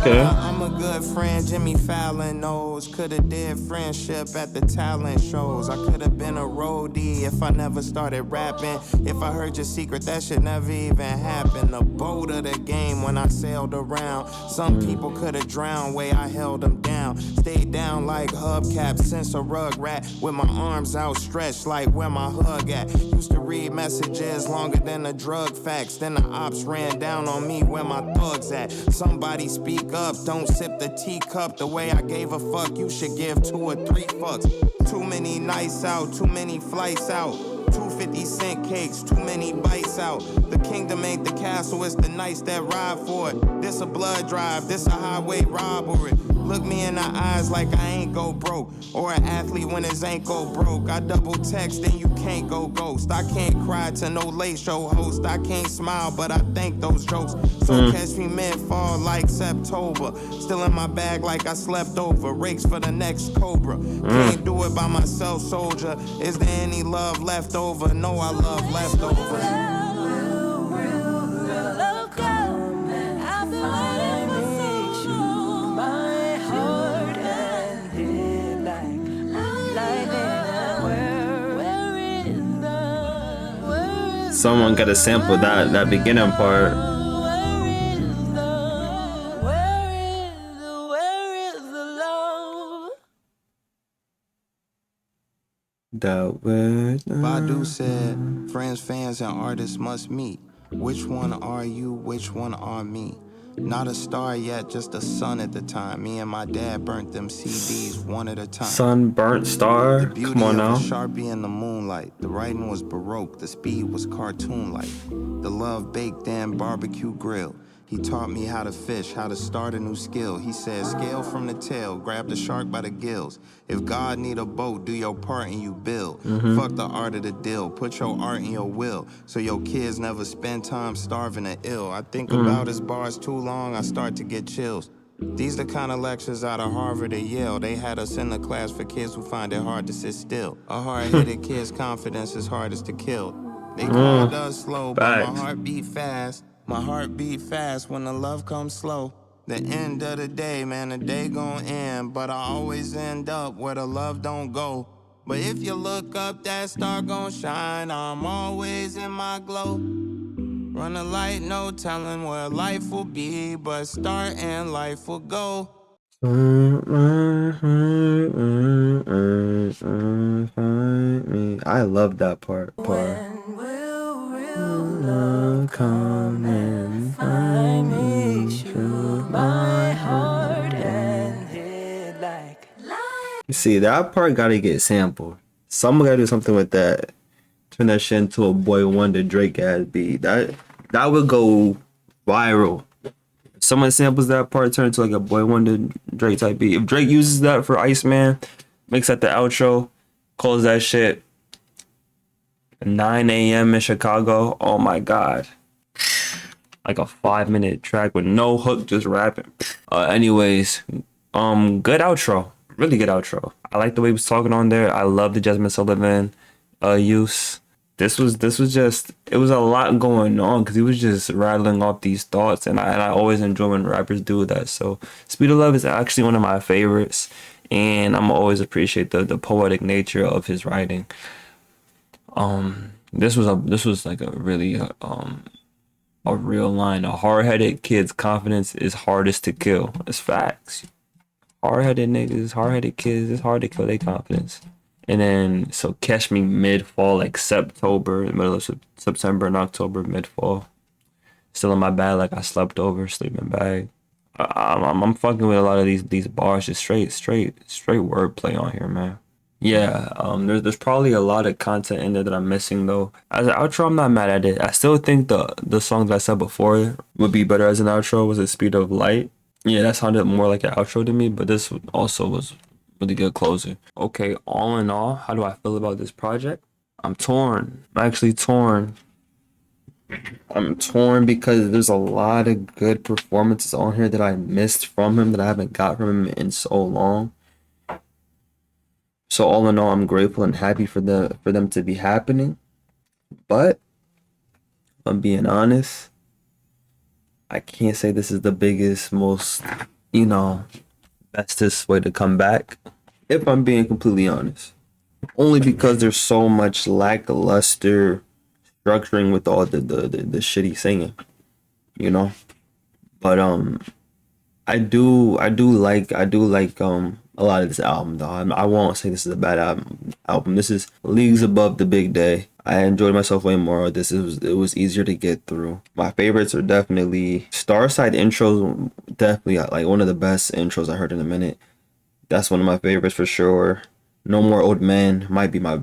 the I'm a good good friend Jimmy Fallon knows. Coulda did friendship at the talent shows. I coulda been a roadie if I never started rapping. If I heard your secret, that shit never even happened. The boat of the game when I sailed around. Some people coulda drowned way I held them down. Stayed down like hubcaps since a rug rat. With my arms outstretched like where my hug at. Used to read messages longer than the drug facts. Then the ops ran down on me where my thugs at. Somebody speak up, don't sip the teacup. The way I gave a fuck, you should give 2 or 3 fucks. Too many nights out, too many flights out. 250-cent cakes, too many bites out. The kingdom ain't the castle, it's the knights that ride for it. This a blood drive, this a highway robbery. Look me in the eyes like I ain't go broke. Or an athlete when his ankle broke. I double text and you can't go ghost. I can't cry to no late show host. I can't smile, but I think those jokes. So catch me mid-fall like September. Still in my bag like I slept over. Rakes for the next Cobra. Can't do it by myself, soldier. Is there any love left over? No, I love leftovers. Someone gotta sample that beginning part. That was Badu said, friends, fans, and artists must meet. Which one are you? Which one are me? Not a star yet, just a son at the time. Me and my dad burnt them CDs one at a time. Sunburnt star? The beauty Come on of now. a Sharpie in the moonlight. The writing was Baroque, the speed was cartoon-like. The love baked in barbecue grill. He taught me how to fish, how to start a new skill. He said, scale from the tail, grab the shark by the gills. If God need a boat, do your part and you build. Fuck the art of the deal, put your art in your will. So your kids never spend time starving or ill. I think about his bars too long, I start to get chills. These the kind of lectures out of Harvard or Yale. They had us in the class for kids who find it hard to sit still. A hard-headed kid's confidence is hardest to kill. They called us slow, but my heart beat fast. My heart beat fast when the love comes slow. The end of the day, man, the day gon' end. But I always end up where the love don't go. But if you look up, that star gon' shine. I'm always in my glow. Run a light, no telling where life will be. But start and life will go. I love that part. Come and find me, shoot my heart and hit like. You see, that part gotta get sampled. Someone gotta do something with that. Turn that shit into a Boy Wonder Drake ass beat. That would go viral. If someone samples that part, turn it into like a Boy Wonder Drake type beat. If Drake uses that for Iceman, makes that the outro, calls that shit 9 a.m. in Chicago. Oh my god. Like a 5-minute track with no hook, just rapping. Anyways, good outro. Really good outro. I like the way he was talking on there. I love the Jasmine Sullivan use. This was just, it was a lot going on because he was just rattling off these thoughts, and I always enjoy when rappers do that. So Speed of Love is actually one of my favorites, and I'm always appreciate the poetic nature of his writing. This was like a really a real line. A hard-headed kid's confidence is hardest to kill. It's facts. Hard-headed niggas, hard-headed kids, it's hard to kill their confidence. And then, so catch me mid-fall, like September, middle of September and October, mid-fall. Still in my bag, like I slept over, sleeping bag. I'm fucking with a lot of these bars, just straight wordplay on here, man. Yeah, there's probably a lot of content in there that I'm missing though. As an outro, I'm not mad at it. I still think the song that I said before would be better as an outro. Was it Speed of Light? Yeah, that sounded more like an outro to me, but this also was really good closer. Okay, all in all, how do I feel about this project? I'm torn. I'm actually torn. I'm torn because there's a lot of good performances on here that I missed from him, that I haven't got from him in so long. So all in all, I'm grateful and happy for them to be happening. But if I'm being honest, I can't say this is the biggest, most, bestest way to come back, if I'm being completely honest. Only because there's so much lackluster structuring with all the shitty singing, you know. But I do like a lot of this album though. I won't say this is a bad album. This is leagues above the Big Day. I enjoyed myself way more with this. It was easier to get through. My favorites are definitely Starside intros. Definitely like one of the best intros I heard in a minute. That's one of my favorites for sure. No More Old Men might be my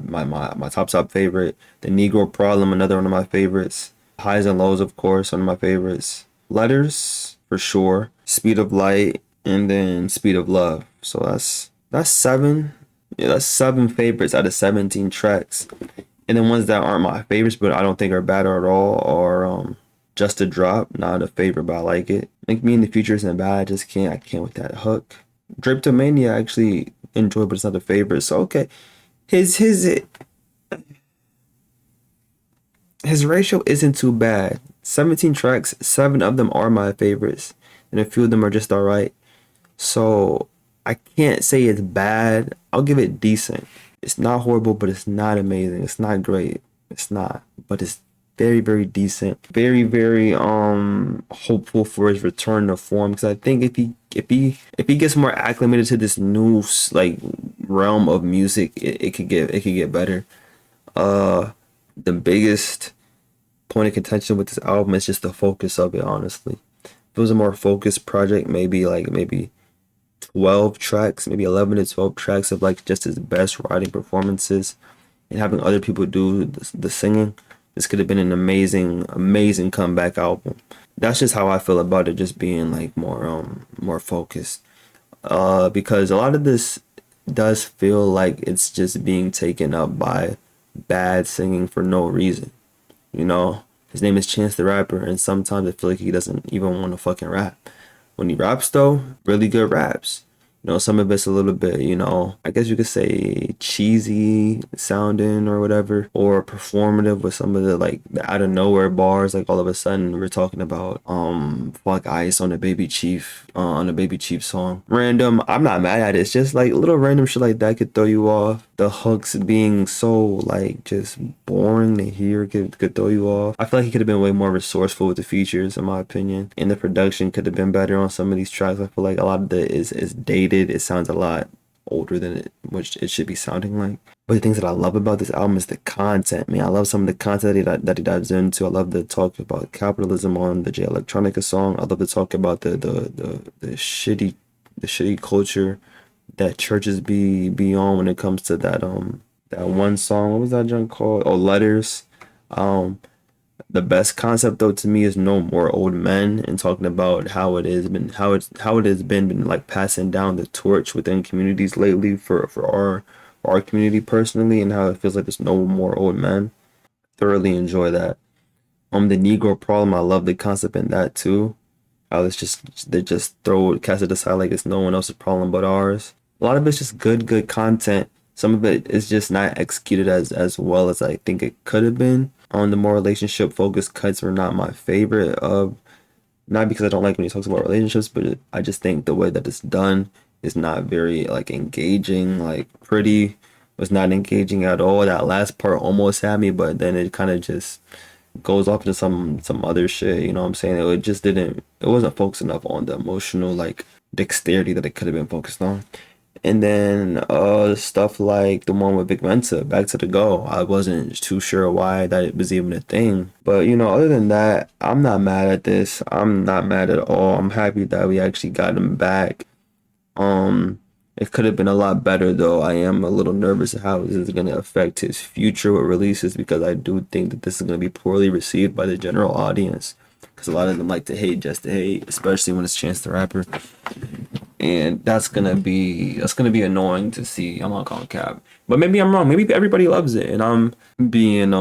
top favorite. The Negro Problem, another one of my favorites. Highs and Lows, of course, one of my favorites. Letters, for sure. Speed of Light, and then Speed of Love. So that's 7. Yeah, that's 7 favorites out of 17 tracks. And then ones that aren't my favorites, but I don't think are bad at all, are Just a Drop, not a favorite, but I like it. Like Me in the Future isn't bad. I can't with that hook. Drapetomania I actually enjoy, but it's not a favorite. So okay, his ratio isn't too bad. 17 tracks, 7 of them are my favorites, and a few of them are just alright. So I can't say it's bad. I'll give it decent. It's not horrible, but it's not amazing. It's not great. It's not, but it's very, very decent. Very, very hopeful for his return to form, because I think if he gets more acclimated to this new like realm of music, it could get better. The biggest point of contention with this album is just the focus of it, honestly. If it was a more focused project, maybe 12 tracks, maybe 11 to 12 tracks of like just his best writing performances, and having other people do the singing, this could have been an amazing comeback album. That's just how I feel about it, just being like more focused. Because a lot of this does feel like it's just being taken up by bad singing for no reason. You know, his name is Chance the Rapper, and sometimes I feel like he doesn't even want to fucking rap. When he raps though, really good raps. You know, some of it's a little bit, you know, I guess you could say cheesy sounding or whatever, or performative with some of the like the out of nowhere bars. Like all of a sudden we're talking about Fuck Ice on a Baby Chief song. Random. I'm not mad at it. It's just like little random shit like that could throw you off. The hooks being so like just boring to hear could throw you off. I feel like he could have been way more resourceful with the features, in my opinion. And the production could have been better on some of these tracks. I feel like a lot of it is dated. It sounds a lot older than which it should be sounding like. But the things that I love about this album is the content, man. I love some of the content that he dives into. I love the talk about capitalism on the Jay Electronica song. I love the talk about the shitty culture that churches be on when it comes to that one song. What was that junk called? Oh, Letters. The best concept though to me is No More Old Men, and talking about how it has been like passing down the torch within communities lately for our community personally, and how it feels like there's no more old men. Thoroughly enjoy that. The Negro Problem, I love the concept in that too. How they just cast it aside like it's no one else's problem but ours. A lot of it's just good content. Some of it is just not executed as well as I think it could have been. The more relationship focused cuts were not my favorite. Not because I don't like when he talks about relationships, but I just think the way that it's done is not very like engaging. Like Pretty was not engaging at all. That last part almost had me, but then it kind of just goes off into some other shit. You know what I'm saying? It wasn't focused enough on the emotional like dexterity that it could have been focused on. And then stuff like the one with Vic Mensa, Back to the Go. I wasn't too sure why that it was even a thing. But, you know, other than that, I'm not mad at this. I'm not mad at all. I'm happy that we actually got him back. It could have been a lot better, though. I am a little nervous of how this is going to affect his future with releases, because I do think that this is going to be poorly received by the general audience. Because a lot of them like to hate just to hate, especially when it's Chance the Rapper. And that's gonna be annoying to see. I'm not calling cap, but maybe I'm wrong. Maybe everybody loves it, and I'm being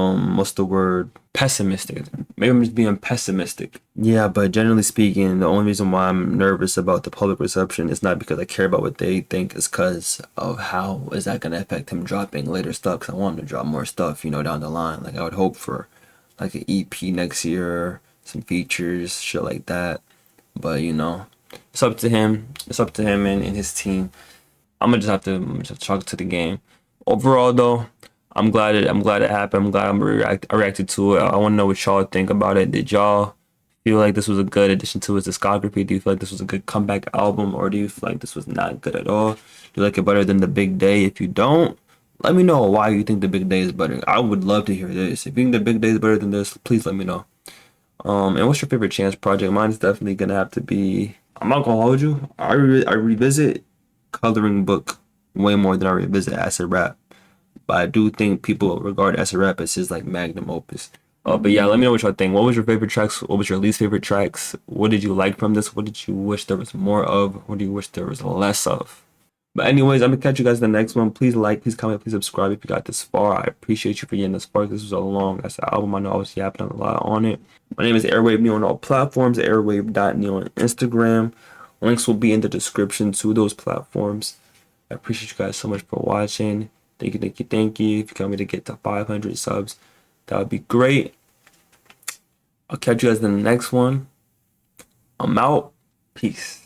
pessimistic. Maybe I'm just being pessimistic. Yeah, but generally speaking, the only reason why I'm nervous about the public reception is not because I care about what they think. It's because of how is that gonna affect him dropping later stuff. Because I want him to drop more stuff, you know, down the line. Like I would hope for like an EP next year, some features, shit like that. But you know, It's up to him. It's up to him and his team. I'm gonna just have to chalk it to the game. Overall, though, I'm glad it happened. I'm glad I reacted to it. I want to know what y'all think about it. Did y'all feel like this was a good addition to his discography? Do you feel like this was a good comeback album, or do you feel like this was not good at all? Do you like it better than The Big Day? If you don't, let me know why you think The Big Day is better. I would love to hear this. If you think The Big Day is better than this, please let me know. And what's your favorite Chance project? Mine is definitely gonna have to be. I'm not gonna hold you. I revisit Coloring Book way more than I revisit Acid Rap, but I do think people regard Acid Rap as his like magnum opus. But yeah, let me know what y'all think. What was your favorite tracks? What was your least favorite tracks? What did you like from this? What did you wish there was more of? What do you wish there was less of? But anyways, I'm gonna catch you guys in the next one. Please like, please comment, please subscribe if you got this far. I appreciate you for getting this far. This was a long ass album. I know I was yapping a lot on it. My name is Airwave Neo on all platforms. Airwave.neo on Instagram. Links will be in the description to those platforms. I appreciate you guys so much for watching. Thank you. If you come me to get to 500 subs, that would be great. I'll catch you guys in the next one. I'm out. Peace.